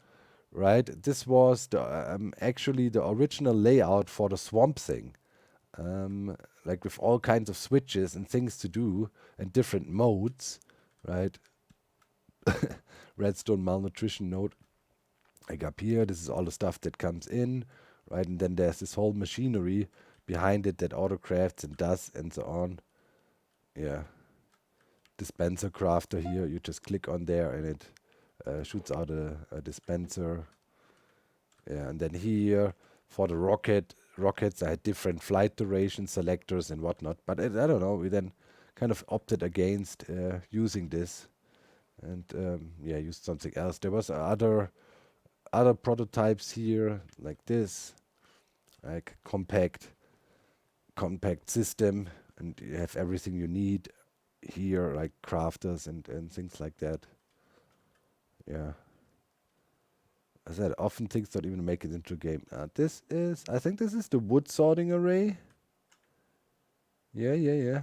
right? This was the actually the original layout for the swamp thing. Like with all kinds of switches and things to do and different modes, right? Redstone malnutrition node. Like up here, this is all the stuff that comes in, right? And then there's this whole machinery behind it that autocrafts and does and so on. Yeah. Dispenser crafter here, you just click on there and it shoots out a dispenser. Yeah, and then here for the rockets, I had different flight duration selectors and whatnot. But I don't know, we then kind of opted against using this and yeah, used something else. There was other prototypes here like this, like compact system, and you have everything you need here, like crafters and things like that. Yeah. As I said, often things don't even make it into a game. I think this is the wood sorting array. Yeah.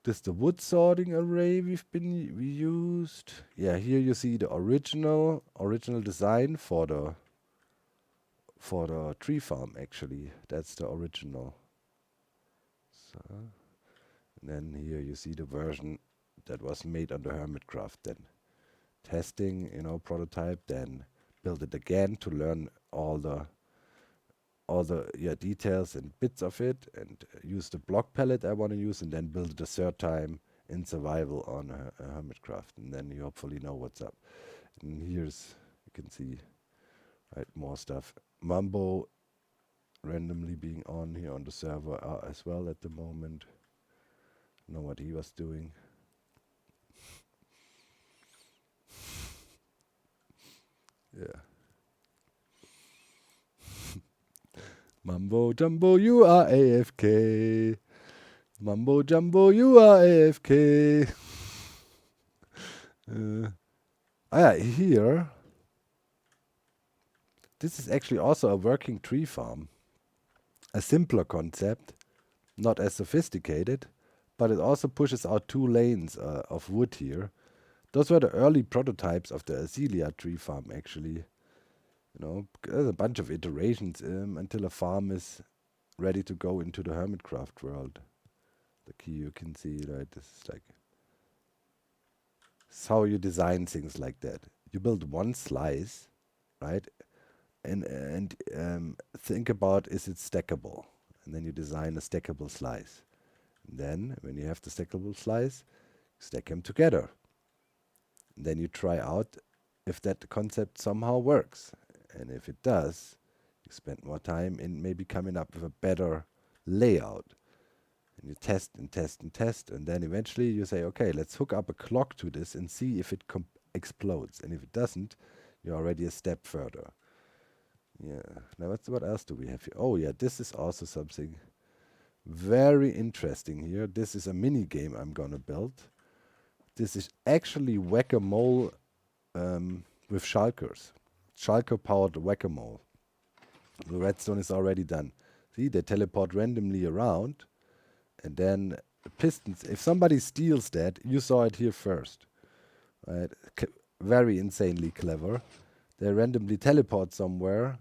This is the wood sorting array we used. Yeah, here you see the original design for the tree farm. Actually, that's the original. So, and then here you see the version that was made on the Hermitcraft. Then testing, prototype. Then build it again to learn all the details and bits of it, and use the block palette I want to use, and then build it a third time in survival on a Hermitcraft, and then you hopefully know what's up. And here's, you can see, right, more stuff. Mambo randomly being on here on the server as well at the moment. Know what he was doing. Yeah. Mambo Jumbo, you are AFK. Mambo Jumbo, you are AFK. Yeah, here. This is actually also a working tree farm. A simpler concept, not as sophisticated, but it also pushes out 2 lanes of wood here. Those were the early prototypes of the Azealia tree farm, actually. There's a bunch of iterations until a farm is ready to go into the Hermitcraft world. The key you can see, right? This is like, it's how you design things like that. You build one slice, right? And think about, is it stackable? And then you design a stackable slice. And then when you have the stackable slice, stack them together. And then you try out if that concept somehow works. And if it does, you spend more time in maybe coming up with a better layout. And you test and test and test, and then eventually you say, okay, let's hook up a clock to this and see if it explodes. And if it doesn't, you're already a step further. Yeah. Now what else do we have here? Oh yeah, this is also something very interesting here. This is a mini game I'm gonna build. This is actually whack-a-mole with shulkers. Shulker-powered whack-a-mole. The redstone is already done. See, they teleport randomly around, and then the pistons. If somebody steals that, you saw it here first, right? Very insanely clever. They randomly teleport somewhere,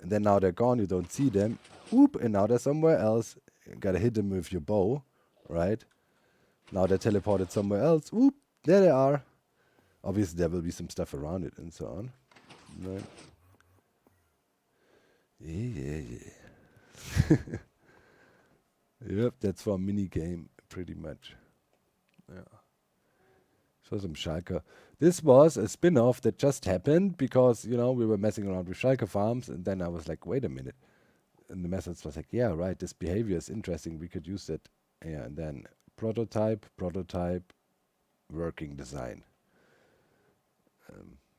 and then now they're gone. You don't see them. Whoop, and now they're somewhere else. You gotta hit them with your bow, right? Now they're teleported somewhere else. Whoop, there they are. Obviously, there will be some stuff around it and so on. Right? Yeah. Yep, that's for a mini game, pretty much. Yeah. So some Schalke. This was a spin-off that just happened because, we were messing around with Schalke farms, and then I was like, wait a minute. And the methods was like, yeah, right, this behavior is interesting, we could use it. Yeah, and then prototype, working design.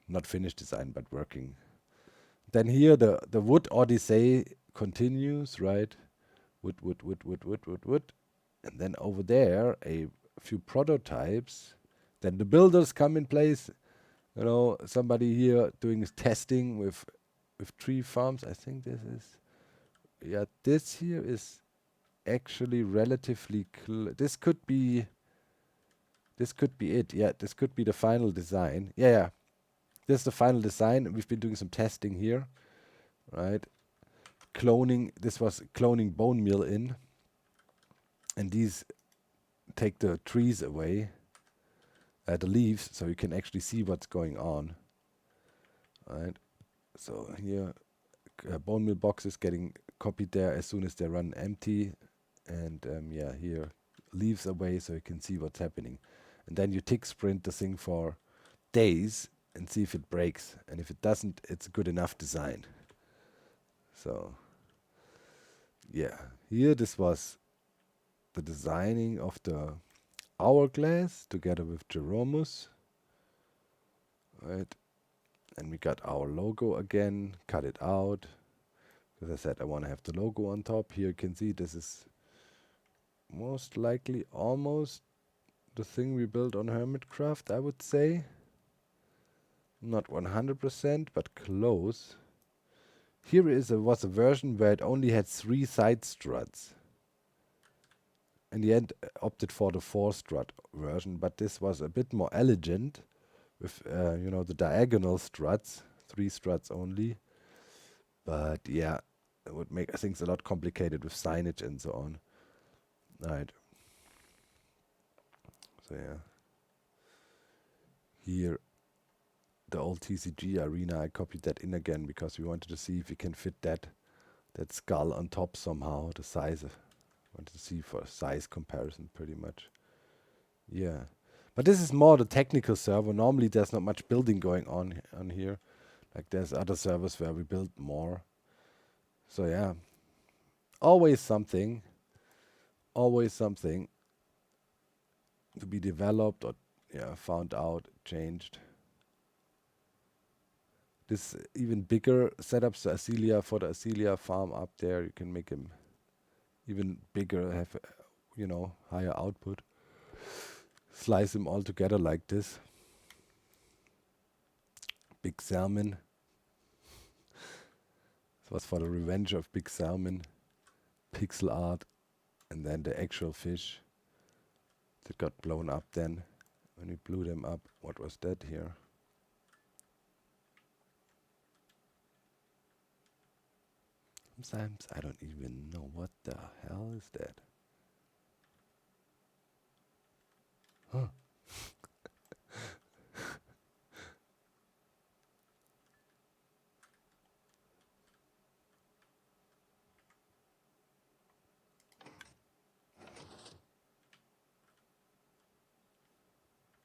Not finished design, but working. Then here the wood odyssey continues, right? Wood. And then over there, a few prototypes. Then the builders come in place. Somebody here doing testing with tree farms. I think this is, this here is actually relatively this could be it. Yeah, this could be the final design. Yeah. This is the final design. We've been doing some testing here, right? Cloning. This was cloning bone meal in, and these take the trees away, the leaves, so you can actually see what's going on. Right. So here, bone meal boxes getting copied there as soon as they run empty, and here leaves away so you can see what's happening, and then you tick sprint the thing for days and see if it breaks, and if it doesn't, it's a good enough design. So yeah, here this was the designing of the hourglass together with Jeromus, right? And we got our logo again, cut it out, because I said I want to have the logo on top. Here you can see this is most likely almost the thing we built on Hermitcraft, I would say. Not 100%, but close. Here was a version where it only had 3 side struts. In the end, opted for the 4 strut version, but this was a bit more elegant with, the diagonal struts, 3 struts only. But yeah, it would make things a lot complicated with signage and so on. Right. So yeah. Here, the old TCG arena, I copied that in again because we wanted to see if we can fit that skull on top somehow, the size. Wanted to see for size comparison pretty much. Yeah. But this is more the technical server. Normally there's not much building going on here. Like there's other servers where we build more. So yeah. Always something to be developed or found out, changed. This even bigger setups, the Acelia, for the Acelia farm up there, you can make him even bigger, have higher output. Slice them all together like this. Big salmon. This was for the revenge of big salmon. Pixel art, and then the actual fish that got blown up then. When we blew them up, what was that here? Sometimes I don't even know what the hell is that. Huh.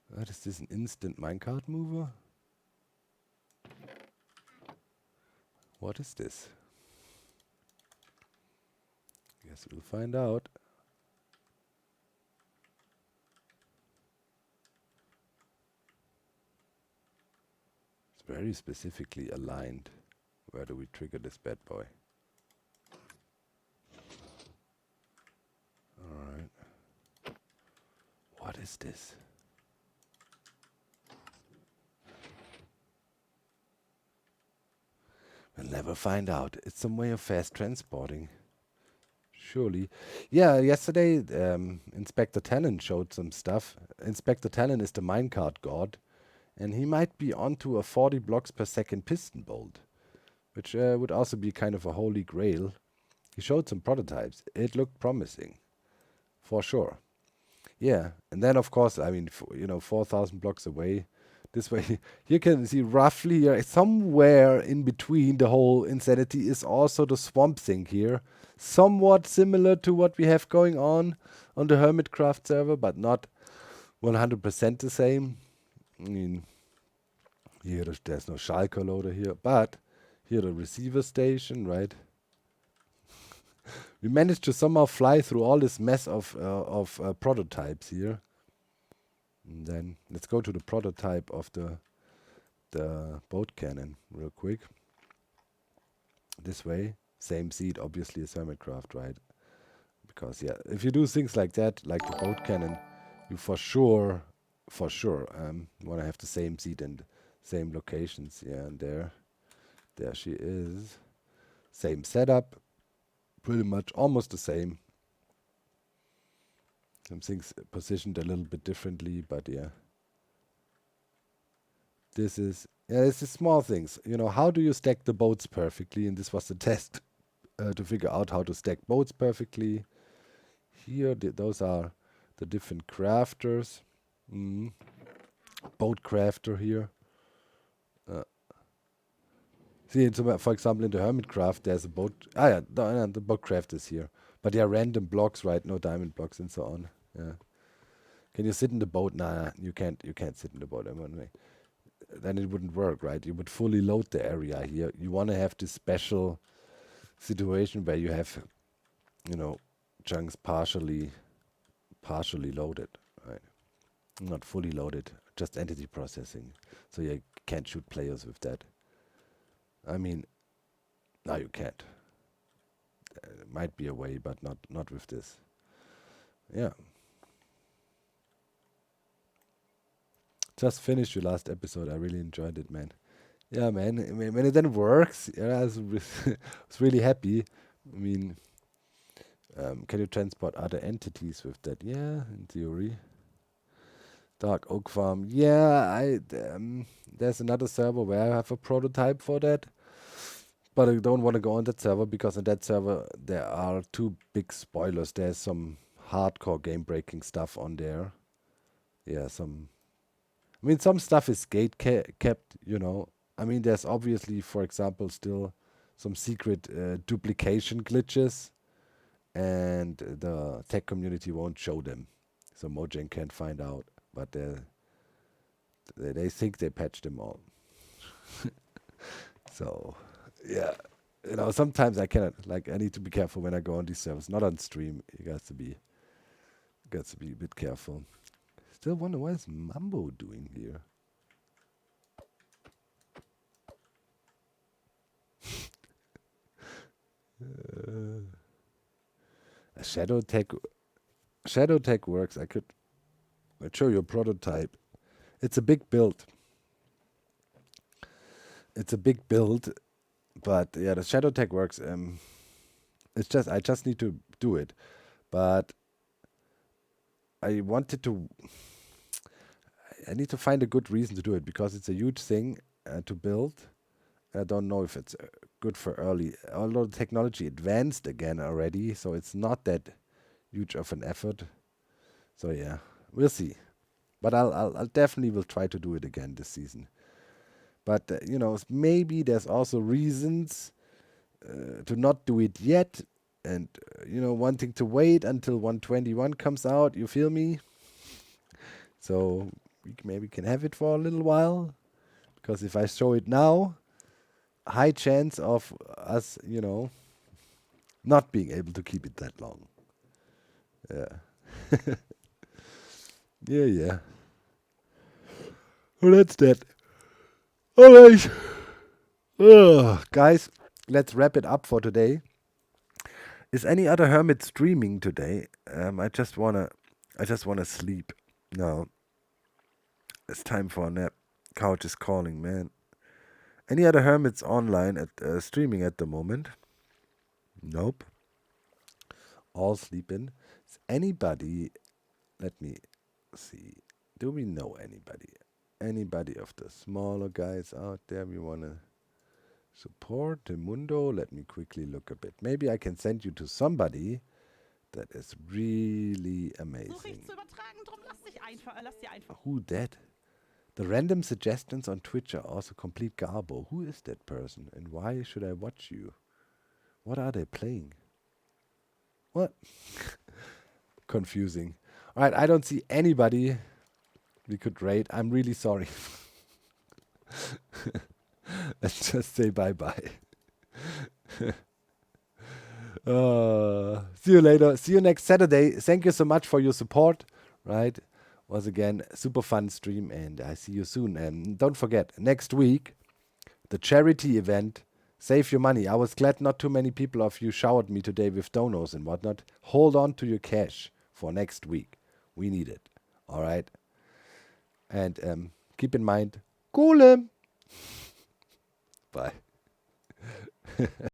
What is this, an instant minecart mover? What is this? Guess we'll find out. It's very specifically aligned. Where do we trigger this bad boy? Alright. What is this? We'll never find out. It's some way of fast transporting. Surely. Yeah, yesterday Inspector Talon showed some stuff. Inspector Talon is the minecart god, and he might be onto a 40 blocks per second piston bolt, which would also be kind of a holy grail. He showed some prototypes. It looked promising, for sure. Yeah, and then of course, I mean, 4,000 blocks away, this way, you can see roughly somewhere in between the whole insanity is also the swamp thing here. Somewhat similar to what we have going on the Hermitcraft server, but not 100% the same. I mean, here there's no Schalke loader here, but here the receiver station, right? We managed to somehow fly through all this mess of prototypes here. And then let's go to the prototype of the boat cannon real quick. This way, same seat obviously as Hermitcraft, right? Because yeah, if you do things like that, like the boat cannon, you for sure want to have the same seat and same locations. Yeah, and there she is. Same setup, pretty much almost the same. Some things positioned a little bit differently, but yeah. This is it's the small things. You know, how do you stack the boats perfectly? And this was the test to figure out how to stack boats perfectly. Here, those are the different crafters. Boat crafter here. See, for example, in the Hermitcraft, there's a boat. The boat craft is here. But there are random blocks, right? No diamond blocks and so on. Yeah. Can you sit in the boat? Nah, you can't. You can't sit in the boat. Then it wouldn't work, right? You would fully load the area here. You want to have this special situation where you have, you know, chunks partially loaded, right? Not fully loaded, just entity processing. So you can't shoot players with that. I mean, no, you can't. Might be a way, but not with this. Yeah. Just finished your last episode. I really enjoyed it, man. Yeah, man. I mean, when it then works, yeah, I was really happy. I mean, can you transport other entities with that? Yeah, in theory. Dark Oak Farm. Yeah, there's another server where I have a prototype for that. But I don't want to go on that server because on that server there are two big spoilers. There's some hardcore game-breaking stuff on there. Yeah, some stuff is gate kept, you know. I mean, there's obviously, for example, still some secret duplication glitches, and the tech community won't show them, so Mojang can't find out. But they think they patched them all. So, yeah, you know, sometimes I cannot. Like, I need to be careful when I go on these servers. Not on stream. You got to be a bit careful. Still wonder what is Mambo doing here. Shadow tech works. I'd show you a prototype. It's a big build. But yeah, the shadow tech works. It's just I just need to do it, but I need to find a good reason to do it because it's a huge thing to build. I don't know if it's good for early. Although the technology advanced again already, so it's not that huge of an effort. So yeah, we'll see. But I'll definitely will try to do it again this season. But you know, maybe there's also reasons to not do it yet, and you know, wanting to wait until 121 comes out. You feel me? So we maybe can have it for a little while, because if I show it now, high chance of us, you know, not being able to keep it that long. Yeah. Yeah. Well, that's that. All right. Guys, let's wrap it up for today. Is any other hermit streaming today? I just wanna sleep. No. It's time for a nap. Couch is calling, man. Any other hermits online at streaming at the moment? Nope. All sleeping. Is anybody? Let me see. Do we know anybody? Anybody of the smaller guys out there we wanna support? The Mundo. Let me quickly look a bit. Maybe I can send you to somebody that is really amazing. Who that? The random suggestions on Twitch are also complete garbo. Who is that person and why should I watch you? What are they playing? What? Confusing. Alright, I don't see anybody we could rate. I'm really sorry. Let's just say bye-bye. See you later. See you next Saturday. Thank you so much for your support. Right? Was again a super fun stream, and I see you soon. And don't forget, next week, the charity event, Save Your Money. I was glad not too many people of you showered me today with donos and whatnot. Hold on to your cash for next week. We need it. All right? And keep in mind, Golem. Bye.